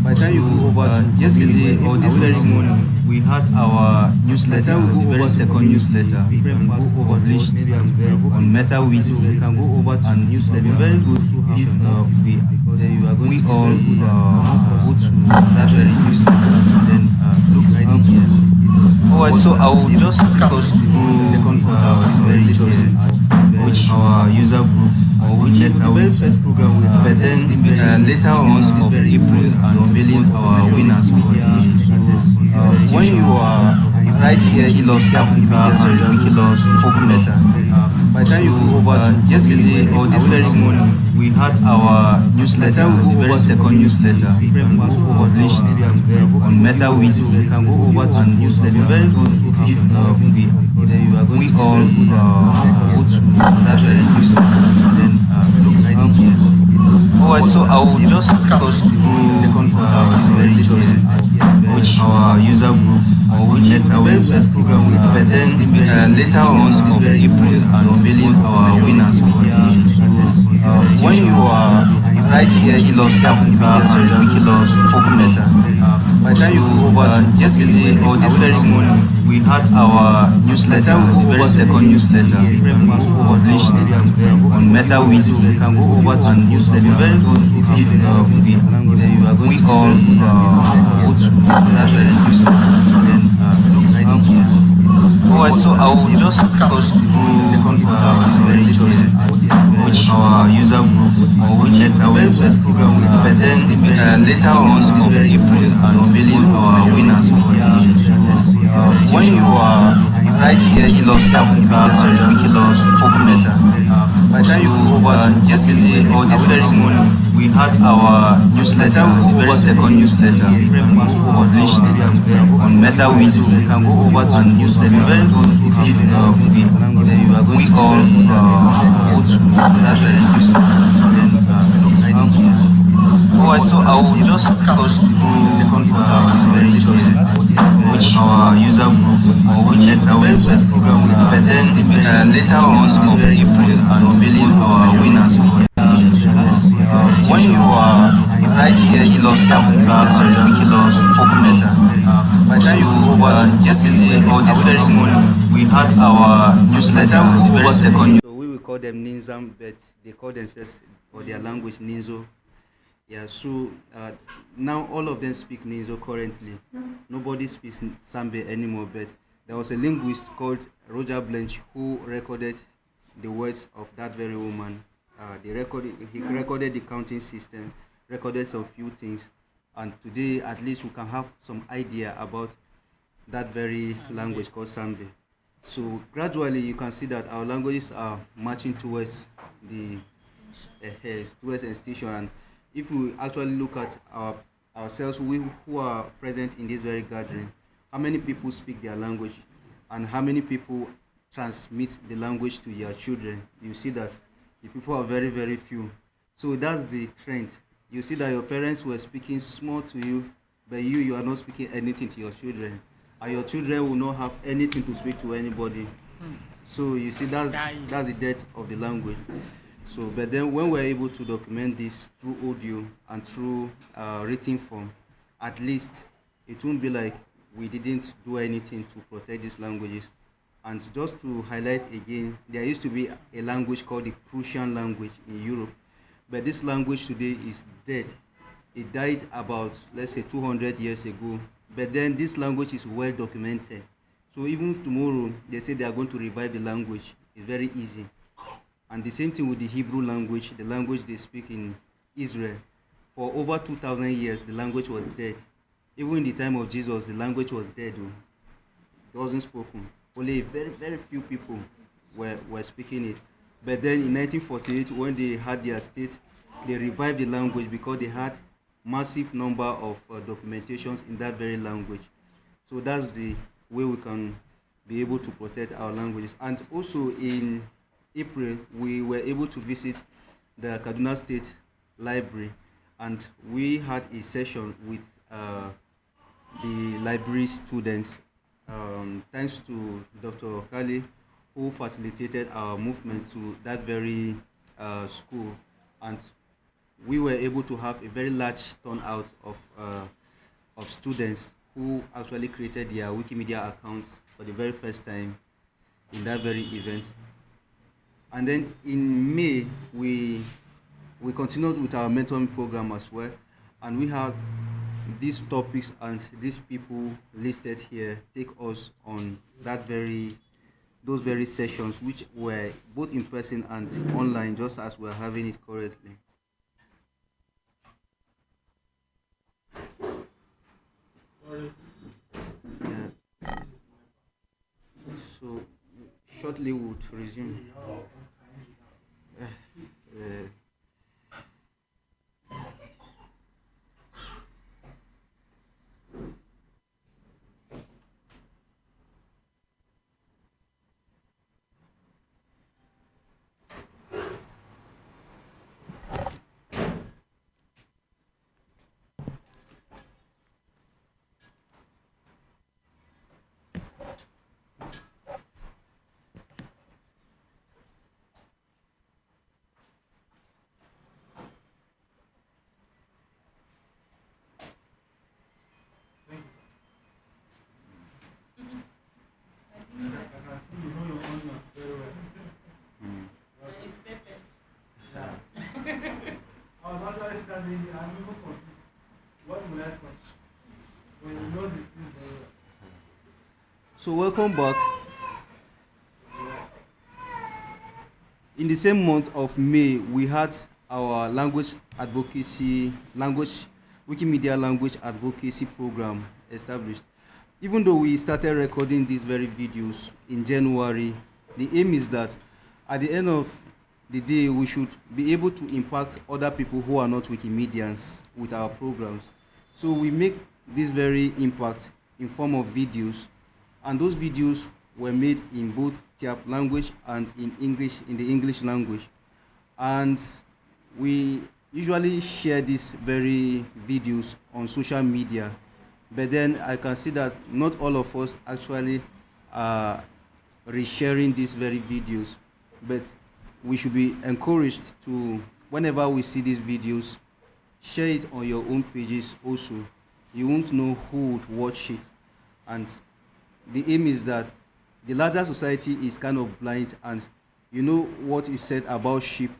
By the time you go over to yesterday or this very morning, we had our newsletter, the very second newsletter. We can go over published on Meta Wiki. We can go over to newsletter. Very good if we all go to that very newsletter and then look right into it. Alright, so I will just discuss the second part of very chosen, which our user group on Meta. The very first program we had, but then later on of April, unveiling our winners for the when you are right here in Los Africa and Wikiloss Folk Meta. By the time you go over to yesterday or this very morning, we had our newsletter, the very second newsletter. We can go over published on Meta Wiki. We can go over to newsletter. Very good if we all go to that very newsletter and then look right into it. Alright, so I will just discuss the second part of this very chosen, which our user group on Meta. The very first program we had, but then later on of April, unveiling our winners for the when you are right here in Los Africa and Wikiloss Folk Meta. By the time you go over to yesterday or this very morning, we had our newsletter, the very second newsletter. We can go over published on Meta Wiki. We can go over to newsletter. Very good if we all go to that very newsletter and then look right into it. Alright, so I will just discuss the second part of this very chosen, which our user group on Meta. The very first program we had, but then later on of April, unveiling our winners for the when you are right here in Los Africa and Wikiloss Folk Meta. By the time you go over to yesterday or this very morning, we had our newsletter, the very second newsletter. We can go over published on Meta Wiki. We can go over to newsletter. Very good if we all go to that very newsletter and then look right into it. Alright, so I will just discuss the second part of this very chosen, which our user group on Meta. The very first program we had, but then later on of April, unveiling our winners for the when you are right here in Los Africa and Wikiloss Folk Meta. By the time you go over to yesterday or this very morning, we had our newsletter, the very second. So we will call them Ninzam, but they call themselves or their language Ninzo. Yeah, so now all of them speak Ninzo currently. Nobody speaks Sambe anymore, but there was a linguist called Roger Blanche who recorded the words of that very woman. He recorded the counting system, recorded some few things, and today at least we can have some idea about that very language called Sambe. So gradually you can see that our languages are marching towards the towards extinction. And if we actually look at ourselves, we who are present in this very gathering, how many people speak their language and how many people transmit the language to your children, you see that the people are very, very few. So that's the trend. You see that your parents were speaking small to you, but you are not speaking anything to your children. And your children will not have anything to speak to anybody. So you see that's the death of the language. So, but then when we're able to document this through audio and through written form, at least it won't be like we didn't do anything to protect these languages. And just to highlight again, there used to be a language called the Prussian language in Europe, but this language today is dead. It died about, let's say, 200 years ago, but then this language is well documented. So even if tomorrow they say they are going to revive the language, it's very easy. And the same thing with the Hebrew language, the language they speak in Israel. For over 2,000 years, the language was dead. Even in the time of Jesus, the language was dead. It wasn't spoken. Only very, very few people were speaking it. But then in 1948, when they had their state, they revived the language because they had massive number of documentations in that very language. So that's the way we can be able to protect our languages. And also in April, we were able to visit the Kaduna State Library, and we had a session with the library students. Thanks to Dr. Kali, who facilitated our movement to that very school, and we were able to have a very large turnout of students who actually created their Wikimedia accounts for the very first time in that very event. And then in May, we continued with our mentoring program as well, and we have these topics and these people listed here take us on those very sessions, which were both in person and online, just as we're having it currently. Yeah. So shortly we'll resume. Uh, uh, I can see you know your onions very well. mm. It's pepper. Yeah. I was actually standing here, I'm even confused. What will I touch? When you know these things very well. So welcome back. In the same month of May, we had our Wikimedia language advocacy program established. Even though we started recording these very videos in January, the aim is that at the end of the day, we should be able to impact other people who are not Wikimedians with our programs. So we make this very impact in form of videos, and those videos were made in both Tyap language and in the English language. And we usually share these very videos on social media, but then I can see that not all of us actually are resharing these very videos, but we should be encouraged to, whenever we see these videos, share it on your own pages also. You won't know who would watch it, and the aim is that the larger society is kind of blind, and you know what is said about sheep.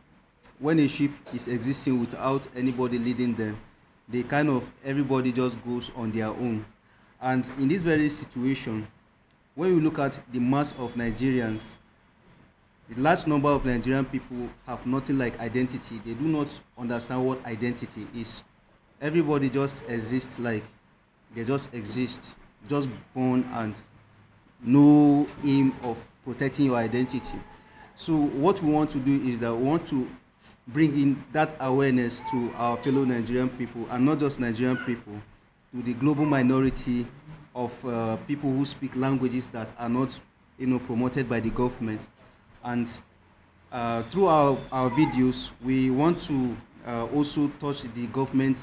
When a sheep is existing without anybody leading them, they kind of, everybody just goes on their own. And in this very situation, when we look at the mass of Nigerians, the large number of Nigerian people have nothing like identity. They do not understand what identity is. Everybody just exists, like they just exist, just born, and no aim of protecting your identity. So what we want to do is that we want to bring in that awareness to our fellow Nigerian people, and not just Nigerian people, to the global minority of people who speak languages that are not, promoted by the government. And through our videos, we want to also touch the government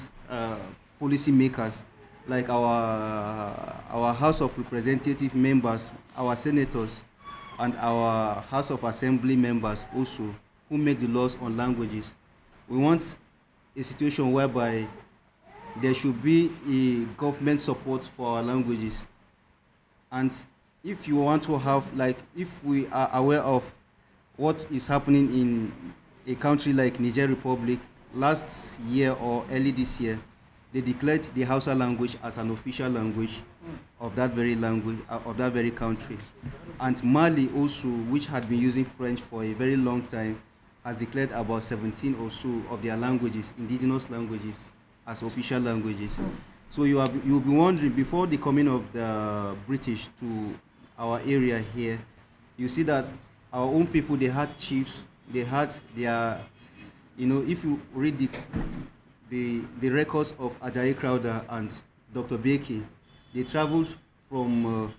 policy makers, like our House of Representative members, our senators, and our House of Assembly members also, who make the laws on languages. We want a situation whereby there should be a government support for our languages. And if you want to have, like, if we are aware of what is happening in a country like Niger Republic, last year or early this year, they declared the Hausa language as an official language of that very language, of that very country. And Mali also, which had been using French for a very long time, has declared about 17 or so of their languages, indigenous languages, as official languages. So you'll be wondering, before the coming of the British to our area here, you see that our own people, they had chiefs, they had their, if you read the records of Ajayi Crowder and Dr. Beki, they traveled from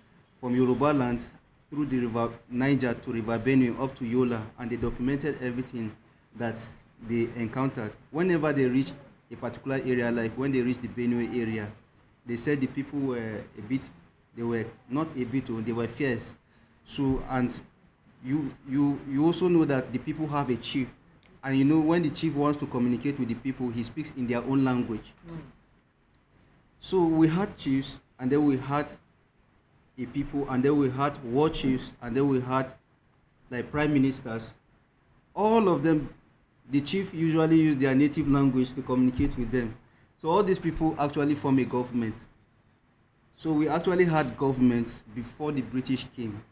Yoruba land through the river Niger to River Benue up to Yola, and they documented everything that they encountered. Whenever they reach a particular area, like when they reach the Benue area, they said the people were they were not a bit, they were fierce. So, and you also know that the people have a chief. And you know, when the chief wants to communicate with the people, he speaks in their own language. So we had chiefs, and then we had a people, and then we had war chiefs, and then we had like prime ministers. All of them, the chief usually use their native language to communicate with them. So all these people actually form a government. So we actually had governments before the British came.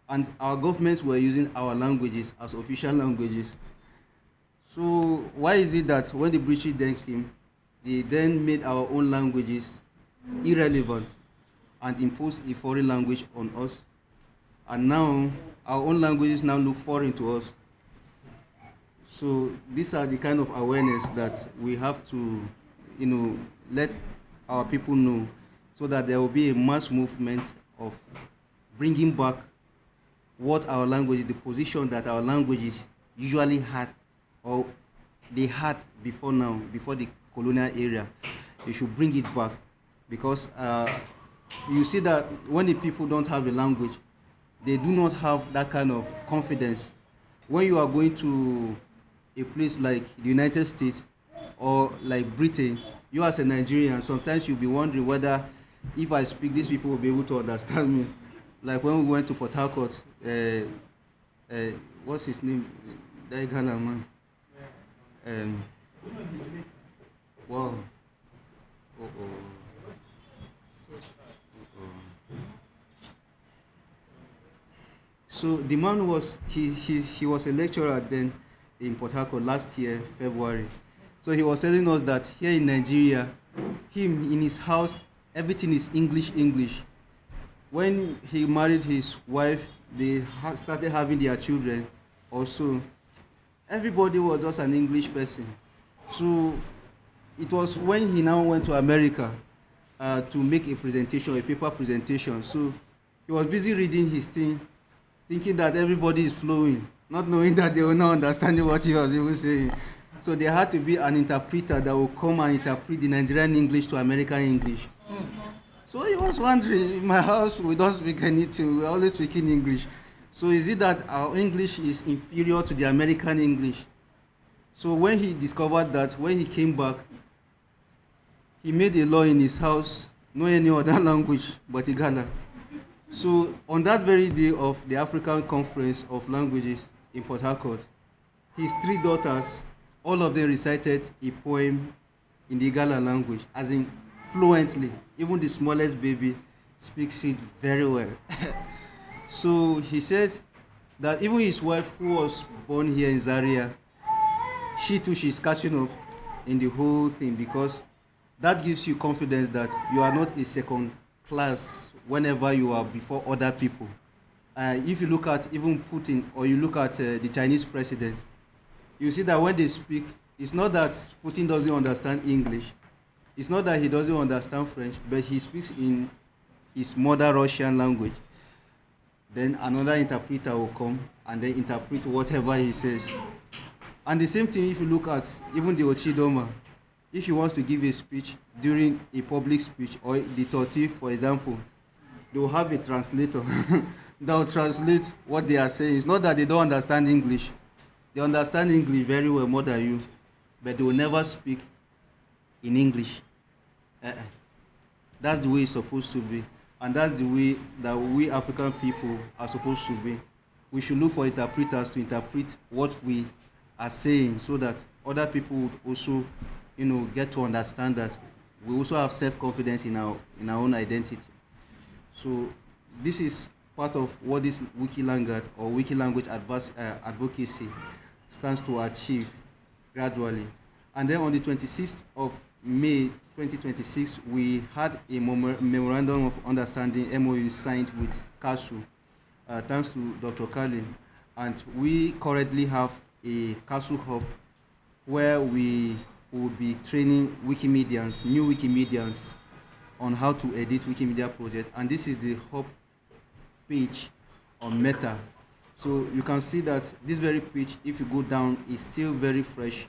And our governments were using our languages as official languages. So why is it that when the British then came, they then made our own languages irrelevant and imposed a foreign language on us? And now our own languages now look foreign to us. So these are the kind of awareness that we have to, let our people know, so that there will be a mass movement of bringing back what our language is, the position that our languages usually had, or they had before now, before the colonial era. They should bring it back, because you see that when the people don't have a language, they do not have that kind of confidence. When you are going to a place like the United States or like Britain, you as a Nigerian, sometimes you'll be wondering whether if I speak, these people will be able to understand me. Like when we went to Port Harcourt, what's his name? That Ghana man. Wow. So the man was, he was a lecturer then in Port Harcourt last year, February. So he was telling us that here in Nigeria, him in his house, everything is English. When he married his wife, they started having their children also. Everybody was just an English person. So it was when he now went to America to make a presentation, a paper presentation. So he was busy reading his thing, thinking that everybody is flowing, not knowing that they were not understanding what he was even saying. So there had to be an interpreter that would come and interpret the Nigerian English to American English. So he was wondering, in my house we don't speak anything, we're always speaking English. So is it that our English is inferior to the American English? So when he discovered that, when he came back, he made a law in his house, no any other language but Igala. So on that very day of the African Conference of Languages in Port Harcourt, his 3 daughters, all of them recited a poem in the Igala language, as in fluently. Even the smallest baby speaks it very well. So he said that even his wife, who was born here in Zaria, she too, she's catching up in the whole thing, because that gives you confidence that you are not a second class whenever you are before other people. If you look at even Putin, or you look at the Chinese president, you see that when they speak, it's not that Putin doesn't understand English. It's not that he doesn't understand French, but he speaks in his mother Russian language. Then another interpreter will come and then interpret whatever he says. And the same thing if you look at even the Ochidoma. If he wants to give a speech during a public speech, or the Tortif, for example, they will have a translator that will translate what they are saying. It's not that they don't understand English. They understand English very well, more than you, but they will never speak in English. That's the way it's supposed to be. And that's the way that we African people are supposed to be. We should look for interpreters to interpret what we are saying, so that other people would also, get to understand that we also have self-confidence in our own identity. So this is part of what this Wikilanguage or Wikilanguage advocacy stands to achieve gradually. And then on the 26th of May 2026, we had a memorandum of understanding, MOU, signed with CASU, thanks to Dr. Kali. And we currently have a CASU hub where we will be training Wikimedians, new Wikimedians, on how to edit Wikimedia project. And this is the hub page on Meta. So you can see that this very page, if you go down, is still very fresh.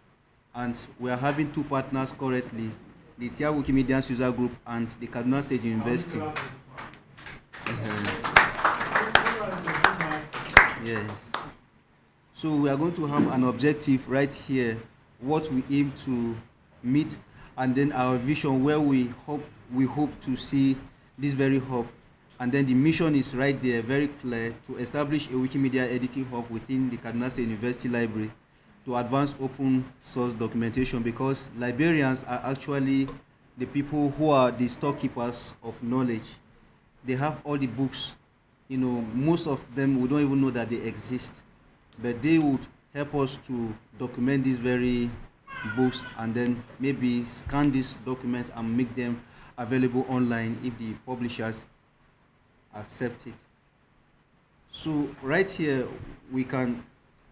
And we are having 2 partners currently the Tyap Wikimedia user group, and the Kaduna State University. Yes. So we are going to have an objective right here, what we aim to meet, and then our vision where we hope to see this very hub. And then the mission is right there, very clear, to establish a Wikimedia editing hub within the Kaduna State University Library to advance open source documentation, because librarians are actually the people who are the storekeepers of knowledge. They have all the books. You know, most of them we don't even know that they exist, but they would help us to document these very books and then maybe scan this document and make them available online if the publishers accept it. So right here we can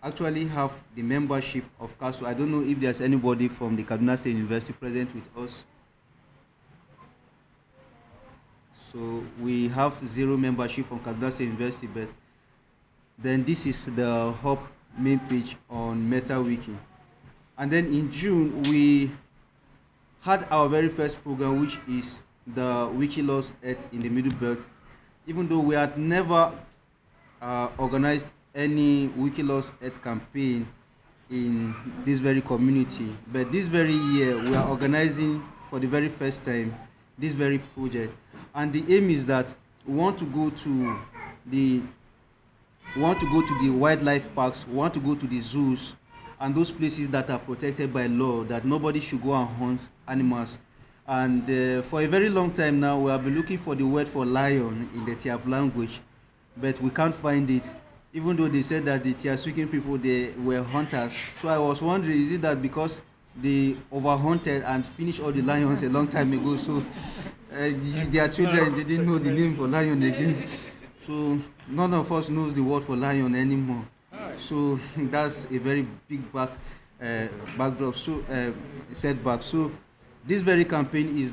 actually have the membership of CASU. I don't know if there's anybody from the Kaduna State University present with us. So we have 0 membership from Kaduna State University, but then this is the hub main page on MetaWiki. And then in June, we had our very first program, which is the Wikilost Earth in the Middle Belt. Even though we had never organized any Wikilost Earth campaign in this very community, but this very year we are organizing for the very first time this very project. And the aim is that we want to go to the wildlife parks, we want to go to the zoos and those places that are protected by law, that nobody should go and hunt animals. And for a very long time now, we have been looking for the word for lion in the Tyap language, but we can't find it, even though they said that the Tyap speaking people, they were hunters. So I was wondering, is it that because they overhunted and finished all the lions a long time ago, so their children, they didn't know the name for lion again. So none of us knows the word for lion anymore. So that's a very big backdrop, so setback. So this very campaign is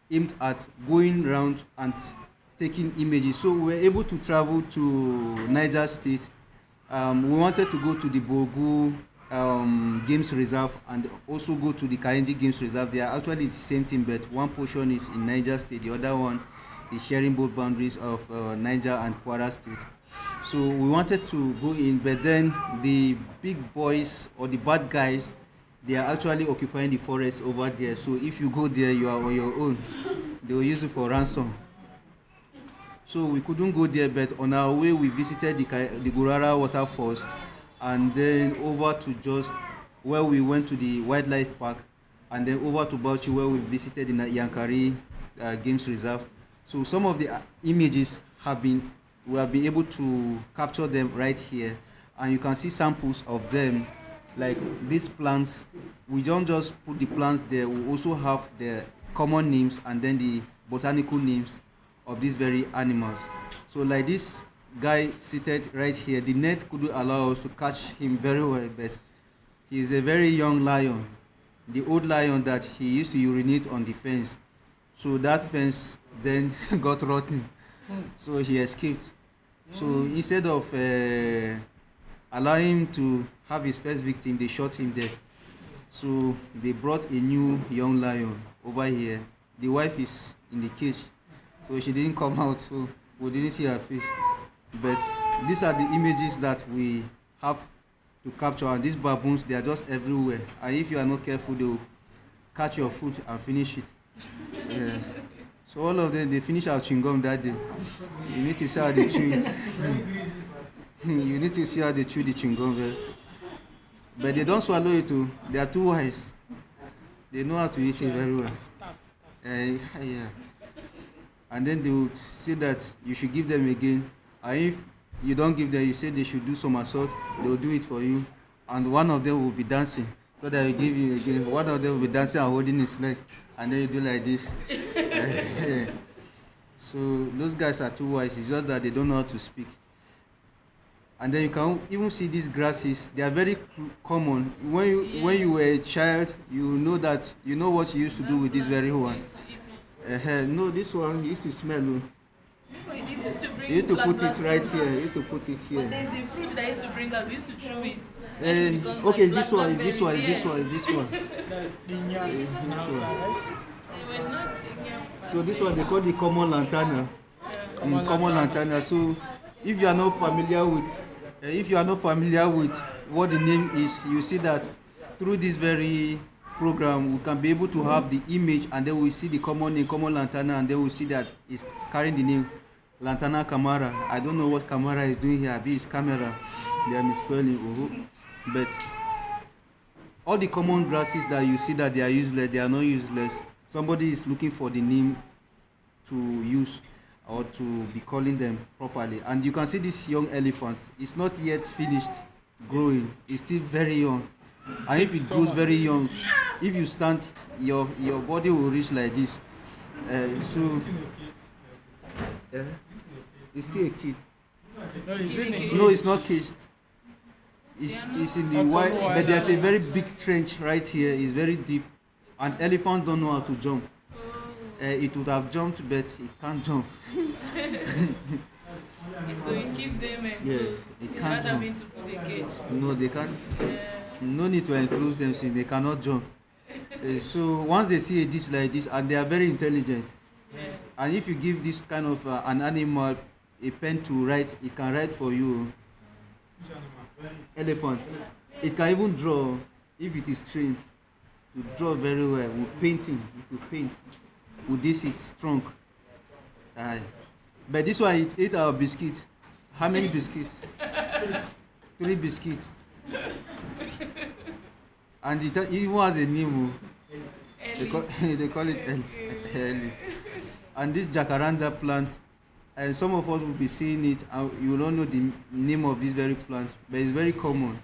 aimed at going around and taking images. So we were able to travel to Niger State. We wanted to go to the Bogu Games Reserve and also go to the Kainji Games Reserve. They are actually the same thing, but one portion is in Niger State, the other one is sharing both boundaries of Niger and Kwara State. So we wanted to go in, but then the big boys or the bad guys, they are actually occupying the forest over there. So if you go there, you are on your own. They will use it for ransom. So we couldn't go there, but on our way we visited the Gurara waterfalls, and then over to Jos, where we went to the wildlife park, and then over to Bauchi, where we visited the Yankari Games Reserve. So some of the images we have been able to capture them right here, and you can see samples of them, like these plants. We don't just put the plants there, we also have the common names and then the botanical names of these very animals. So like this guy seated right here, the net couldn't allow us to catch him very well, but he is a very young lion, the old lion that he used to urinate on the fence. So that fence then got rotten, so he escaped. So instead of allowing him to have his first victim, they shot him dead. So they brought a new young lion over here. The wife is in the cage, so she didn't come out, so we didn't see her face. But these are the images that we have to capture, and these baboons, they are just everywhere. And if you are not careful, they will catch your food and finish it. Yes. So all of them, they finish our chewing gum that day. You need to see how they chew it. You need to see how they chew the chewing gum. But they don't swallow it too. They are too wise. They know how to eat it very well. Yeah. And then they would say that you should give them again. And if you don't give them, you say they should do some assault, they will do it for you. And one of them will be dancing. So that you give you again. One of them will be dancing and holding his leg. And then you do like this. So those guys are too wise. It's just that they don't know how to speak. And then you can even see these grasses. They are very common. When you were a child, you know what you used to do with this very one. No, this one he used to smell. He used to put it right here. He used to put it here. But there's the fruit that I used to bring out. We used to chew it. Okay, it's this one. It's this one. It's this one. It's this one. So this one they call the common lantana. Common lantana. So if you are not familiar with what the name is, you see that through this very program we can be able to have the image, and then we see the common name, common lantana, and then we see that it's carrying the name lantana camara. I don't know what camera is doing here. Maybe it's camera. They are misspelling. But all the common grasses that you see that they are useless, they are not useless. Somebody is looking for the name to use or to be calling them properly. And you can see this young elephant. It's not yet finished growing. It's still very young. And if it grows very young, if you stand, your body will reach like this. It's still a kid. No, it's not caged. It's in the white, but there's a very big trench right here. It's very deep, and elephants don't know how to jump. It would have jumped, but it can't jump. So it keeps them enclosed. Yes, it can't jump. To put a cage. No, they can't. No need to enclose them since they cannot jump. So once they see a dish like this, and they are very intelligent, and if you give this kind of an animal a pen to write, it can write for you. Elephant. It can even draw if it is trained. To draw very well. With painting, it will paint. With this, it's strong. But this one, it ate our biscuit. How many biscuits? 3 biscuits. And it even has a name. They call it Ellie. And this jacaranda plant, and some of us will be seeing it, and you don't know the name of this very plant, but it's very common.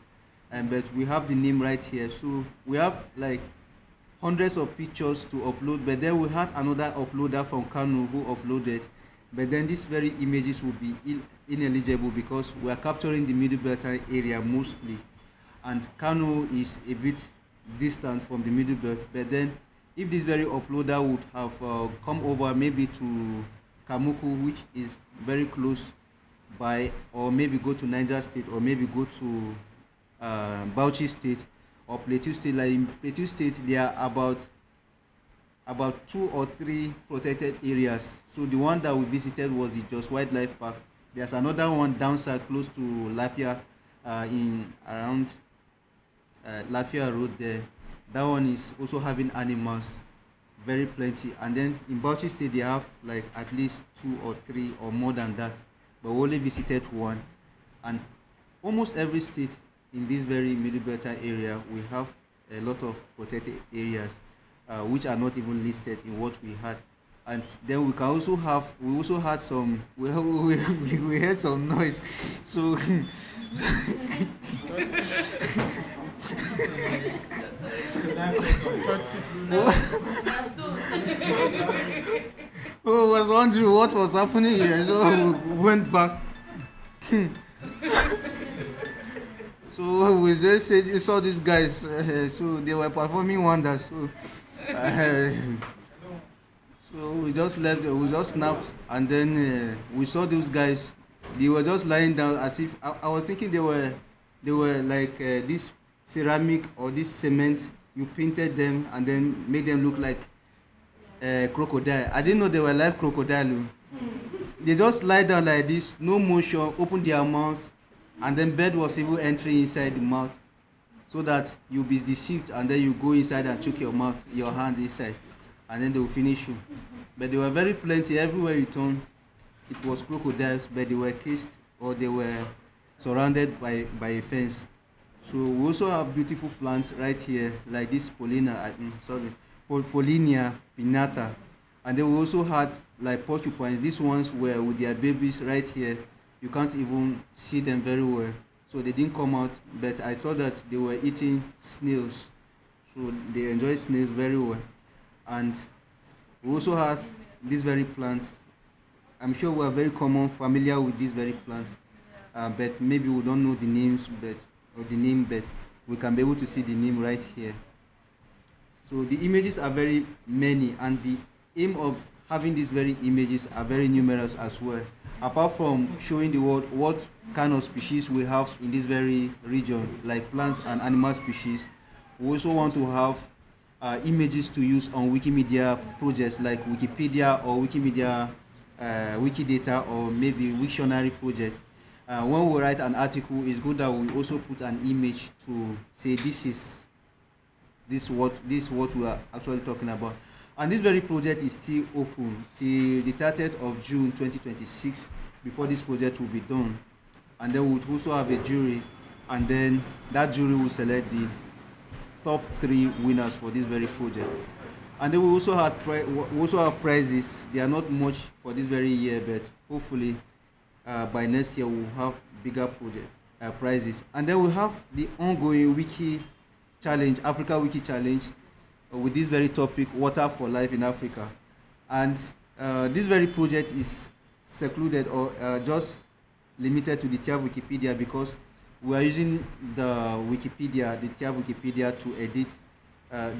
But we have the name right here. So we have like hundreds of pictures to upload, but then we had another uploader from Kano who uploaded, but then these very images will be ineligible because we are capturing the Middle Belt area mostly, and Kano is a bit distant from the Middle Belt. But then if this very uploader would have come over maybe to Kamuku, which is very close by, or maybe go to Niger State, or maybe go to Bauchi State or Plateau State. Like in Plateau State, there are about 2 or 3 protected areas. So the one that we visited was the Jos Wildlife Park. There's another one down south close to Lafia, in around Lafia Road there. That one is also having animals, very plenty. And then in Bauchi State, they have like at least 2 or 3 or more than that. But we only visited one. And almost every state in this very Middle Belt area, we have a lot of protected areas, which are not even listed in what we had. And then we also had some, we heard some noise. So I was wondering what was happening here, so we went back. So we just said, you saw these guys, so they were performing wonders. So we just left, we just snapped, and then we saw those guys. They were just lying down as if, I was thinking they were like this ceramic or this cement. You painted them and then made them look like crocodile. I didn't know they were like crocodile. They just lie down like this, no motion, open their mouth, and then bird was even entering inside the mouth, so that you'll be deceived, and then you go inside and choke your mouth, your hand inside, and then they will finish you. But they were very plenty everywhere you turn. It was crocodiles, but they were caged or they were surrounded by a fence. So we also have beautiful plants right here, like this Polinia pinnata. And then we also had like porcupines. These ones were with their babies right here. You can't even see them very well. So they didn't come out, but I saw that they were eating snails. So they enjoy snails very well. And we also have these very plants. I'm sure we are very familiar with these very plants, but maybe we don't know the names, but we can be able to see the name right here. So the images are very many, and the aim of having these very images are very numerous as well. Apart from showing the world what kind of species we have in this very region, like plants and animal species, we also want to have images to use on Wikimedia projects like Wikipedia or Wikimedia Wikidata or maybe Wiktionary project. When we write an article, it's good that we also put an image to say this what we are actually talking about. And this very project is still open till the 30th of June 2026 before this project will be done. And then we would also have a jury, and then that jury will select the top 3 winners for this very project. And then we also have prizes. They are not much for this very year, but hopefully by next year we'll have bigger prizes. And then we have the ongoing Wiki Challenge, Africa Wiki Challenge, with this very topic, water for life in Africa. And this very project is secluded or just limited to the Tyap Wikipedia, because we are using the Wikipedia, the Tyap Wikipedia, to edit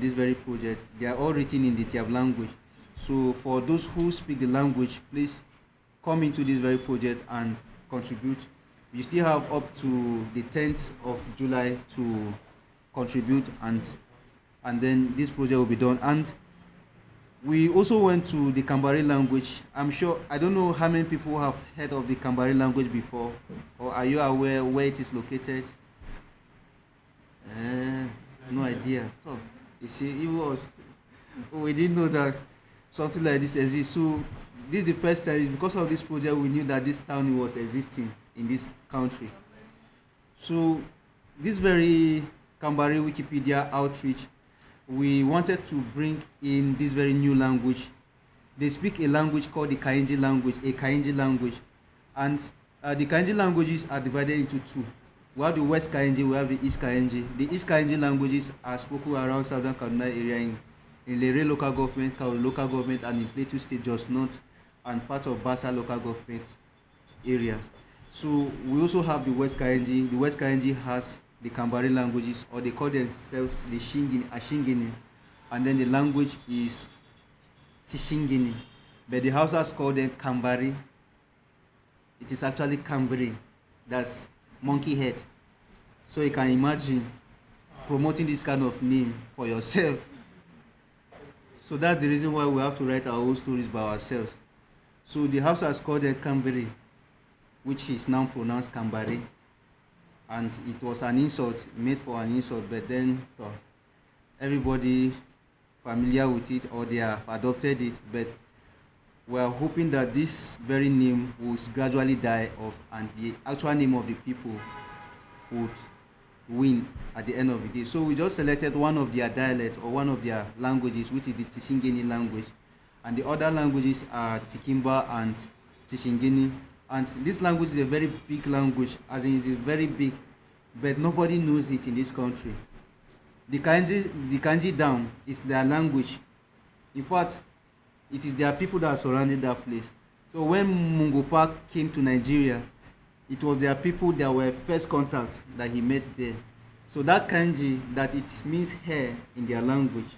this very project. They are all written in the Tyap language. So for those who speak the language, please come into this very project and contribute. You still have up to the 10th of July to contribute, and then this project will be done. And we also went to the Kambari language. I'm sure, I don't know how many people have heard of the Kambari language before, or are you aware where it is located? No idea. Oh, you see, we didn't know that something like this exists. So this is the first time. Because of this project, we knew that this town was existing in this country. So this very Kambari Wikipedia outreach, we wanted to bring in this very new language. They speak a language called the Kainji language, and the Kainji languages are divided into 2. We have the West Kainji, we have the East Kainji. The East Kainji languages are spoken around Southern Kaduna area in Lere local government, Kauru local government, and in Plateau State, Jos North, and part of Basa local government areas. So we also have the West Kainji. The West Kainji has the Kambari languages, or they call themselves the Ashingini, and then the language is Tishingini, but the Hausas call them Kambari. It is actually Kambri, that's monkey head. So you can imagine promoting this kind of name for yourself. So that's the reason why we have to write our own stories by ourselves. So the Hausas call them Kambri, which is now pronounced Kambari. And it was an insult, made for an insult, but then everybody familiar with it, or they have adopted it. But we are hoping that this very name will gradually die off, and the actual name of the people would win at the end of the day. So we just selected one of their dialects or one of their languages, which is the Tishingini language, and the other languages are Tikimba and Tishingini. And this language is a very big language, as in it is very big, but nobody knows it in this country. The Kanji Dam is their language. In fact, it is their people that surrounded that place. So when Mungo Park came to Nigeria, it was their people that were first contacts that he met there. So that kanji, that it means hair in their language.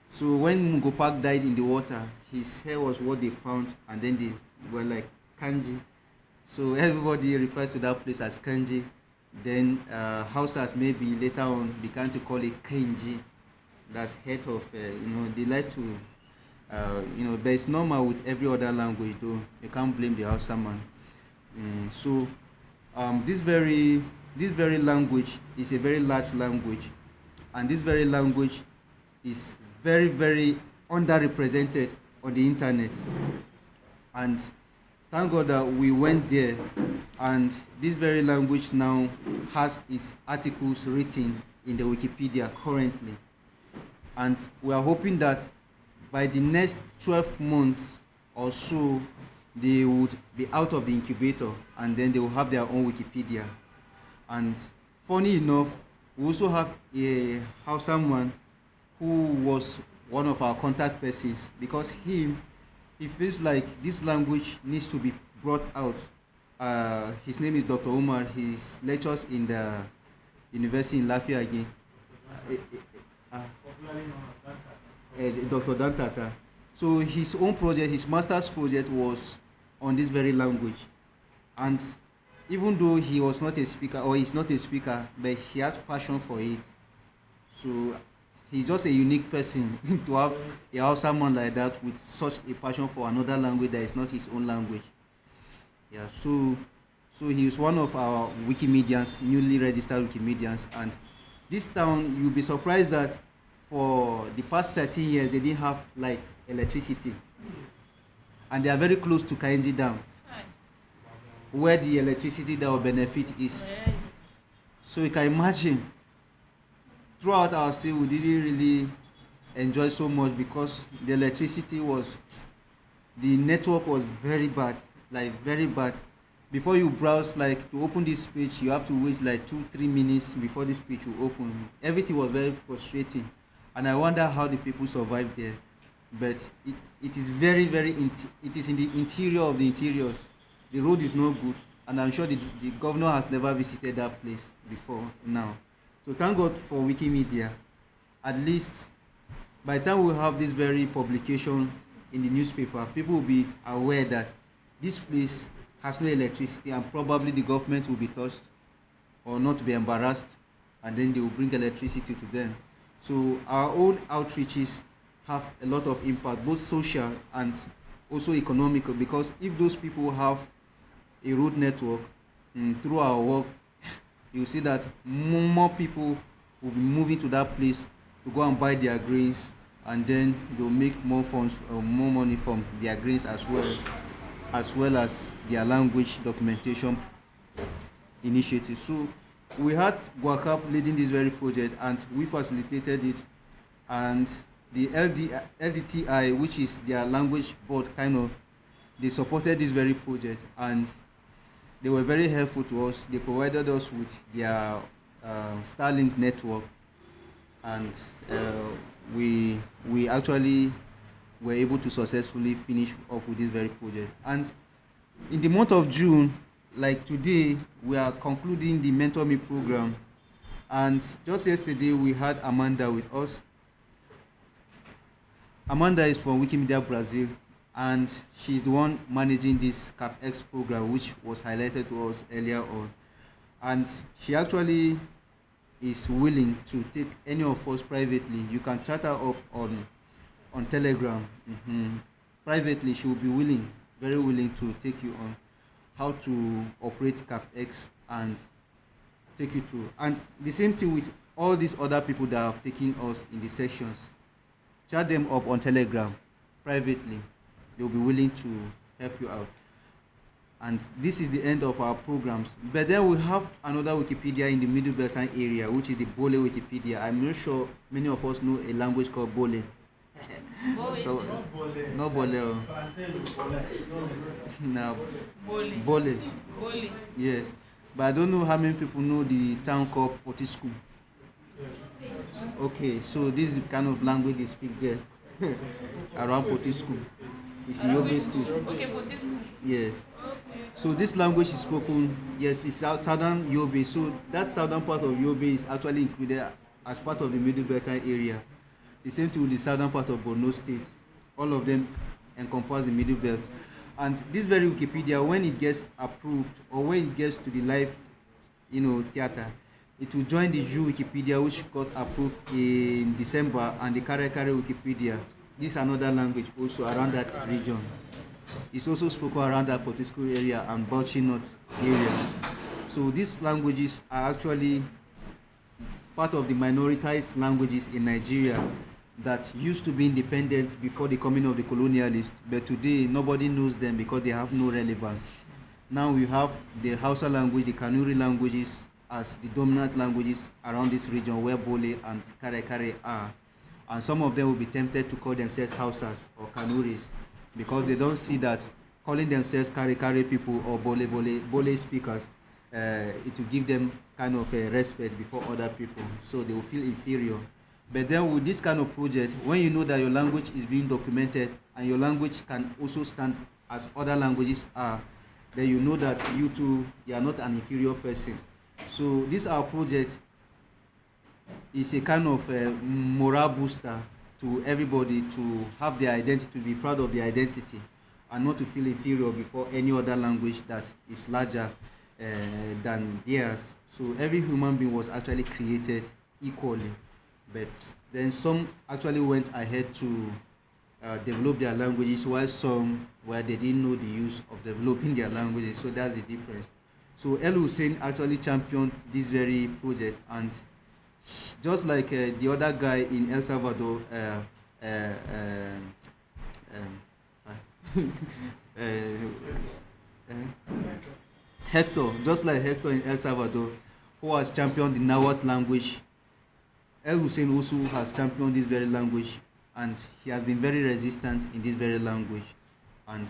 So when Mungo Park died in the water, his hair was what they found, and then they were like, Kanji. So everybody refers to that place as Kanji. Then Hausas maybe later on began to call it Kenji. That's head of, they like to, but it's normal with every other language though. You can't blame the Hausa man. So this very language is a very large language. And this very language is very, very underrepresented on the internet. And thank God that we went there, and this very language now has its articles written in the Wikipedia currently. And we are hoping that by the next 12 months or so, they would be out of the incubator, and then they will have their own Wikipedia. And funny enough, we also have a Hausa man who was one of our contact persons, because he feels like this language needs to be brought out. His name is Dr. Umar. He lectures in the university in Lafia again. Dr. Dantata. So his own project, his master's project, was on this very language. And even though he was not a speaker, or he's not a speaker, but he has passion for it. So he's just a unique person to have a Hausa man like that with such a passion for another language that is not his own language. Yeah, so he's one of our Wikimedians, newly registered Wikimedians, and this town, you'll be surprised that for the past 13 years they didn't have light, electricity, and they are very close to Kainji Dam, where the electricity that will benefit is. Yes. So you can imagine, throughout our stay, we didn't really enjoy so much because the electricity was, the network was very bad, like very bad. Before you browse, like to open this page, you have to wait like 2-3 minutes before this page will open. Everything was very frustrating, and I wonder how the people survived there. But it is very, it is in the interior of the interiors. The road is not good, and I'm sure the governor has never visited that place before now. So thank God for Wikimedia. At least by the time we have this very publication in the newspaper, people will be aware that this place has no electricity, and probably the government will be touched or not be embarrassed, and then they will bring electricity to them. So our own outreaches have a lot of impact, both social and also economical, because if those people have a road network, through our work, you see that more people will be moving to that place to go and buy their grains, and then they'll make more funds or more money from their grains as well as their language documentation initiative. So we had Guacap leading this very project, and we facilitated it, and the LDTI, which is their language board, they supported this very project, and they were very helpful to us. They provided us with their Starlink network, and we actually were able to successfully finish up with this very project. And in the month of June, like today, we are concluding the Mentor Me program, and just yesterday we had Amanda with us. Amanda is from Wikimedia Brazil, and she's the one managing this CapX program, which was highlighted to us earlier on. And she actually is willing to take any of us privately. You can chat her up on Telegram. Privately, she will be very willing to take you on how to operate CapX and take you through. And the same thing with all these other people that have taken us in the sessions. Chat them up on Telegram privately. They'll be willing to help you out. And this is the end of our programs. But then we have another Wikipedia in the Middle Beltline area, which is the Bole Wikipedia. I'm not sure many of us know a language called Bole. So, no Bole. No. Bole. Yes. But I don't know how many people know the town called Potiskum. Okay, so this is the kind of language they speak there. Around Potiskum. It's in Yobe State. Okay, Potiskum. Yes. Okay. So this language is spoken, yes, it's southern Yobe. So that southern part of Yobe is actually included as part of the Middle Beltline area. The same thing with the southern part of Borno State. All of them encompass the Middle Belt. And this very Wikipedia, when it gets approved or when it gets to the live, theater, it will join the Ju Wikipedia, which got approved in December, and the Kare Wikipedia. This is another language also around that region. It's also spoken around that Potiskum area and Bauchi North area. So these languages are actually part of the minoritized languages in Nigeria that used to be independent before the coming of the colonialists, but today nobody knows them because they have no relevance. Now we have the Hausa language, the Kanuri languages as the dominant languages around this region where Bole and Kare are. And some of them will be tempted to call themselves Hausas or Kanuris because they don't see that calling themselves Kare people or Bole speakers, it will give them kind of a respect before other people, so they will feel inferior. But then with this kind of project, when you know that your language is being documented and your language can also stand as other languages are, then you know that you too, you are not an inferior person. So this our project is a kind of a moral booster to everybody to have their identity, to be proud of their identity, and not to feel inferior before any other language that is larger than theirs. So every human being was actually created equally, but Then some actually went ahead to develop their languages, while some where they didn't know the use of developing their languages. So that's the difference. So El Hussein actually championed this very project, and just like the other guy in El Salvador, Hector, just like Hector in El Salvador, who has championed the Nahuatl language, El Hussein also has championed this very language, and he has been very resistant in this very language. And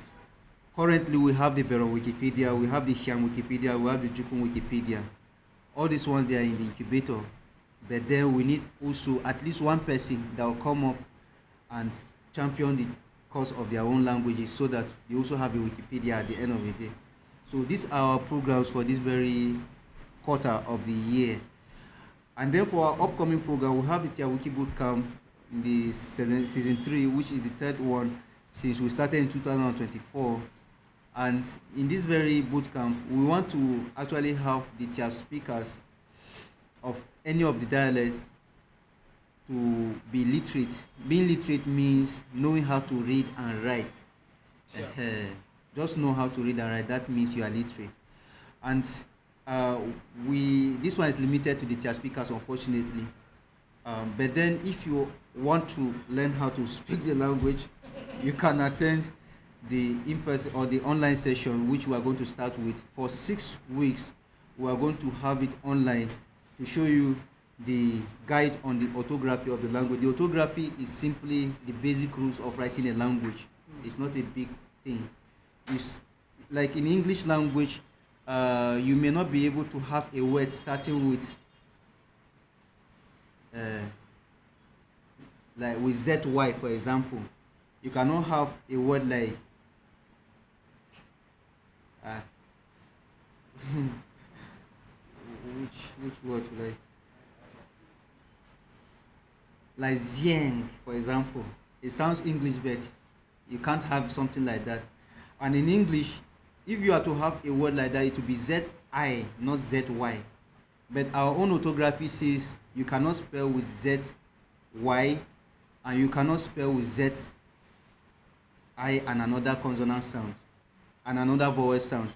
currently we have the Beron Wikipedia, we have the Hiam Wikipedia, we have the Junction Wikipedia. All these ones, they are in the incubator. But then we need also at least one person that will come up and champion the cause of their own languages, so that they also have a Wikipedia at the end of the day. So these are our programs for this very quarter of the year. And then for our upcoming program, we have the Tyap Wiki Bootcamp in the season 3, which is the third one since we started in 2024. And in this very bootcamp, we want to actually have the Tyap speakers of any of the dialects to be literate. Being literate means knowing how to read and write. Just know how to read and write, that means you are literate. And this one is limited to the Tyap speakers, unfortunately. But then if you want to learn how to speak the language, you can attend the in-person or the online session, which we are going to start with. For 6 weeks, we are going to have it online to show you the guide on the orthography of the language. The orthography is simply the basic rules of writing a language. It's not a big thing. It's like in English language, you may not be able to have a word starting with like with ZY, for example. You cannot have a word like which word like Zieng, for example. It sounds English, but you can't have something like that. And in English, if you are to have a word like that, it will be ZI, not ZY. But our own orthography says you cannot spell with ZY, and you cannot spell with ZI and another consonant sound and another vowel sound.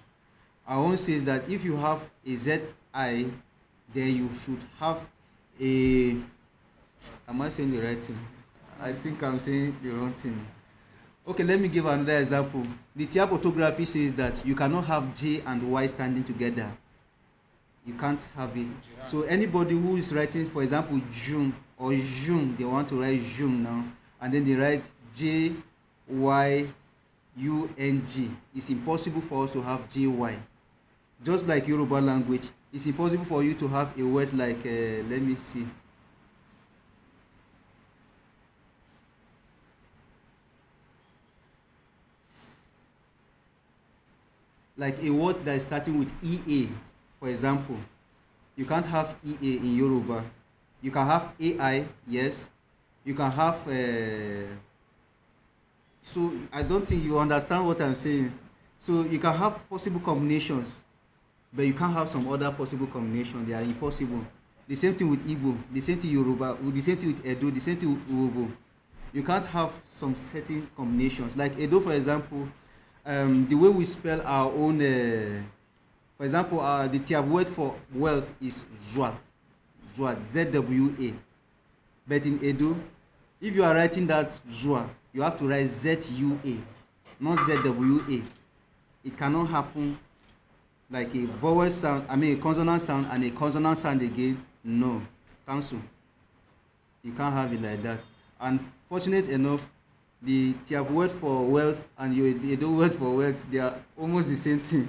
Our own says that if you have a ZI, then you should have a... Am I saying the right thing? I think I'm saying the wrong thing. Okay, let me give another example. The Tyap orthography says that you cannot have J and Y standing together. You can't have it. So anybody who is writing, for example, Jung or Jung, they want to write Jung now, and then they write J-Y-U-N-G. It's impossible for us to have J-Y. Just like Yoruba language, it's impossible for you to have a word like, let me see. Like a word that is starting with EA, for example. You can't have EA in Yoruba. You can have AI, yes. You can have... so I don't think you understand what I'm saying. So you can have possible combinations, but you can't have some other possible combinations. They are impossible. The same thing with Igbo, the same thing Yoruba, the same thing with Edo, the same thing with Urobo. You can't have some certain combinations. Like Edo, for example, the way we spell our own, for example, the Tyap word for wealth is Zwa, Z-W-A. But in Edo, if you are writing that Zwa, you have to write Z-U-A, not Z-W-A. It cannot happen like a vowel sound, a consonant sound and a consonant sound again. No, cancel. You can't have it like that. And fortunate enough, the Tyap word for wealth and the Edo word for wealth, they are almost the same thing.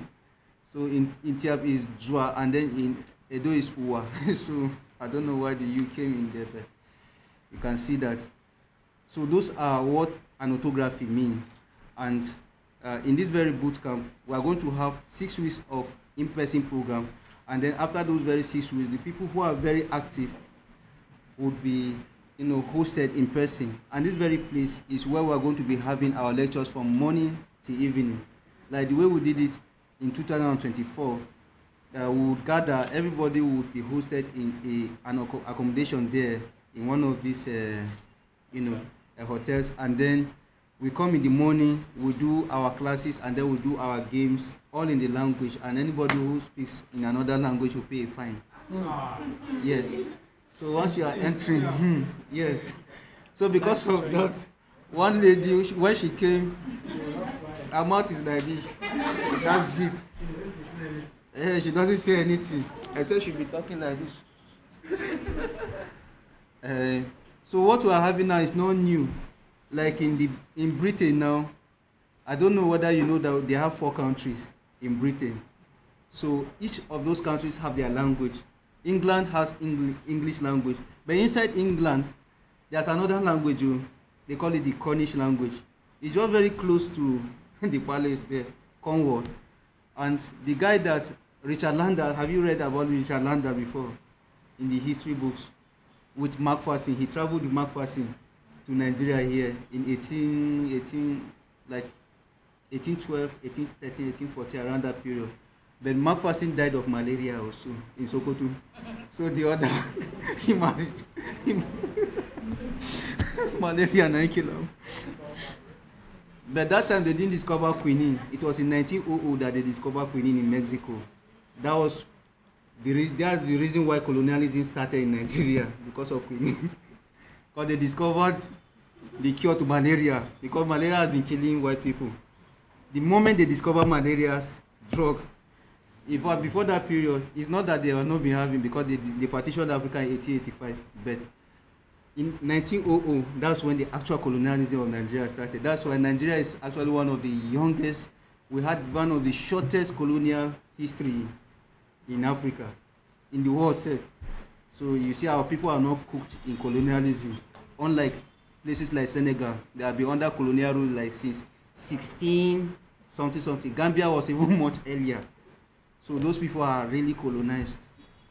So in Tyap is Zwa, and then in Edo is Uwa. So I don't know why the U came in there, but you can see that. So those are what an orthography means. And in this very bootcamp, we are going to have 6 weeks of in-person program. And then after those very 6 weeks, the people who are very active would be hosted in person. And this very place is where we're going to be having our lectures from morning to evening. Like the way we did it in 2024, we would gather, everybody would be hosted in an accommodation there in one of these, hotels, and then we come in the morning, we do our classes, and then we do our games, all in the language, and anybody who speaks in another language will pay a fine. Yes. So once you are entering, yes. So because of that, one lady, when she came, her mouth is like this, that zip. She doesn't say anything. I said she'll be talking like this. So what we are having now is not new. Like in Britain now, I don't know whether you know that they have 4 countries in Britain. So each of those countries have their language. England has English language, but inside England, there's another language. They call it the Cornish language. It's just very close to the palace there, Cornwall. And the guy that Richard Lander, have you read about Richard Lander before in the history books? With Macpherson, he traveled with Macpherson to Nigeria here in 1812, 1813, 1814, around that period. But Macpherson died of malaria also in Sokoto. So the other, malaria 9 kilo. But that time they didn't discover quinine. It was in 1900 that they discovered quinine in Mexico. That's the reason why colonialism started in Nigeria, because of quinine. Because they discovered the cure to malaria, because malaria has been killing white people. The moment they discovered malaria's drug, before that period, it's not that they have not been having, because they partitioned Africa in 1885, but in 1900, that's when the actual colonialism of Nigeria started. That's why Nigeria is actually one of the youngest. We had one of the shortest colonial history in Africa, in the world itself. So you see our people are not cooked in colonialism, unlike places like Senegal. They have been under colonial rule like since 16 something. Gambia was even much earlier. So those people are really colonized,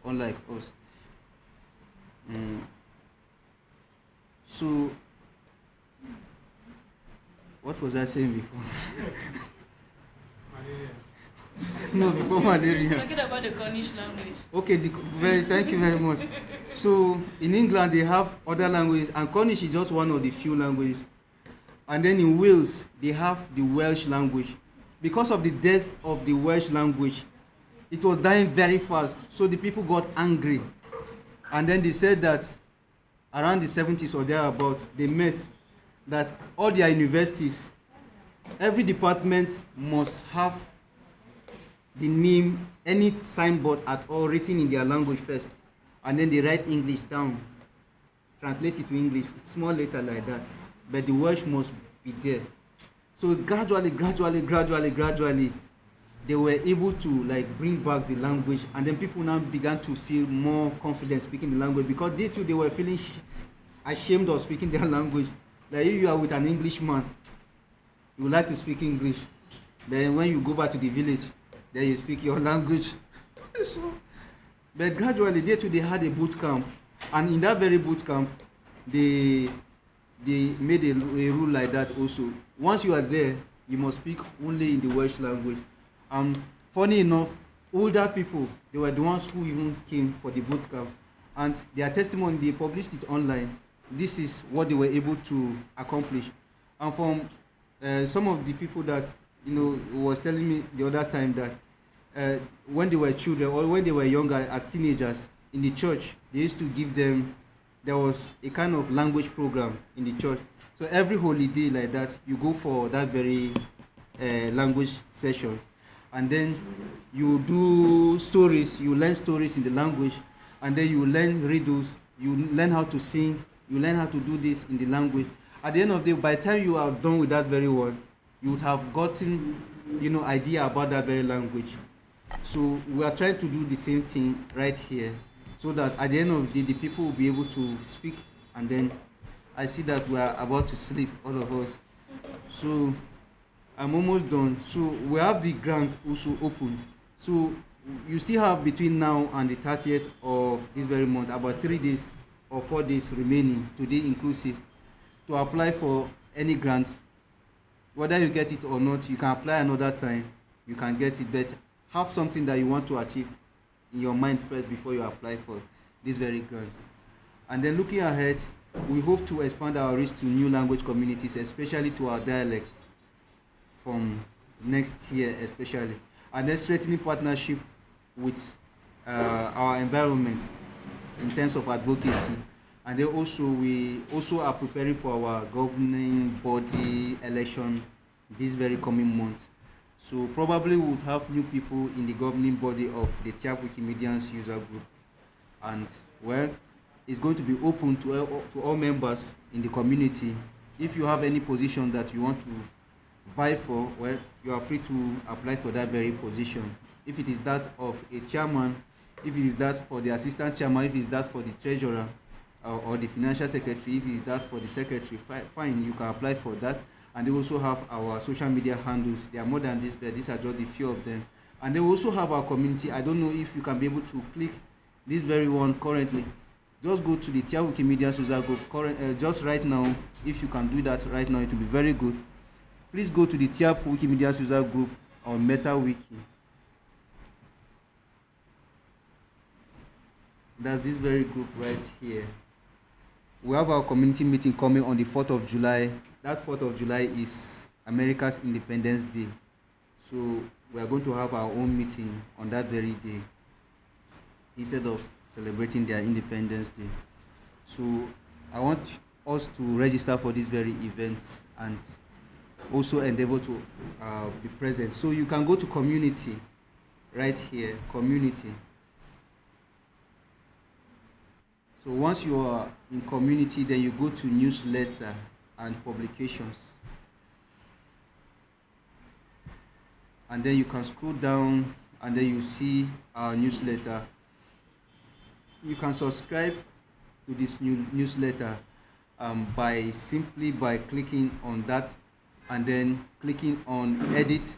unlike us. So what was I saying before? Malaria. No, before malaria. Talking about the Cornish language. Okay, thank you very much. So in England they have other languages, and Cornish is just one of the few languages. And then in Wales they have the Welsh language. Because of the death of the Welsh language, it was dying very fast, so the people got angry, and then they said that around the 70s or thereabout, they met that all their universities, every department must have the name, any signboard at all written in their language first, and then they write English down, translate it to English, small letter like that, but the Welsh must be there. So gradually, they were able to bring back the language, and then people now began to feel more confident speaking the language, because they too, they were feeling ashamed of speaking their language. Like if you are with an Englishman, you would like to speak English, then when you go back to the village, then you speak your language. But gradually, they too, they had a boot camp, and in that very boot camp, they made a rule like that also. Once you are there, you must speak only in the Welsh language. Funny enough, older people, they were the ones who even came for the boot camp, and their testimony, they published it online. This is what they were able to accomplish. And from some of the people that was telling me the other time that when they were children or when they were younger as teenagers in the church, they used to give them, there was a kind of language program in the church. So every holiday like that, you go for that very language session, and then you do stories, you learn stories in the language, and then you learn riddles, you learn how to sing, you learn how to do this in the language. At the end of the day, by the time you are done with that very one, you would have gotten idea about that very language. So we are trying to do the same thing right here, so that at the end of the day, the people will be able to speak. And then I see that we are about to sleep, all of us. So I'm almost done. So we have the grants also open. So you still have between now and the 30th of this very month about 3 days or 4 days remaining, today inclusive, to apply for any grant. Whether you get it or not, you can apply another time, you can get it, but have something that you want to achieve in your mind first before you apply for this very grant. And then looking ahead, we hope to expand our reach to new language communities, especially to our dialects from next year especially. And then strengthening partnership with our environment in terms of advocacy. And then also we also are preparing for our governing body election this very coming month. So probably we would have new people in the governing body of the Tyap Wikimedians user group. And well, it's going to be open to all members in the community. If you have any position that you want to vie for, well, you are free to apply for that very position. If it is that of a chairman, if it is that for the assistant chairman, if it is that for the treasurer or the financial secretary, if it is that for the secretary, fine, you can apply for that. And they also have our social media handles. There are more than this, but these are just a few of them. And they also have our community. I don't know if you can be able to click this very one currently. Just go to the Tyap Wikimedia user group just right now. If you can do that right now, it will be very good. Please go to the Tyap Wikimedia user group on MetaWiki. That's this very group right here. We have our community meeting coming on the 4th of July. That 4th of July is America's Independence Day. So we are going to have our own meeting on that very day instead of celebrating their Independence Day. So I want us to register for this very event and also endeavor to be present. So you can go to community right here, community. So once you are in community, then you go to newsletter and publications. And then you can scroll down and then you see our newsletter. You can subscribe to this new newsletter by clicking on that and then clicking on edit.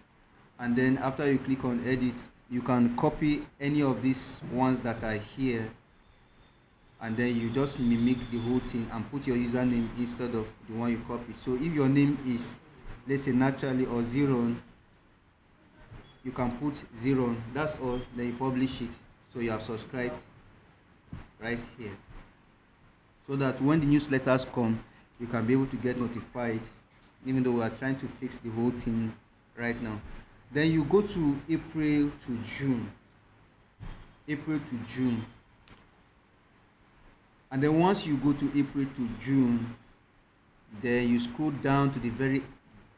And then after you click on edit, you can copy any of these ones that are here. And then you just mimic the whole thing and put your username instead of the one you copied. So if your name is, let's say, Naturally or Zeron, you can put Zeron. That's all. Then you publish it. So you have subscribed right here. So that when the newsletters come, you can be able to get notified, even though we are trying to fix the whole thing right now. Then you go to April to June. April to June. And then once you go to April to June, then you scroll down to the very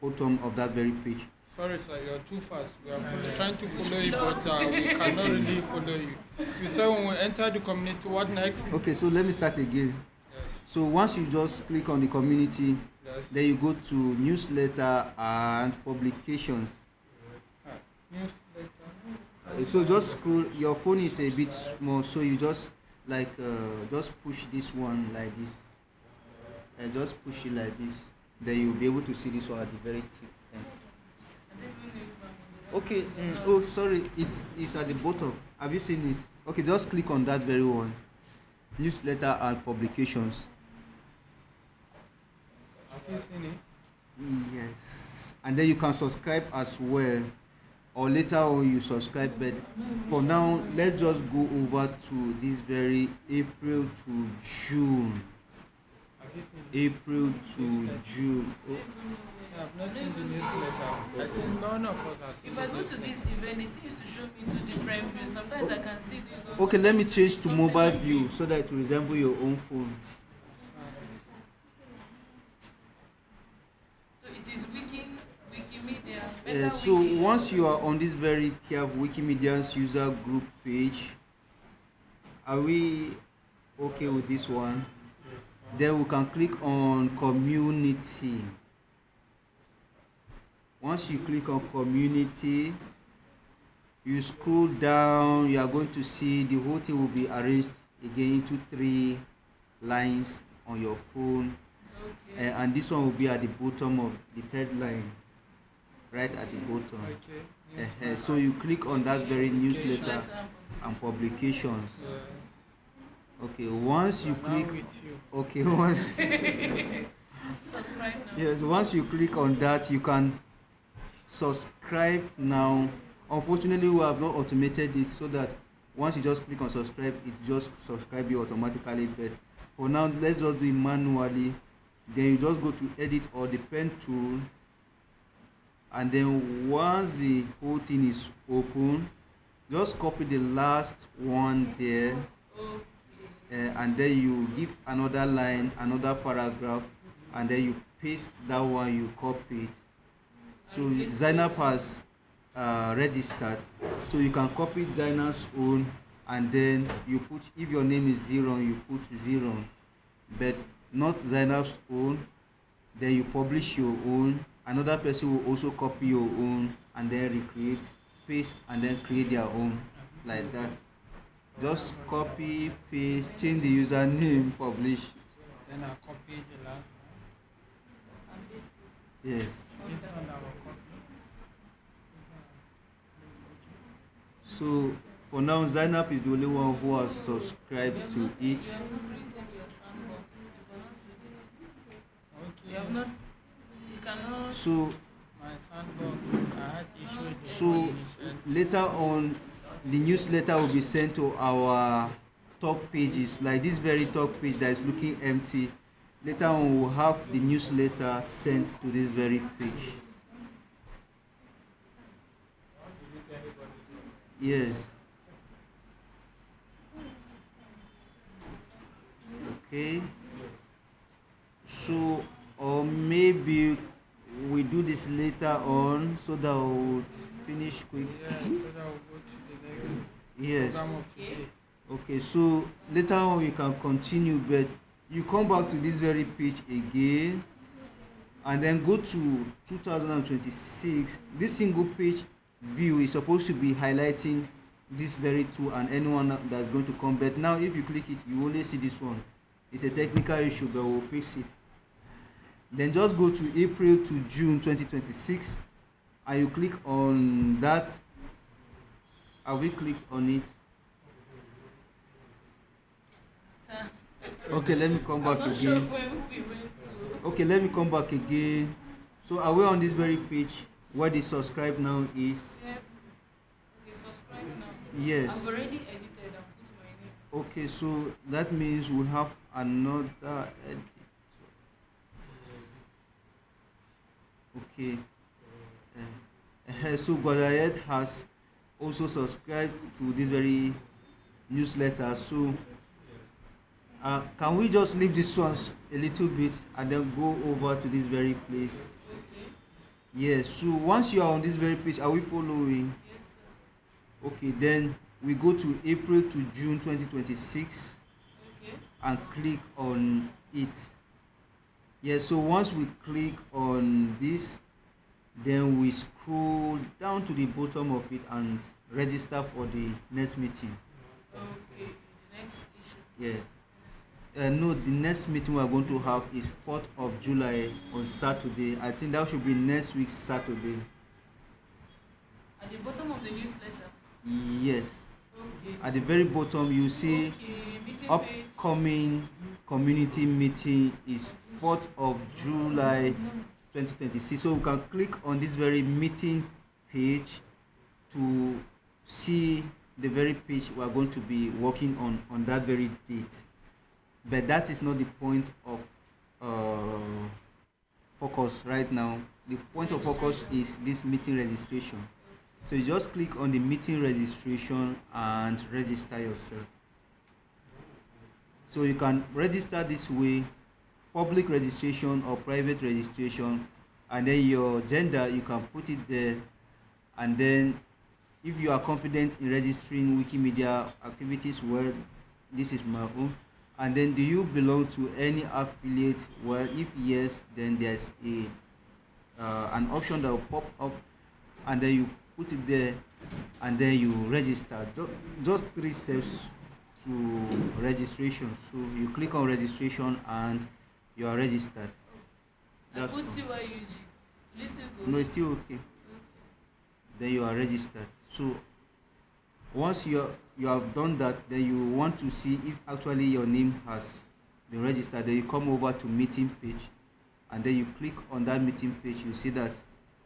bottom of that very page. Sorry, sir, you're too fast. We are trying to follow you, but we cannot really follow you. You said when we enter the community, what next? Okay, so let me start again. Yes. So once you just click on the community, Yes. then you go to newsletter and publications. Newsletter. So just scroll. Your phone is a bit small, so you just just push this one like this, and just push it like this. Then you'll be able to see this one at the very tip. Okay. Oh, sorry. It's at the bottom. Have you seen it? Okay, just click on that very one. Newsletter and publications. Have you seen it? Yes. And then you can subscribe as well. Or later on you subscribe, but for now let's just go over to this very April to June. Have you seen it? April to June. Oh, I have not seen the newsletter. I think none of us has seen If I go to this event, it used to show me two different views. Sometimes I can see this. okay, let me change to mobile view so that it will resemble your own phone. So it is Wikimedia. So once you are on this very Tyap Wikimedians user group page, are we okay with this one? Then we can click on community. Once you click on community, you scroll down, you are going to see the whole thing will be arranged again into 3 lines on your phone. Okay. And this one will be at the bottom of the 3rd line, right at the bottom. Okay. So you click on that very newsletter and publications. Yes. Okay, once you I'm click, now with you. okay, once Subscribe now. yes, once you click on that, you can subscribe now. Unfortunately, we have not automated it so that once you just click on subscribe, it just subscribe you automatically. But for now, let's just do it manually. Then you just go to edit or the pen tool, and then once the whole thing is open, just copy the last one there, and then you give another line, another paragraph, and then you paste that one you copied. So Zainab has registered, so you can copy Zainab's own, and then you put, if your name is Zero, you put Zero, but not Zainab's own. Then you publish your own, another person will also copy your own, and then recreate, paste, and then create their own, like that. Just copy, paste, change the username, publish. Then I copy the last one. And paste it. Yes. Paste it on our copy. So for now, Zainab is the only one who has subscribed to it. You have not created your sandbox. You cannot do this. Okay. You have not. You cannot. So My sandbox, I had issues with So my initial. later on, the newsletter will be sent to our talk pages, like this very talk page that is looking empty. Later on, we'll have the newsletter sent to this very page. Yes. Okay. So, or maybe we do this later on so that we'll finish quick. Yeah, so that we'll go to the next Yes. program of today. Okay, so later on we can continue, but you come back to this very page again, and then go to 2026. This single page view is supposed to be highlighting this very tool and anyone that's going to come, but now if you click it, you only see this one. It's a technical issue, but we'll fix it. Then just go to April to June 2026, and you click on that. Have we clicked on it? Okay, let me come back I'm not sure again. where we went to. Okay, let me come back again. So are we on this very page where the subscribe now is? Yep. Okay, subscribe now. Yes. I've already edited and put my name. Okay, so that means we have another edit. Okay. So Godayet has also subscribed to this very newsletter. So can we just leave this ones a little bit and then go over to this very place? Okay. Yes. So once you are on this very page, are we following? Yes, sir. Okay, then we go to April to June 2026 Okay. and click on it. Yes, so once we click on this, then we scroll down to the bottom of it and register for the next meeting. Okay. The next issue. Yes. No, the next meeting we are going to have is 4th of July on Saturday. I think that should be next week Saturday. At the bottom of the newsletter. Yes. Okay. At the very bottom you see Okay. Meeting page. upcoming community meeting is 4th of July 2026. So we can click on this very meeting page to see the very page we are going to be working on that very date. But that is not the point of focus right now. The point of focus is this meeting registration. So you just click on the meeting registration and register yourself. So you can register this way, public registration or private registration, and then your gender, you can put it there. And then if you are confident in registering Wikimedia activities, well, this is my own. And then do you belong to any affiliate? Well, if yes, then there's an option that will pop up, and then you put it there, and then you register. Just 3 steps to registration. So you click on registration and you are registered. I That's put all. CYUG. Will it still go? No, it's still okay. Okay. Then you are registered. So once you have done that, then you want to see if actually your name has been registered. Then you come over to meeting page, and then you click on that meeting page. You see that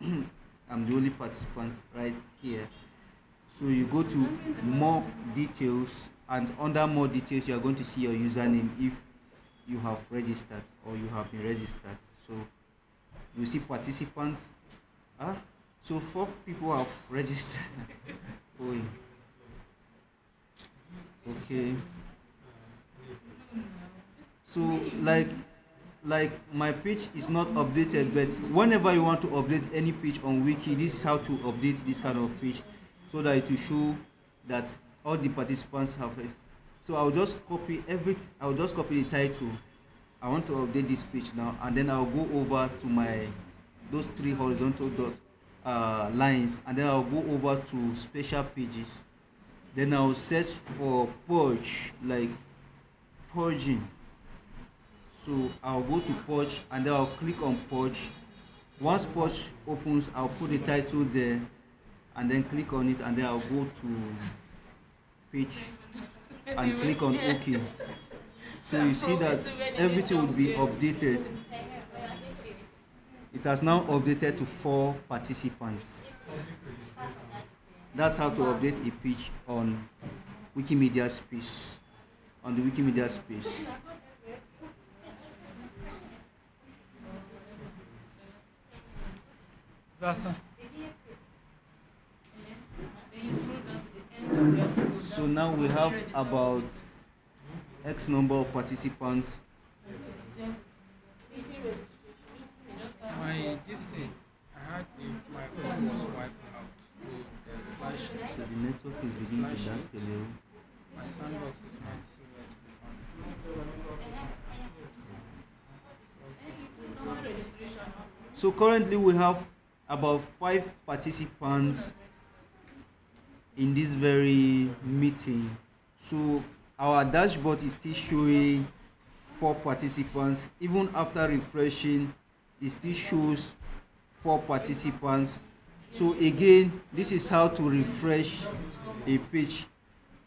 I'm the only participant right here. So you go to more details, and under more details you are going to see your username if you have registered or you have been registered. So you see participants. So 4 people have registered. Oh, okay. So like my page is not updated, but whenever you want to update any page on wiki, this is how to update this kind of page, so that it will show that all the participants have it. So I'll just copy the title. I want to update this page now, and then I'll go over to those 3 horizontal lines, and then I'll go over to special pages. Then I'll search for purge, like purging. So I'll go to purge, and then I'll click on purge. Once purge opens, I'll put the title there, and then click on it, and then I'll go to page and click on OK. So you see that everything will be updated. It has now updated to 4 participants. That's how to update a page on Wikimedia space. On the Wikimedia space. So now we have about X number of participants. My phone was wiped out. So the network is beginning to dance a little. My sandbox is not So currently we have about 5 participants in this very meeting. So our dashboard is still showing 4 participants. Even after refreshing, it still shows 4 participants. So again, this is how to refresh a page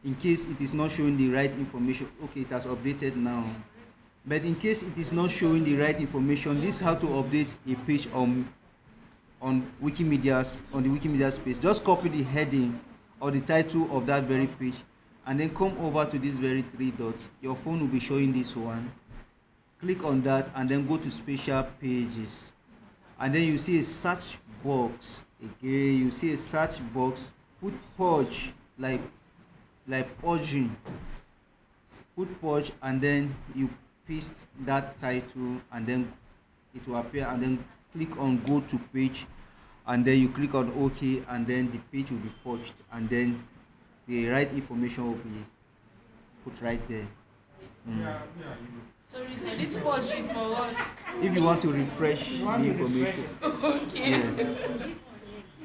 in case it is not showing the right information. Okay, it has updated now. But in case it is not showing the right information, this is how to update a page on Wikimedia, on the Wikimedia space. Just copy the heading or the title of that very page, and then come over to this very 3 dots. Your phone will be showing this one. Click on that, and then go to special pages, and then you see a search box. Again, you see a search box. Put purge, like purging. Put purge, and then you paste that title, and then it will appear, and then click on go to page, and then you click on OK, and then the page will be purged, and then the right information will be put right there. Sorry, sir, this purge is for what? If you want to refresh the information. Okay.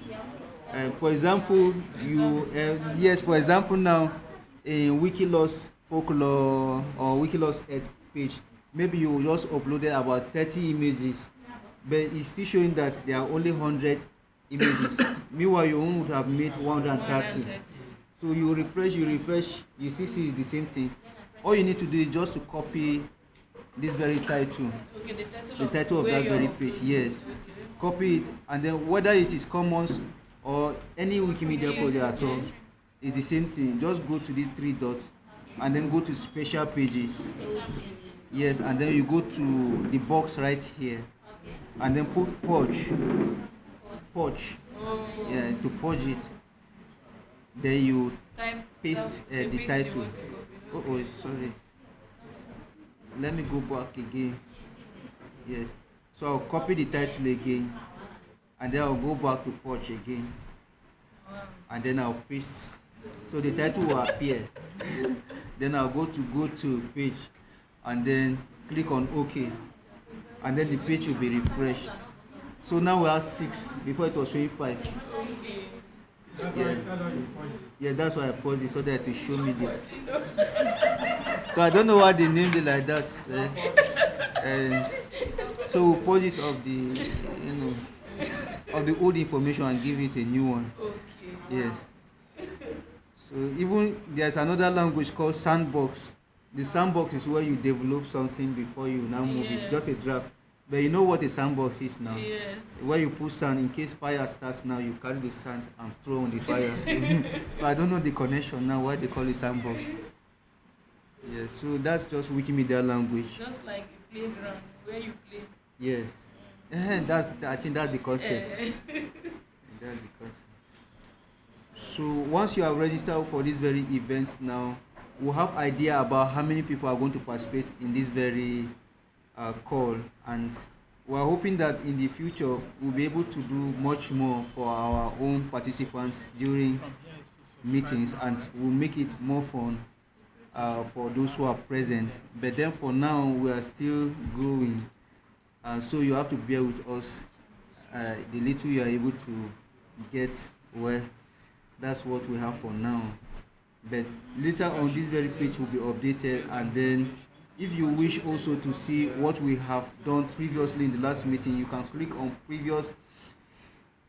Yeah. For example, for example now in Wikiloss folklore or Wikiloss Earth page, maybe you just uploaded about 30 images, but it's still showing that there are only 100 images. Meanwhile, your own would have made 130. So you refresh, you see it's the same thing. All you need to do is just to copy this very title. Okay, the title of that very page. Yes. Okay. Copy it, and then whether it is Commons or any Wikimedia project at all, it's the same thing. Just go to these 3 dots, and then go to special pages. Yes, and then you go to the box right here, and then put purge. Yeah, to purge it. Then you paste the title. Oh, sorry. Let me go back again. Yes. So I'll copy the title again, and then I'll go back to purge again, and then I'll paste. So the title will appear. Then I'll go to page, and then click on OK, and then the page will be refreshed. So now we have 6. Before it was showing 5. Yeah, that's why I paused it, so that to show me the. So I don't know why they named it like that. So we'll pause it of the, of the old information and give it a new one. Yes. So even there's another language called sandbox. The sandbox is where you develop something before you now move. Yes. It's just a draft. But you know what a sandbox is now? Yes. Where you put sand, in case fire starts now, you carry the sand and throw on the fire. But I don't know the connection now, why they call it sandbox. Yes, so that's just Wikimedia language. Just like a playground where you play. Yes. I think that's the concept. Eh. That's the concept. So once you have registered for this very event now, we'll have idea about how many people are going to participate in this very call, and we're hoping that in the future we'll be able to do much more for our own participants during meetings, and we'll make it more fun for those who are present. But then for now, we are still growing, so you have to bear with us. The little you are able to get, well, that's what we have for now. But later on, this very page will be updated, and then if you wish also to see what we have done previously in the last meeting, you can click on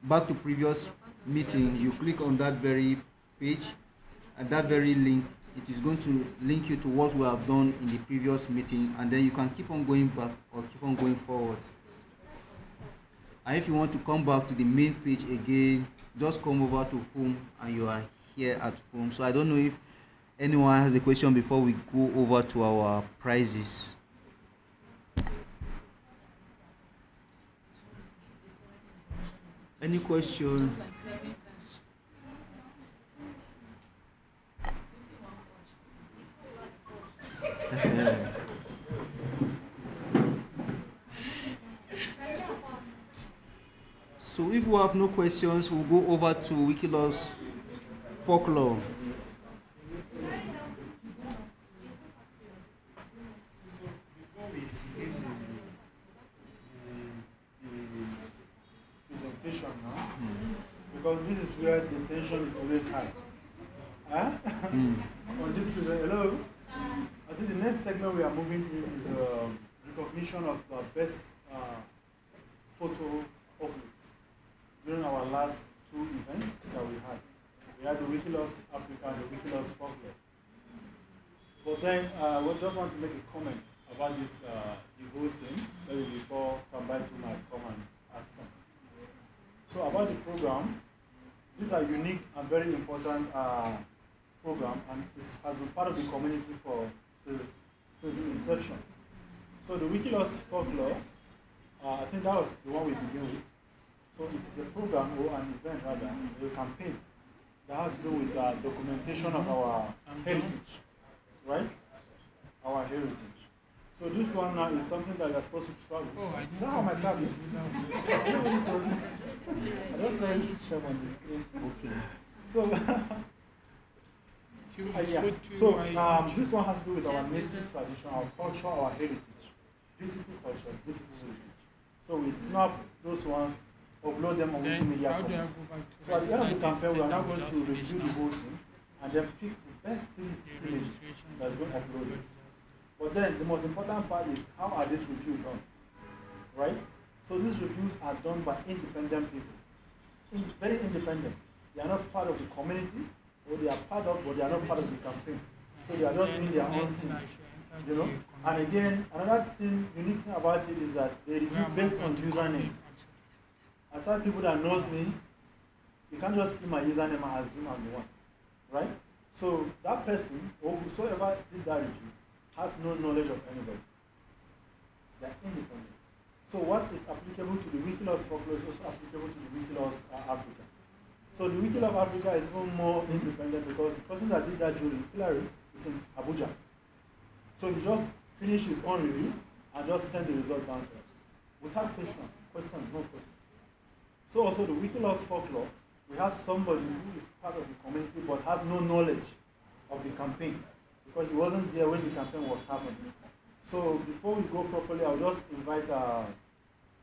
back to previous meeting. You click on that very page, and that very link, it is going to link you to what we have done in the previous meeting, and then you can keep on going back or keep on going forward. And if you want to come back to the main page again, just come over to home and you are here at home. So I don't know if anyone has a question before we go over to our prizes. Any questions? Just like clearing cash. So if we have no questions, we'll go over to Wikilaw's folklore. So before we begin the presentation now, because this is where the tension is always high. Huh? On this hello. I think the next segment we are moving in is recognition of best photo uploads during our last two events that we had. We had the Wikiloss Africa and the Wikiloss Folklore. But then we just want to make a comment about this, the whole thing, maybe before Kambaito might come and add something. So about the program, these are unique and very important program, and this has been part of the community since the inception. So the Wikiloss Folklore, I think that was the one we began with. So it is a program or an event rather, a campaign that has to do with documentation of our heritage, right? Our heritage. So this one now is something that you're supposed to travel. Oh, I Is that how my tab is? I just saw it on the screen. Okay. So, this one has to do with our native tradition, our culture, our heritage. Beautiful culture, beautiful heritage. So we snap those ones, upload them on Wikimedia. How do I go back to So at the end of the campaign, we are now that going was to just review finished the now. whole thing and then pick the best three images registration. that's going to upload it. But then the most important part is how are these reviews done, right? So these reviews are done by independent people, very independent. They are not part of the community, or they are part of, but they are not part of the campaign. So they are just doing their own thing, you know. And again, another thing, unique thing about it is that they review based on usernames. Aside people that knows me, you can't just see my username and assume I'm the one, right? So that person or whosoever did that review has no knowledge of anybody. They are independent. So what is applicable to the Wikiloss Folklore is also applicable to the Wikiloss Africa. So the Wikiloss Africa is even more independent because the person that did that jury, Hillary, is in Abuja. So he just finished his own review and just sent the result down to us. Without question, no question. So also the Wikiloss Folklore, we have somebody who is part of the community but has no knowledge of the campaign because he wasn't there when the campaign was happening. So before we go properly, I'll just invite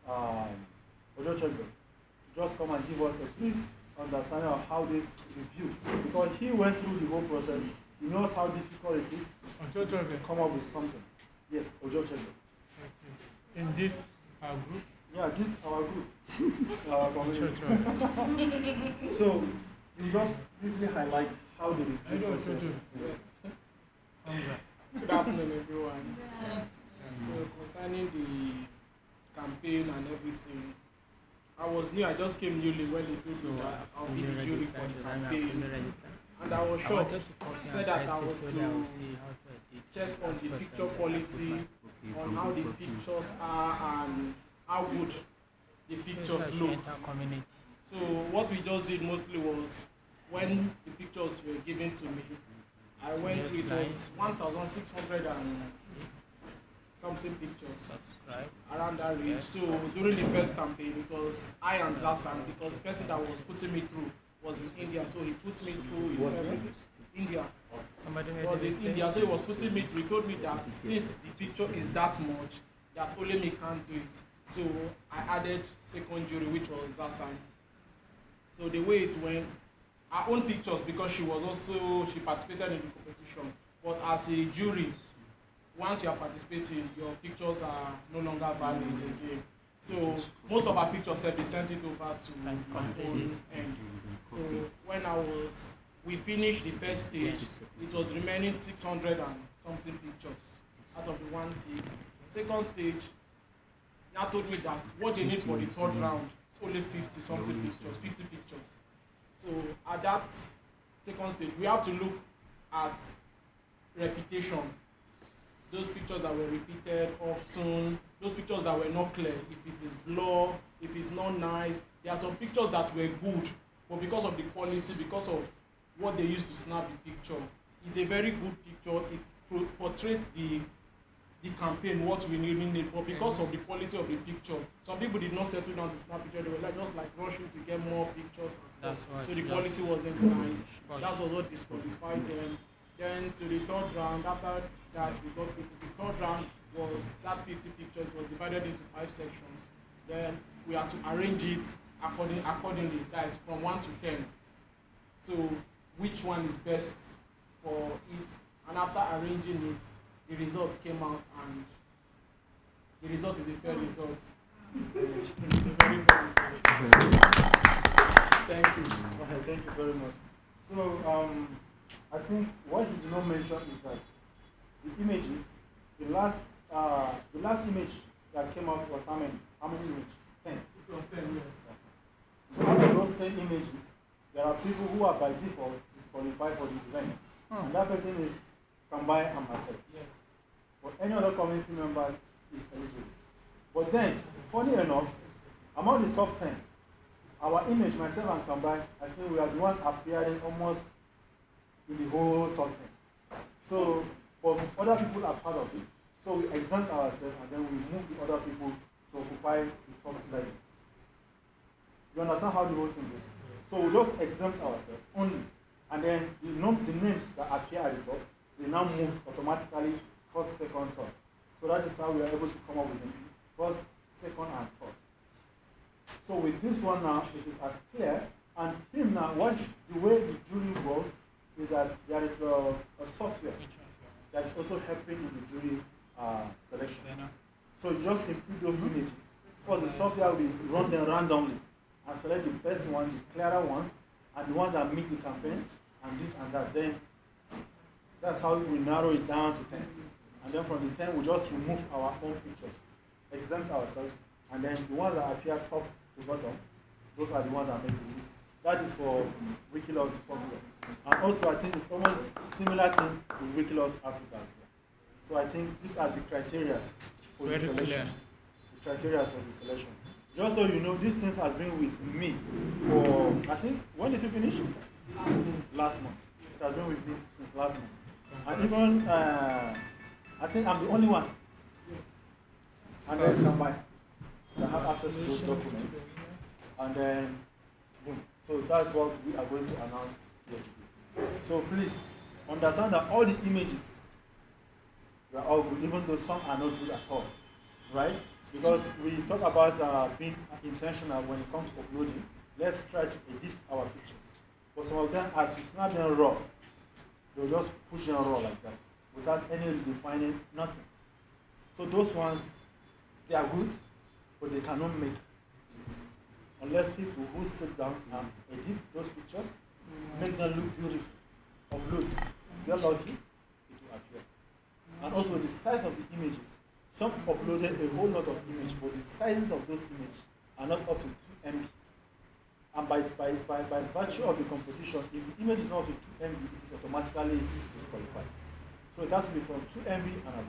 Ojo Chegbe to just come and give us a brief understanding of how this review, because he went through the whole process. He knows how difficult it is to come up with something. Yes, Ojo Chegbe. In this group? Yeah, this is our group. Our community. So you just briefly highlight how the review process is. Good afternoon, everyone. So concerning the campaign and everything, I was new. I just came newly when they told me that I'll be the jury for the campaign, and I was shocked. Said that I was to check on the picture quality, Okay, on how the pictures are, and how good the pictures look. Community. So what we just did mostly was, when the pictures were given to me, I went through, it was 1,600 and something pictures Subscribe. around that range. So during the first campaign, it was I and Zasan, because the person that was putting me through was in India, so he put me through in India. Somebody He was in India, so he was putting me through. He told me that since the picture is that much, that only me can't do it. So I added second jury, which was Zasan. So the way it went, our own pictures, because she participated in the competition, but as a jury, once you are participating, your pictures are no longer valid again. So most of our pictures said they sent it over to my own end. So when we finished the first stage, it was remaining 600 and something pictures out of the 1/6. Second stage, now told me that what they need for the third round is only 50 something pictures, 50 pictures. So at that second stage, we have to look at repetition. Those pictures that were repeated often, those pictures that were not clear, if it is blur, if it's not nice. There are some pictures that were good, but because of the quality, because of what they used to snap the picture, it's a very good picture. It portrays the campaign, what we need, but because of the quality of the picture, some people did not settle down to snap picture. They were just rushing to get more pictures and stuff. So the quality wasn't nice. That was what disqualified them. Then to the third round, after that we got 50. The third round was that 50 pictures was divided into 5 sections. Then we had to arrange it accordingly, guys, from 1 to 10. So which one is best for it? And after arranging it, the result came out, and the result is a fair result. It's a very fair result. Thank you. Okay, thank you very much. So I think what you did not mention is that the images, the last image that came out was how many images? 10. It was 10, yes. So out of those 10 images, there are people who are by default disqualified for the event. And that person is Kambai and myself. Yes. But any other community members is eligible. But then, funny enough, among the top 10, our image, myself and Kambai, I think we are the one appearing almost in the whole top 10. So, but other people are part of it. So we exempt ourselves, and then we move the other people to occupy the top 11. You understand how the whole thing goes? So we just exempt ourselves only. And then the names that appear at the top, they now move automatically first, second, third. So that is how we are able to come up with them first, second, and third. So with this one now, it is as clear. And him now, the way the jury works is that there is a software that is also helping in the jury selection. So it's just include those images. First, the software will run them randomly and select the best ones, the clearer ones, and the ones that meet the campaign, and this and that. Then that's how we narrow it down to 10. And then from the 10, we just remove our own pictures, exempt ourselves, and then the ones that appear top to bottom, those are the ones that make the list. That is for Wikilaw's formula. And also, I think it's almost similar thing with Wikilaw's Africa as well. So I think these are the criteria for the selection. The criteria for the selection. Just so you know, these things has been with me for, I think, when did you finish? Last month. It has been with me since last month. And even, I think I'm the only one. And then come back. I have access to those documents. And then, boom. So that's what we are going to announce here today. So please, understand that all the images, they are all good, even though some are not good at all. Right? Because we talk about being intentional when it comes to uploading. Let's try to edit our pictures. But some of them, as you snap them raw, they'll just push them raw like that, without any defining, nothing. So those ones, they are good, but they cannot make it. Unless people who sit down and edit those pictures, make them look beautiful, upload. If you're lucky, it will appear. And also the size of the images. Some uploaded a whole lot of images, but the sizes of those images are not up to 2 MB. And by virtue of the competition, if the image is not up to 2 MB, it is automatically disqualified. So it has to be from 2 MB and above.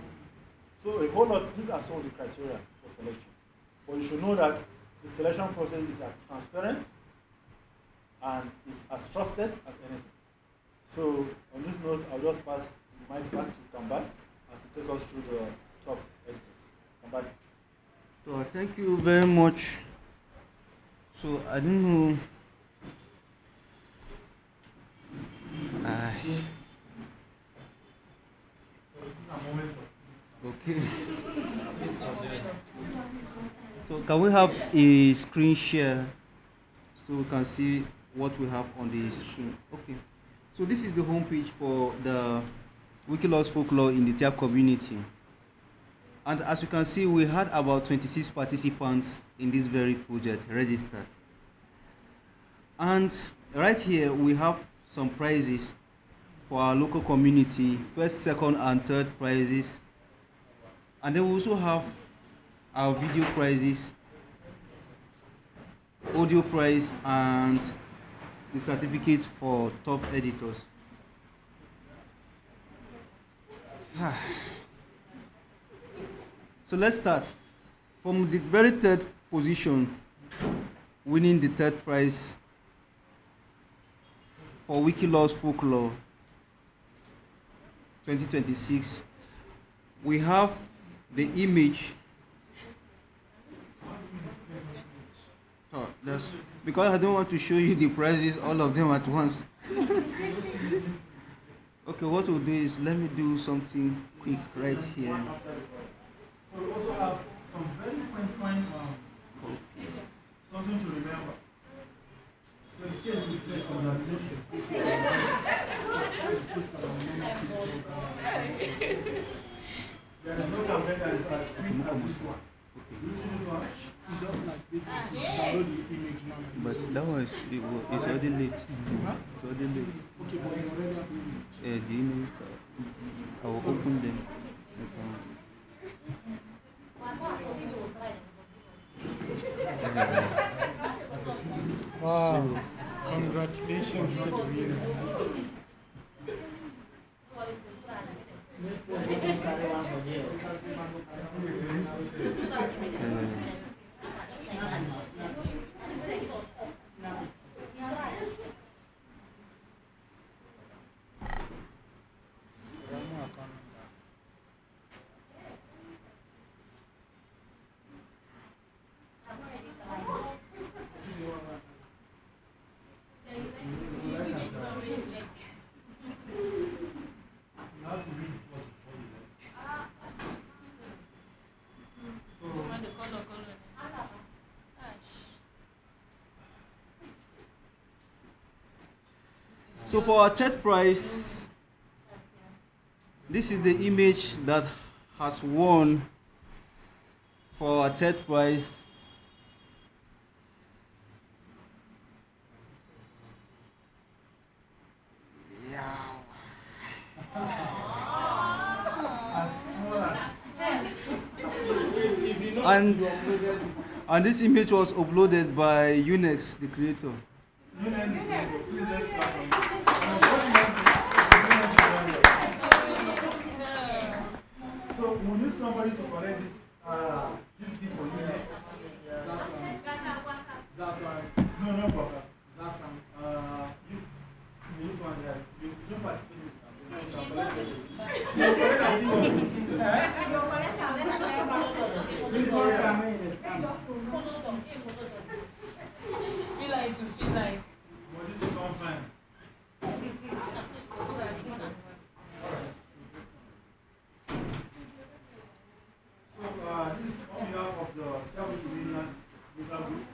So a whole lot, these are some of the criteria for selection. But you should know that the selection process is as transparent and is as trusted as anything. So on this note, I'll just pass the mic back to Kamba as he takes us through the top editors. Kamba. So thank you very much. So I don't know. Okay. So can we have a screen share so we can see what we have on the screen? Okay. So this is the homepage for the Wikilogs folklore in the Tyap community. And as you can see, we had about 26 participants in this very project registered. And right here, we have some prizes for our local community, first, second, and third prizes. And then we also have our video prizes, audio prize, and the certificates for top editors. So let's start from the very third position, winning the third prize for Wikilogs Folklore 2026. We have the image. Oh, that's because I don't want to show you the prizes, all of them at once. Okay, what we'll do is let me do something quick right here. So we also have some very fine something to remember. So in case we click on that, this there is no campaign that is as sweet as this one. You see this one? It's just like this. You download the image now. But that one is it's already late. It's already late. Okay, but you already have the image. The image, I will open them. Wow. Congratulations to the winners. So for our third prize, this is the image that has won for our third prize. And this image was uploaded by Unex, the creator. So we need somebody to collect this gift for you next. That's right. No problem. That's you this one there. You don't participate in Feel like to feel like. But this is all fine. So this is on behalf of the Wikimedia Musa group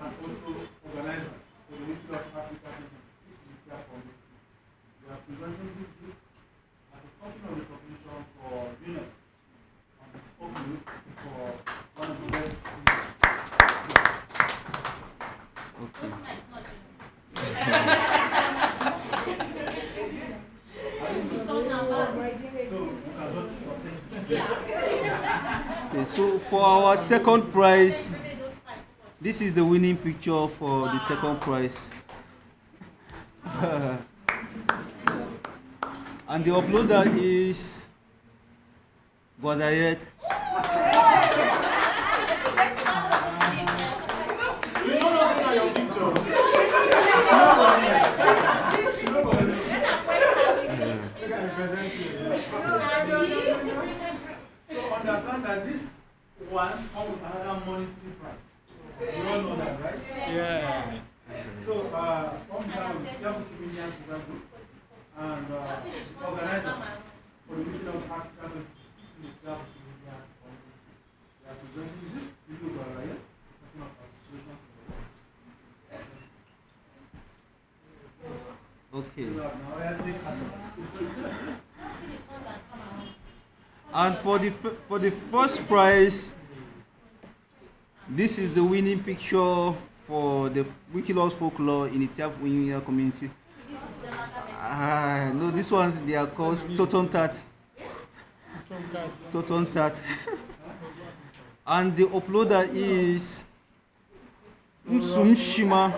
and also organizers for the Wikilogs Africa 2026 Tyap community. We are presenting this group as a token of recognition for Unex and its open for one of the best images. Okay. Okay, so for our second prize, this is the winning picture for the second prize. And the uploader is Kuyet. So understand that this one comes with another monetary price. You all know that, right? Yeah. So on behalf of the Tyap Wikimedia User Group and organizers for the Meeting of African Statistics in the Tyap Wikimedia community, we are presenting this video by Aliyu, talking of appreciation for the work. Okay. So now I take And for the first prize, this is the winning picture for the Wikilogs folklore in the Tyap Wikimedia community. No, this ones they are called Totontat. Totontat. And the uploader is Nsumshima.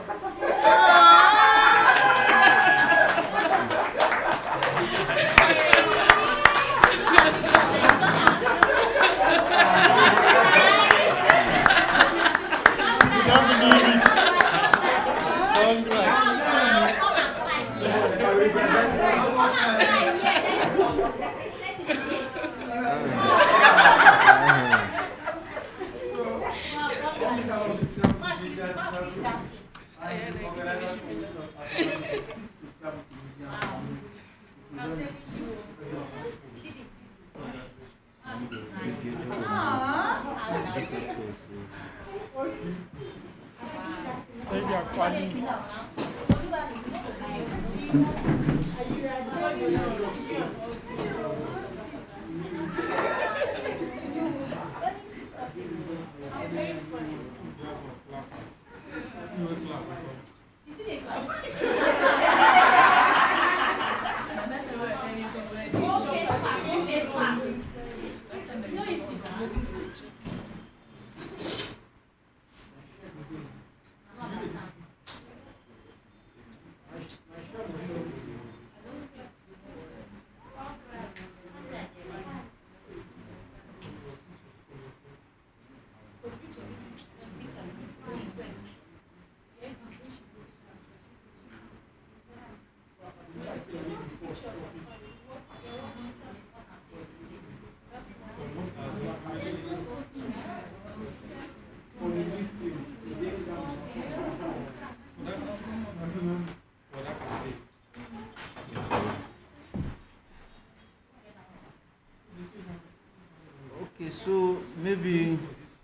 Okay, so maybe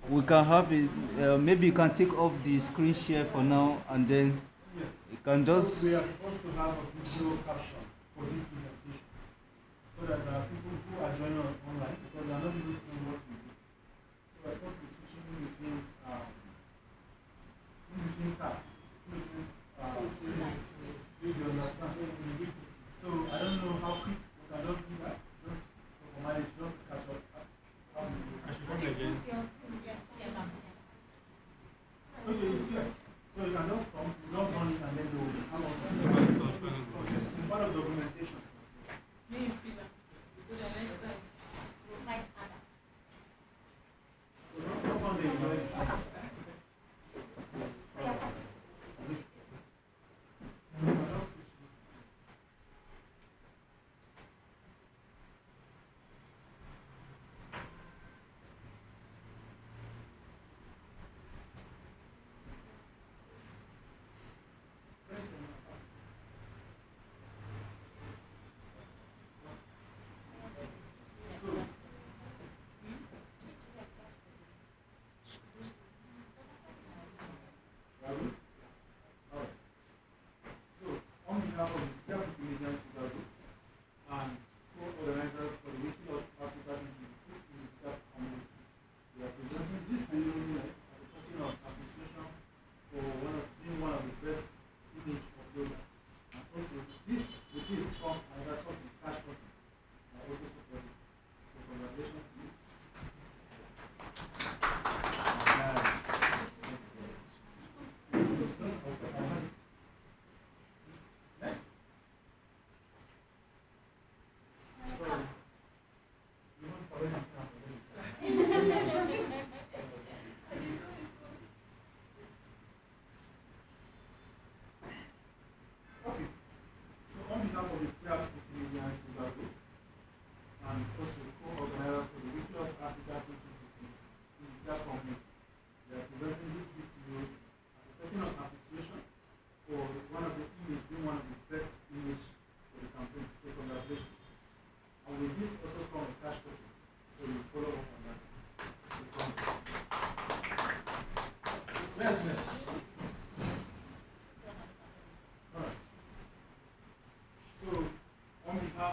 we can have it. Maybe you can take off the screen share for now, and then you can just. We are supposed to have a video caption for these presentations, so that people who are joining us online, because they are not listening what we do. So we're supposed to be switching in between tabs, if you understand. So I don't know how quick we can just do that. Just for my just to catch up. I should come again. Okay, you see it. So you can just come, you just run it and then do it. It's part of the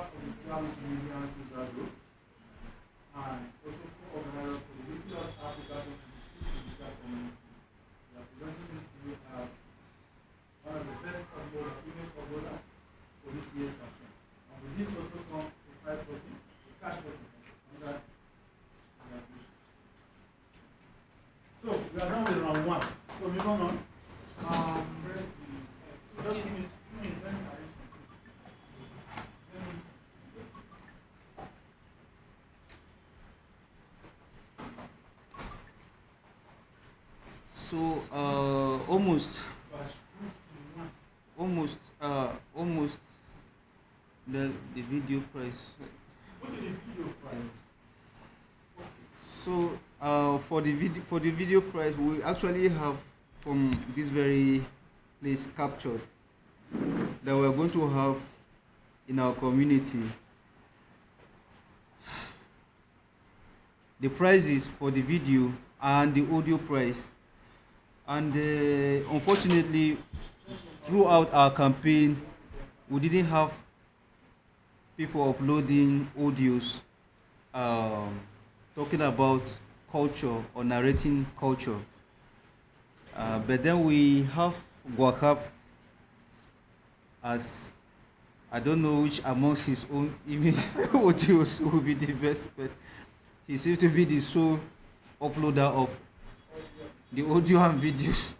Tyap Wikimedia user group and also co-organizers for the Wikileaks Africa 2026 in the Tyap community. We are presenting this to you as one of the best uploader, image uploader for this year's caption. And with this also come a prize token, a cash token on that. So we are done with round one. So moving on. Where's the just give me 2 minutes, let me arrange my thing. So almost the video price. What is the video price? So for the video price, we actually have from this very place captured that we're going to have in our community. The prices for the video and the audio price, and unfortunately throughout our campaign we didn't have people uploading audios talking about culture or narrating culture, but then we have Guakap as, I don't know which amongst his own image audios will be the best, but he seems to be the sole uploader of the audio and videos.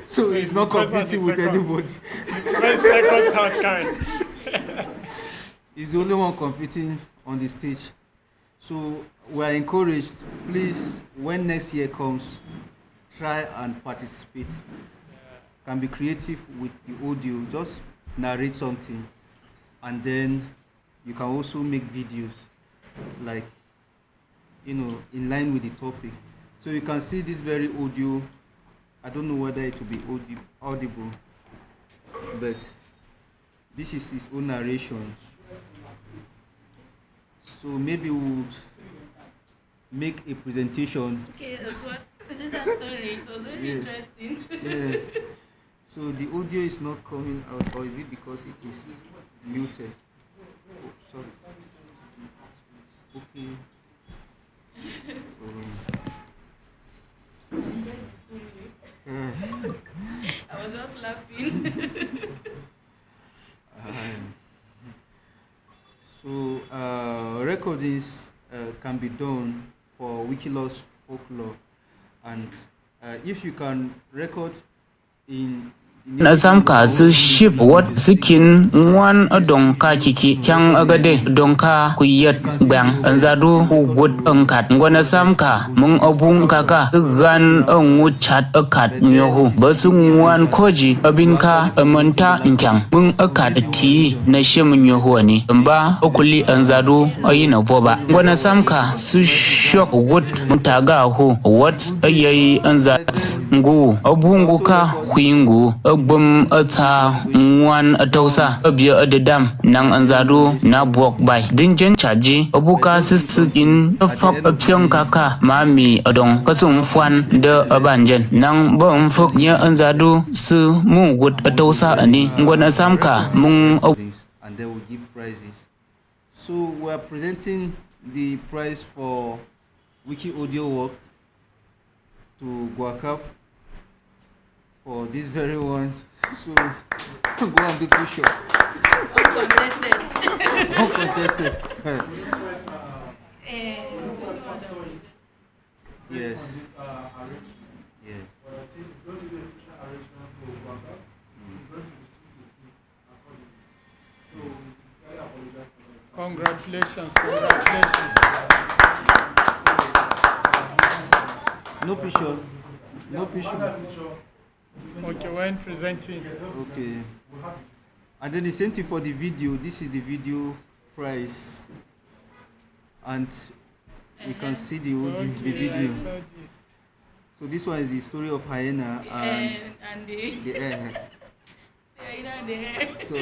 So he's not competing with anybody. Second, third kind. He's the only one competing on the stage. So we are encouraged, please, when next year comes, try and participate. Can be creative with the audio, just narrate something, and then you can also make videos, like, in line with the topic. So you can see this very audio. I don't know whether it will be audible, but this is his own narration. So maybe we would make a presentation. Okay, that's what. Isn't that story? It was very interesting. Yes. So the audio is not coming out, or is it because it is muted? Oh, sorry. Okay. I was just laughing. So recordings can be done for Wikileaks folklore, and if you can record in na samka su ship wat sikin wan donka kiki kyang agade donka kuyet bang anzadu ugut angkat ngwana samka mung obung kaka gan nguchat akat nyohu basu wan koji abinka amanta nkyang mung akat ti na shem nyohu ni mba okuli anzadu ayina voba ngwana samka su shop ugut mutaga hu wat ayai anzat ngu obungu ka huingu bum ata wan atausa abia adedam nang anzaru na buok bai dinjen chaji abuka sisikin fap apyong kaka mami adong kasum fwan de abanjen nang bom fuk nya anzaru su mugut atausa ani ngwana samka mung and they will give prizes. So we are presenting the prize for wiki audio work to Guakap for this very one. So go and do push up. Uncontested. Uncontested. Yes. Yeah. Congratulations. No picture. No picture. Okay, when presenting. Okay. And then the same thing for the video. This is the video price. And you can see the video. So this one is the story of hyena and the air. Hyena and the hair. So, I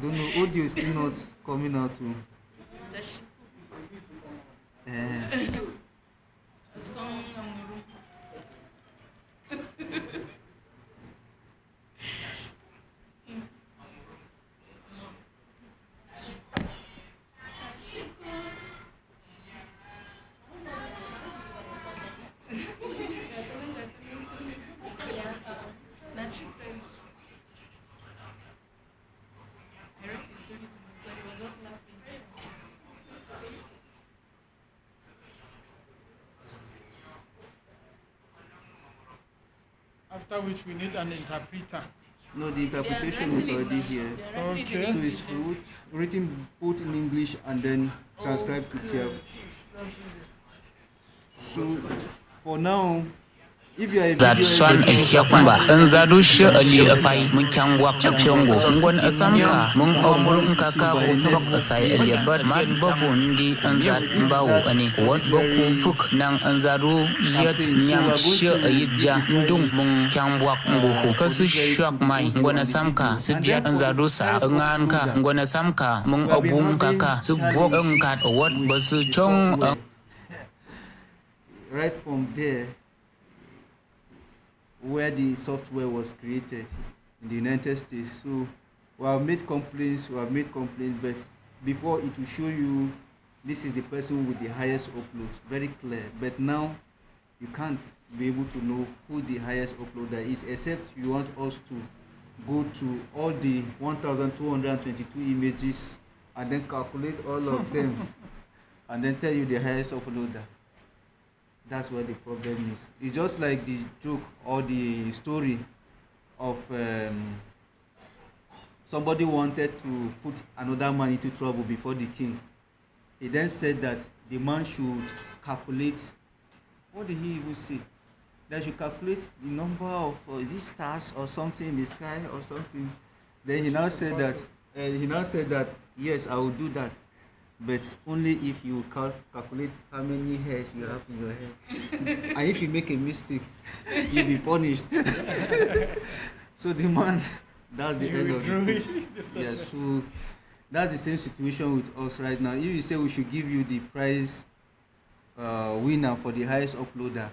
don't know, audio is still not coming out too. Song after which we need an interpreter. No, the interpretation is already here. Okay. So it's written both in English and then transcribed to Tyap. So for now, if you are a That video son editor, Shakamba, and Zadusha Ali Afai, Munkangwak Chapyongo, Songwan Asamka, Mung Obun Kaka, Fok Asai Eliabad, Mad Babundi, and Zat Bao, and what Boku Fuk Nang and Zaru, yet Nyam Shir Ayidja, Ndung Mung Kangwak Nguku, Kasu Shak Mai, Ngwana Samka, Sidia and Zarusa, Nganka, Ngwana Samka, Mung Obun Kaka, Subwok Unkat, what Basu Chong. right from there, where the software was created in the United States. So we have made complaints, but before it will show you this is the person with the highest uploads, very clear. But now you can't be able to know who the highest uploader is, except you want us to go to all the 1,222 images and then calculate all of them and then tell you the highest uploader. That's where the problem is. It's just like the joke or the story of somebody wanted to put another man into trouble before the king. He then said that the man should calculate, what did he even say? That should calculate the number of is it stars or something in the sky or something. Then he now said that yes, I will do that, but only if you calculate how many hairs you have in your head. And if you make a mistake, you'll be punished. So the man, that's the end of it. Yeah, so that's the same situation with us right now. If you say we should give you the prize winner for the highest uploader,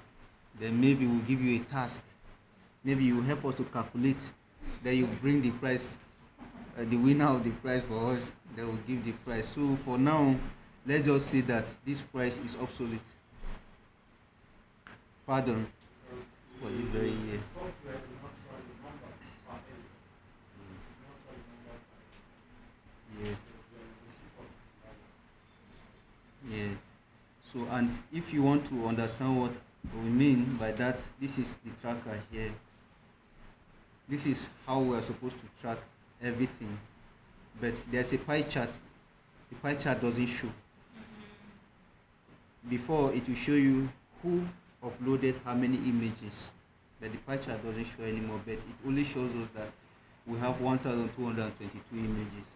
then maybe we'll give you a task. Maybe you help us to calculate. Then you bring the prize, the winner of the prize for us. They will give the prize. So for now, let's just say that this prize is obsolete. Pardon for this very year. Yes. Yes. So, and if you want to understand what we mean by that, this is the tracker here. This is how we are supposed to track everything. But there's a pie chart. The pie chart doesn't show. Before, it will show you who uploaded how many images. But the pie chart doesn't show anymore, but it only shows us that we have 1,222 images.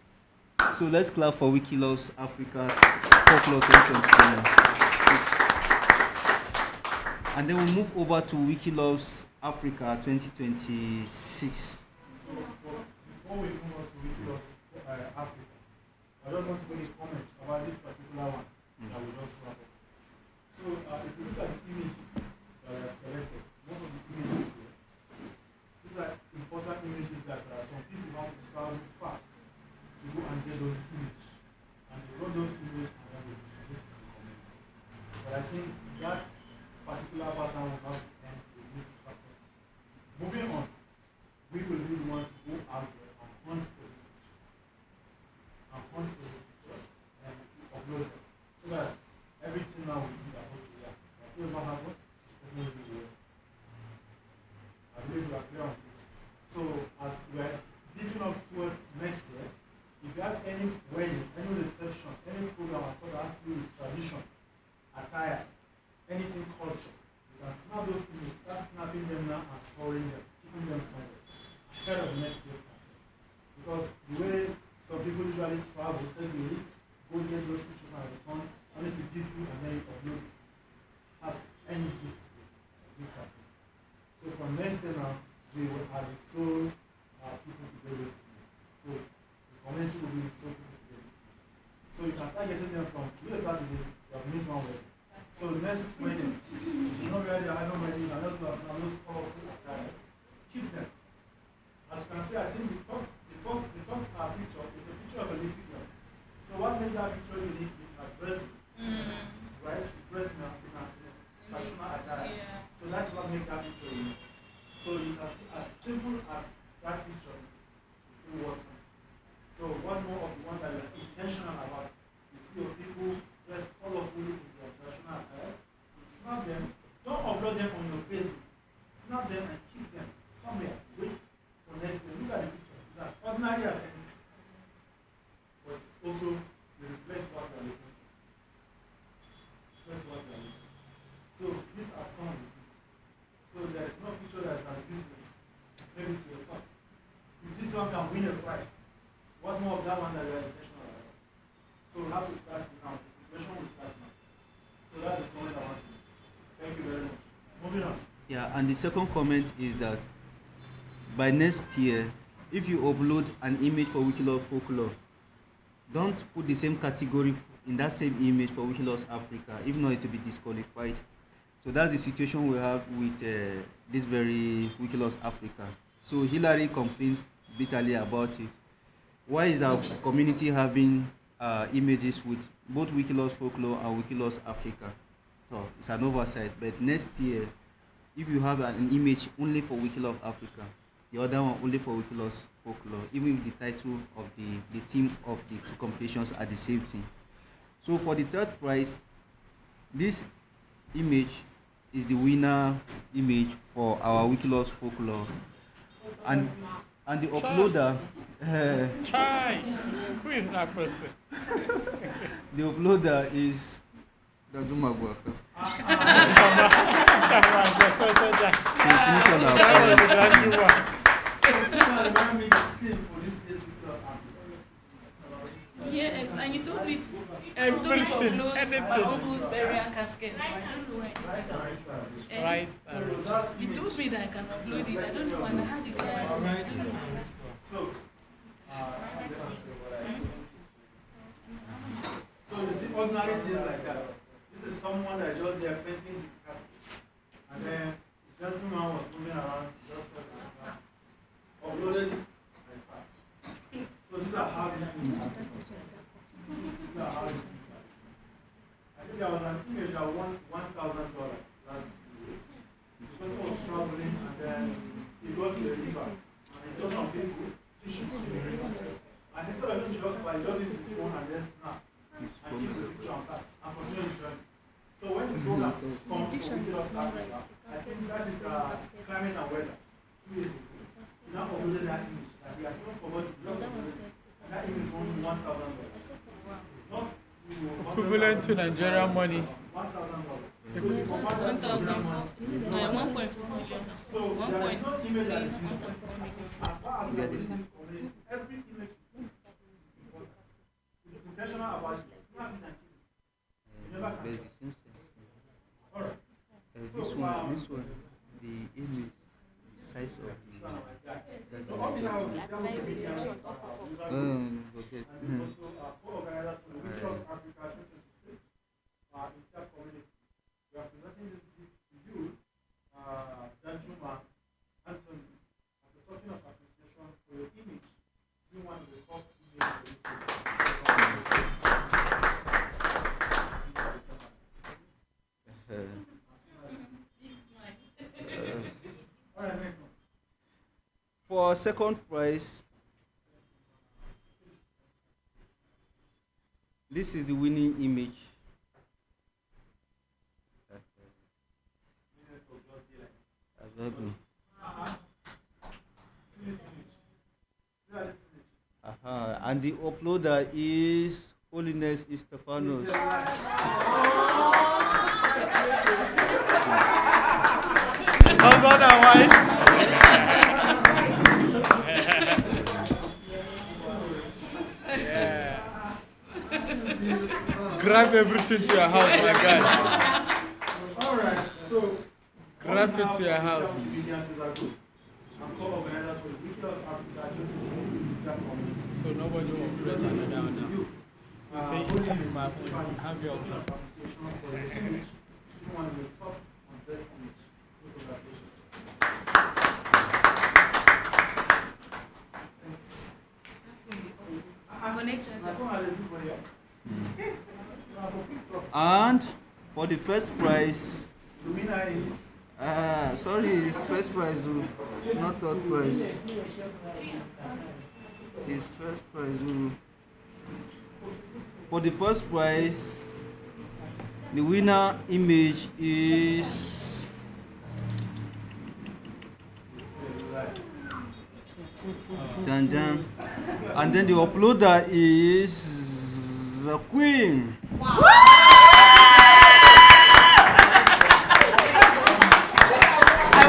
So let's clap for Wikilove's Africa Folklore 2026. And then we'll move over to Wikilove's Africa 2026. So before we move on to Wikilove's Africa, I just want to make a comment about this particular one that we just wrap up. So if you look at the images that are selected, most of the images here, these are important images that some people have to travel far to go and get those images. And they got those images and then they distribute to the community. But I think that particular pattern will have to end with this pattern. Moving on, we will really want to go out there and hunt for these pictures. And hunt for these pictures and upload them. So that everything now we do that, okay, yeah, whatever happens, it's not really worth it. I believe we are clear on this. So as we are building up towards next year, if you have any wedding, any reception, any program at all that has to do with tradition, attires, anything culture, you can snap those images, start snapping them now and storing them, keeping them somewhere ahead of next year's campaign. Because the way some people usually travel, take the risk, go get those pictures and return, only to give you and then you upload it, has any history of this campaign. So from next year now, we will have the sole people to get those images. So the community will be the sole people to get those images. So you can start getting them from this Saturday, you have missed one wedding. So the next wedding, if you know where they are, no weddings, and those colorful attires, keep them. As you can see, I think the top picture is a picture of a little girl. So what makes that picture unique is her dressing. Right? She's dressed in a traditional attire. Yeah. So that's what makes that picture unique. So you can see, as simple as that picture is also reflect what we are looking for. Reflect what we are looking for. So these are some of the things. So there is no picture that is as useless, maybe to your thought. If this one can win a prize, what more of that one that you are intentional about? So we have to start now. The preparation will start now. So that's the comment I want to make. Thank you very much. Moving on. Yeah, and the second comment is that by next year, if you upload an image for Wikiloves Folklore, don't put the same category in that same image for Wikiloves Africa. If not, it will be disqualified. So that's the situation we have with this very Wikiloves Africa. So Hillary complained bitterly about it. Why is our community having images with both Wikiloves Folklore and Wikiloves Africa? So it's an oversight. But next year, if you have an image only for Wikiloves Africa, the other one only for Wikiloves Folklore, even if the title of the theme of the two competitions are the same thing. So for the third prize, this image is the winner image for our Wikiloves Folklore, and the uploader Chai! Who is that person? the uploader is Daguma Gwaka. Yes, and you told me to upload my uncle's burial casket. I don't know why. Right. You told me that I can upload it. I don't know, and I had it there. I don't know. So, so you see ordinary things like that. This is someone that just there painting his casket. And then the gentleman was moving around, just said this now. Uploaded it and passed. So these are how these things happen. These are how these things happen. I think there was an image that won $1,000 last 2 years. This person was traveling and then he goes to the river and he saw some people fishing in the river. And instead of him just by just using his phone and then snap and keep the picture and pass and continue his journey. So when the program comes from Wikiloves Africa, I think that is climate and weather 2 years ago. He now uploaded that image that he has even forgotten to upload it. And that image won $1,000. Not Equivalent to Nigerian money. $1,000. 1,000 no, 1.4 million. So there is no image that is useless. As far as the community, every image is important. Be intentional about it. Snap it and keep it. You never There's can. the same sense. Alright. This one, the image, the size of the. That's So on behalf of the Tyap Wikimedia user group, okay. and also co-organizers for the Wikiloves Africa 2026 in Tyap community. We are presenting this gift to you, Danjuma Anthony, as a token of appreciation for your image. You want the top image for this Alright, next one. For second prize, this is the winning image. And the uploader is Holiness Stephanos. Husband and wife. Yeah. Grab everything to your house, my guy. Alright, so Grab it to your house. I'm co-organizers for the Wikiloves Africa 2026 community. So nobody will press another one now. You say if my phone, have your own. appreciation for your image. You want the top and best image. So congratulations. Connect That's charger. what I do for you. And for the first prize, The winner is sorry, it's first prize, not third prize. It's first prize. For the first prize, the winner image is Janjan, and then the uploader is the queen. I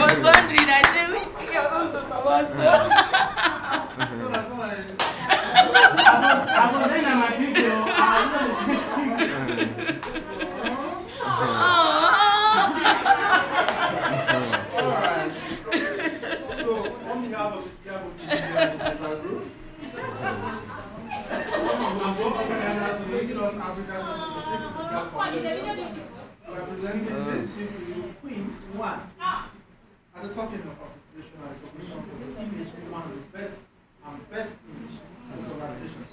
was wondering, I said, we think you're going to Kawaso. So that's what I was in my video. Alright. So on behalf of the Tyap Wikimedia group, and both organizers of Wikilost Africa 26 Tyap Foundation, representing this people Queen 1 as a token of appreciation and recognition for the image we want the best image in the organization.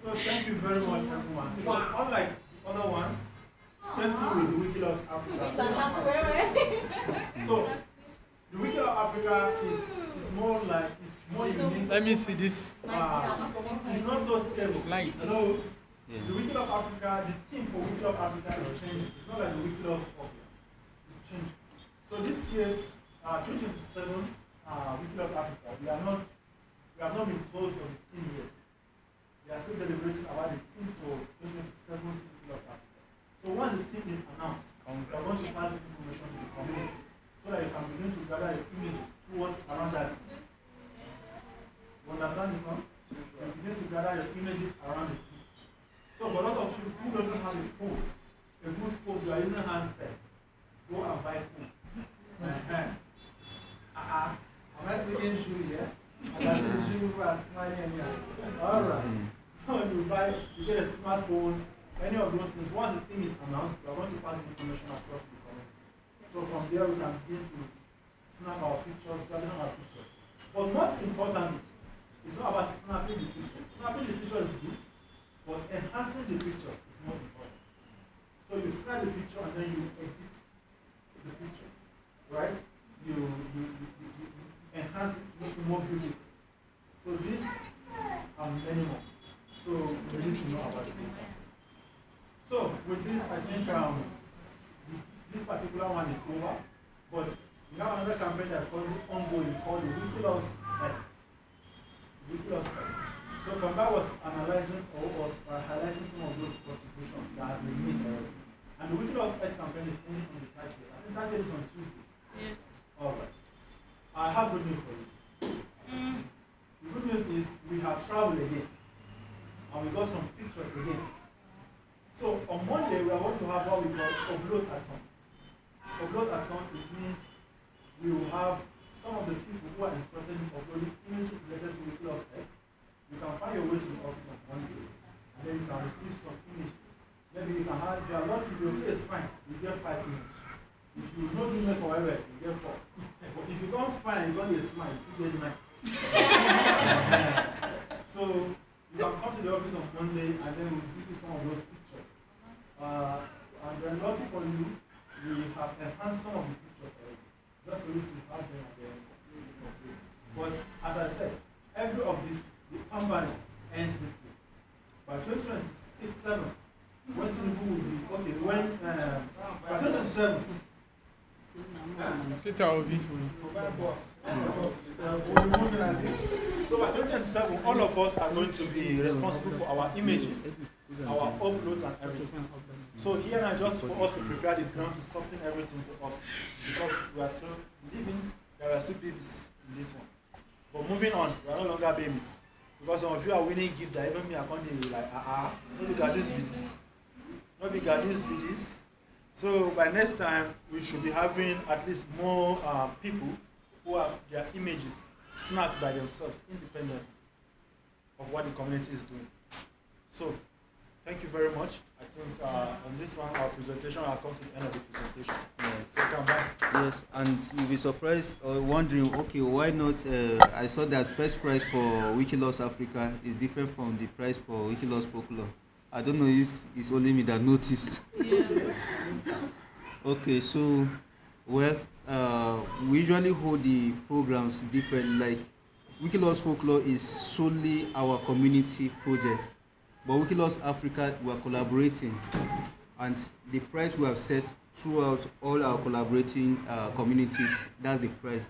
So thank you very much, everyone. So unlike other ones, same thing with the Wikilost Africa. So the Wikilost Africa is more like it's more unique. Let me see this. It's not so stable. Light. Hello. The Wikilost Africa, the theme for Wikilost Africa is changing. It's not like the Wikilost Africa. It's changing. So this year's 2027 Wikilost Africa, we have not been told of the theme yet. We are still deliberating about the theme for 2027 Wikilost Africa. So once the theme is announced, we are going to pass this information to the community so that you can begin to gather your images towards around that theme. You understand this one? You begin to gather your images around the theme. So for a lot of you who doesn't have a phone, a good phone, you are using handset, go and buy phone. Am I speaking true, yes? And I'm sure you are smiling anyhow. Alright. So you get a smartphone, any of those things. Once the thing is announced, we are going to pass the information across the community. So from there we can begin to snap our pictures, gather our pictures. But most importantly, it's not about snapping the picture. Snapping the picture is good, but enhancing the picture is more important. So you snap the picture and then you edit the picture, right? You enhance it, make it more beautiful. So these are many more. So we need to know about it. So with this, I think this particular one is over, but we have another campaign that is ongoing called the Wikilost Earth. So Kamba was analyzing or was highlighting some of those contributions that have been made already. And the Wikilost Earth campaign is ending on the 30th. I think 30th is on Tuesday. Yes. Alright. I have good news for you. The good news is we have traveled again. And we got some pictures again. So on Monday we are going to have what we call upload-a-thon. Upload-a-thon, it means we will have some of the people who are interested in uploading images related to Wikilost Earth. You can find your way to the office on Monday, and then you can receive some images. Maybe you can have, if you are lucky, if your face is fine, you get 5 images. If you don't do make however, you get 4. But if you don't find, you got a smile, you get 9. So you can come to the office on Monday, and then we'll give you some of those pictures. And then lucky for you, we have enhanced some of the pictures already. Just for you to have them and then complete. But as I said, every of these, the company ends this year. By 2026-7, when Tinubu will be, okay, when, by 2027, Peter Obi. So by 2027, all of us are going to be responsible for our images, our uploads and everything. So here now just for us to prepare the ground to soften everything for us, because we are still living, there are still babies in this one. But moving on, we are no longer babies. Because some of you are winning gifts that even me I can't be like, no big at this with this. No big at this with this. So by next time, we should be having at least more people who have their images snapped by themselves, independent of what the community is doing. So, thank you very much. I think on this one, our presentation has come to the end of the presentation. So come back. Yes, and you'll be surprised or wondering, okay, why not? I saw that first prize for Wikilost Africa is different from the prize for Wikilost Folklore. I don't know if it's only me that noticed. Yeah. Okay, so, well, we usually hold the programs different. Like, Wikilost Folklore is solely our community project. But Wikilost Africa, we are collaborating. And the price we have set throughout all our collaborating communities. That's the price.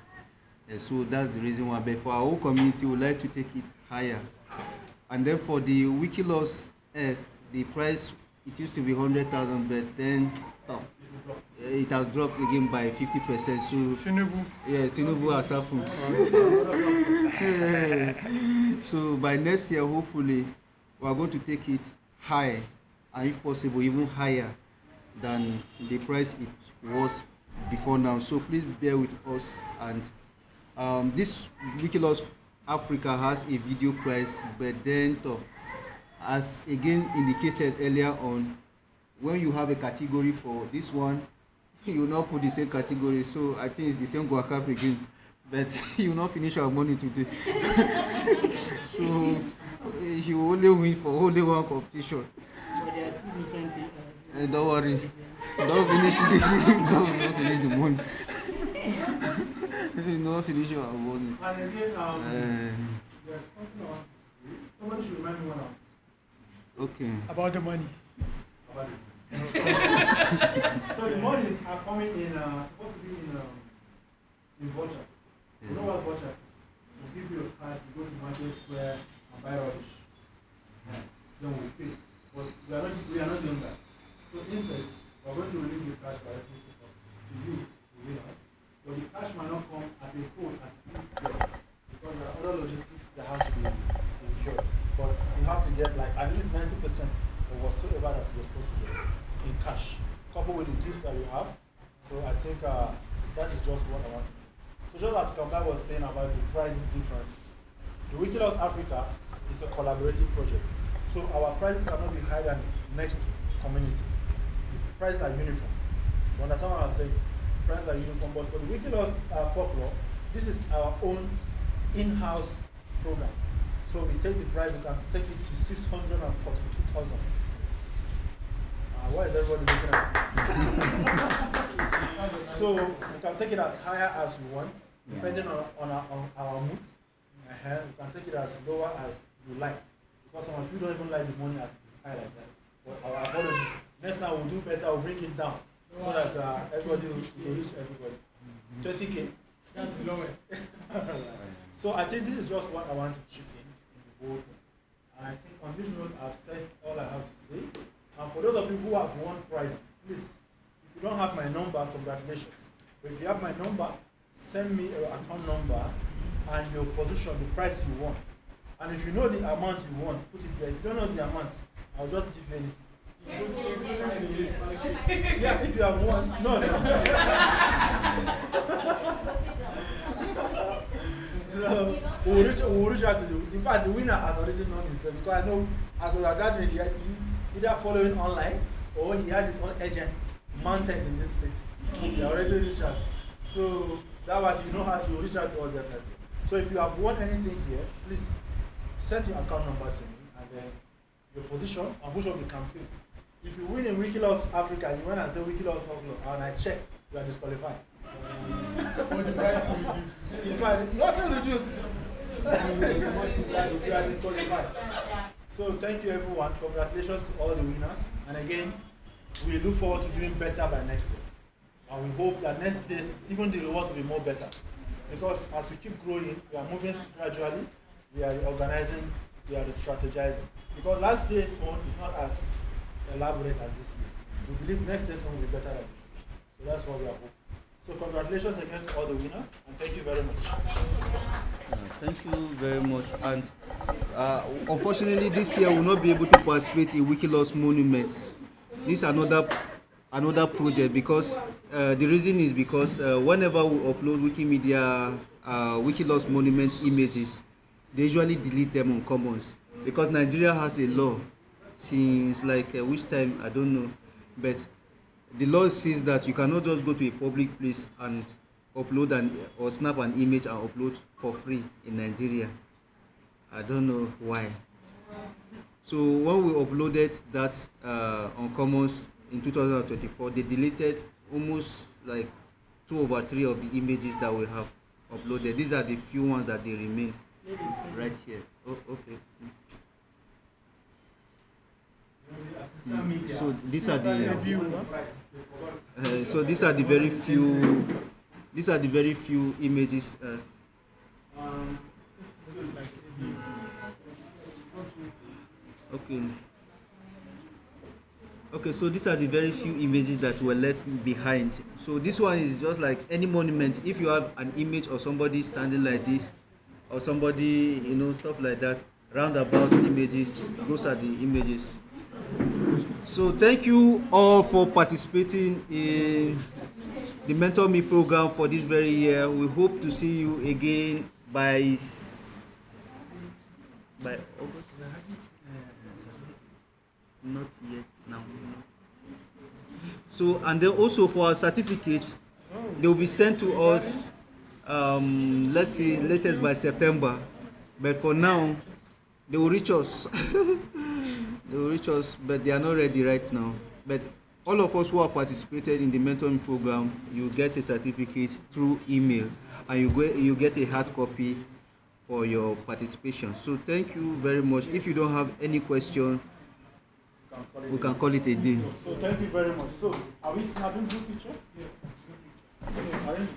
So that's the reason why. But for our own community, we would like to take it higher. And then for the Wikiloss Earth, the price, it used to be 100,000, but then it has dropped again by 50%. So Tinubu. yeah, Tinubu has happened. So by next year, hopefully, we are going to take it high, and if possible, even higher than the price it was before now. So please bear with us. And this Wikiloss Africa has a video price, but then as again indicated earlier on, when you have a category for this one, you will not put the same category. So I think it's the same guacap again, but you will not finish our money today. So you only win for only one competition. Don't worry, don't finish this. Don't finish the money. Don't finish your money. And again, there's something I want to say. Somebody should remind me when I'm Okay. About the money. about it. So the monies are coming in, supposed to be in vouchers. You know what vouchers is? We'll give you a card, you go to Market Square and buy rubbish. Yeah. Then we'll pay. But we are not doing that. So instead, we're going to release the cash directly to you, the winners. But the cash might not come as a whole as it is there. Because there are other logistics that have to be incurred. But you have to get like at least 90% of whatsoever that you're supposed to get in cash, coupled with the gift that you have. So I think that is just what I want to say. So just as Kambai was saying about the price differences, the Wikiloss Africa is a collaborative project. So our prices cannot be higher than next community. The prices are uniform. You understand what I'm saying? Prices are uniform, but for the Wikiloss folklore, this is our own in-house program. So we take the price, we can take it to 642,000. Why is everybody looking at it? So we can take it as higher as we want, depending on our mood. We can take it as lower as you like. Because some of you don't even like the money as it is high like that. But our apologies. Next time we'll do better, we'll bring it down. So that everybody will reach everybody. 20K. That's the lowest. So I think this is just what I want to chip in the whole thing. And I think on this note, I've said all I have to say. And for those of you who have won prizes, please, if you don't have my number, congratulations. But if you have my number, send me your account number and your position, the price you won. And if you know the amount you won, put it there. If you don't know the amount, I'll just give you anything. Yeah, if you have won, no. So we'll reach out to you. In fact, the winner has already known himself, because I know as we are gathering here, he's either following online or he had his own agent mounted in this place. He already reached out. So that way you know how you reach out to all their people. So if you have won anything here, please send your account number to me and then your position and which of the campaign. If you win in Wikiloss Africa, you went and say Wikiloss Africa, and I check, you are disqualified. What the price will reduce? In fact, nothing reduced. You are disqualified. So thank you everyone. Congratulations to all the winners. And again, we look forward to doing better by next year. And we hope that next year, even the reward will be more better. Because as we keep growing, we are moving gradually, we are organizing, we are strategizing. Because last year's one is not as elaborate as this year's. We believe next year's one will be better than this year. So that's what we are hoping. So congratulations again to all the winners, and thank you very much. Thank you very much. And unfortunately, this year we will not be able to participate in Wikiloss Monuments. This is another project, because the reason is because whenever we upload Wikimedia Wikiloss Monuments images, they usually delete them on Commons, because Nigeria has a law since like which time I don't know, but the law says that you cannot just go to a public place and upload or snap an image and upload for free in Nigeria. I don't know why. So when we uploaded that on Commons in 2024, they deleted almost like 2/3 of the images that we have uploaded. These are the few ones that they remain right here. Oh, okay. So these are the so these are the very few images. Okay. Okay, so these are the very few images that were left behind. So this one is just like any monument. If you have an image of somebody standing like this, or somebody, stuff like that, roundabout images, those are the images. So thank you all for participating in the Mentor Me program for this very year. We hope to see you again by August. Not yet now. So, and then also for our certificates, they will be sent to us, let's say latest by September. But for now, they will reach us. They will reach us, but they are not ready right now. But all of us who have participated in the mentoring program, you get a certificate through email, and you get a hard copy for your participation. So thank you very much. If you don't have any question, we can call it a day. So thank you very much. So are we snapping group picture? Yes. So arrange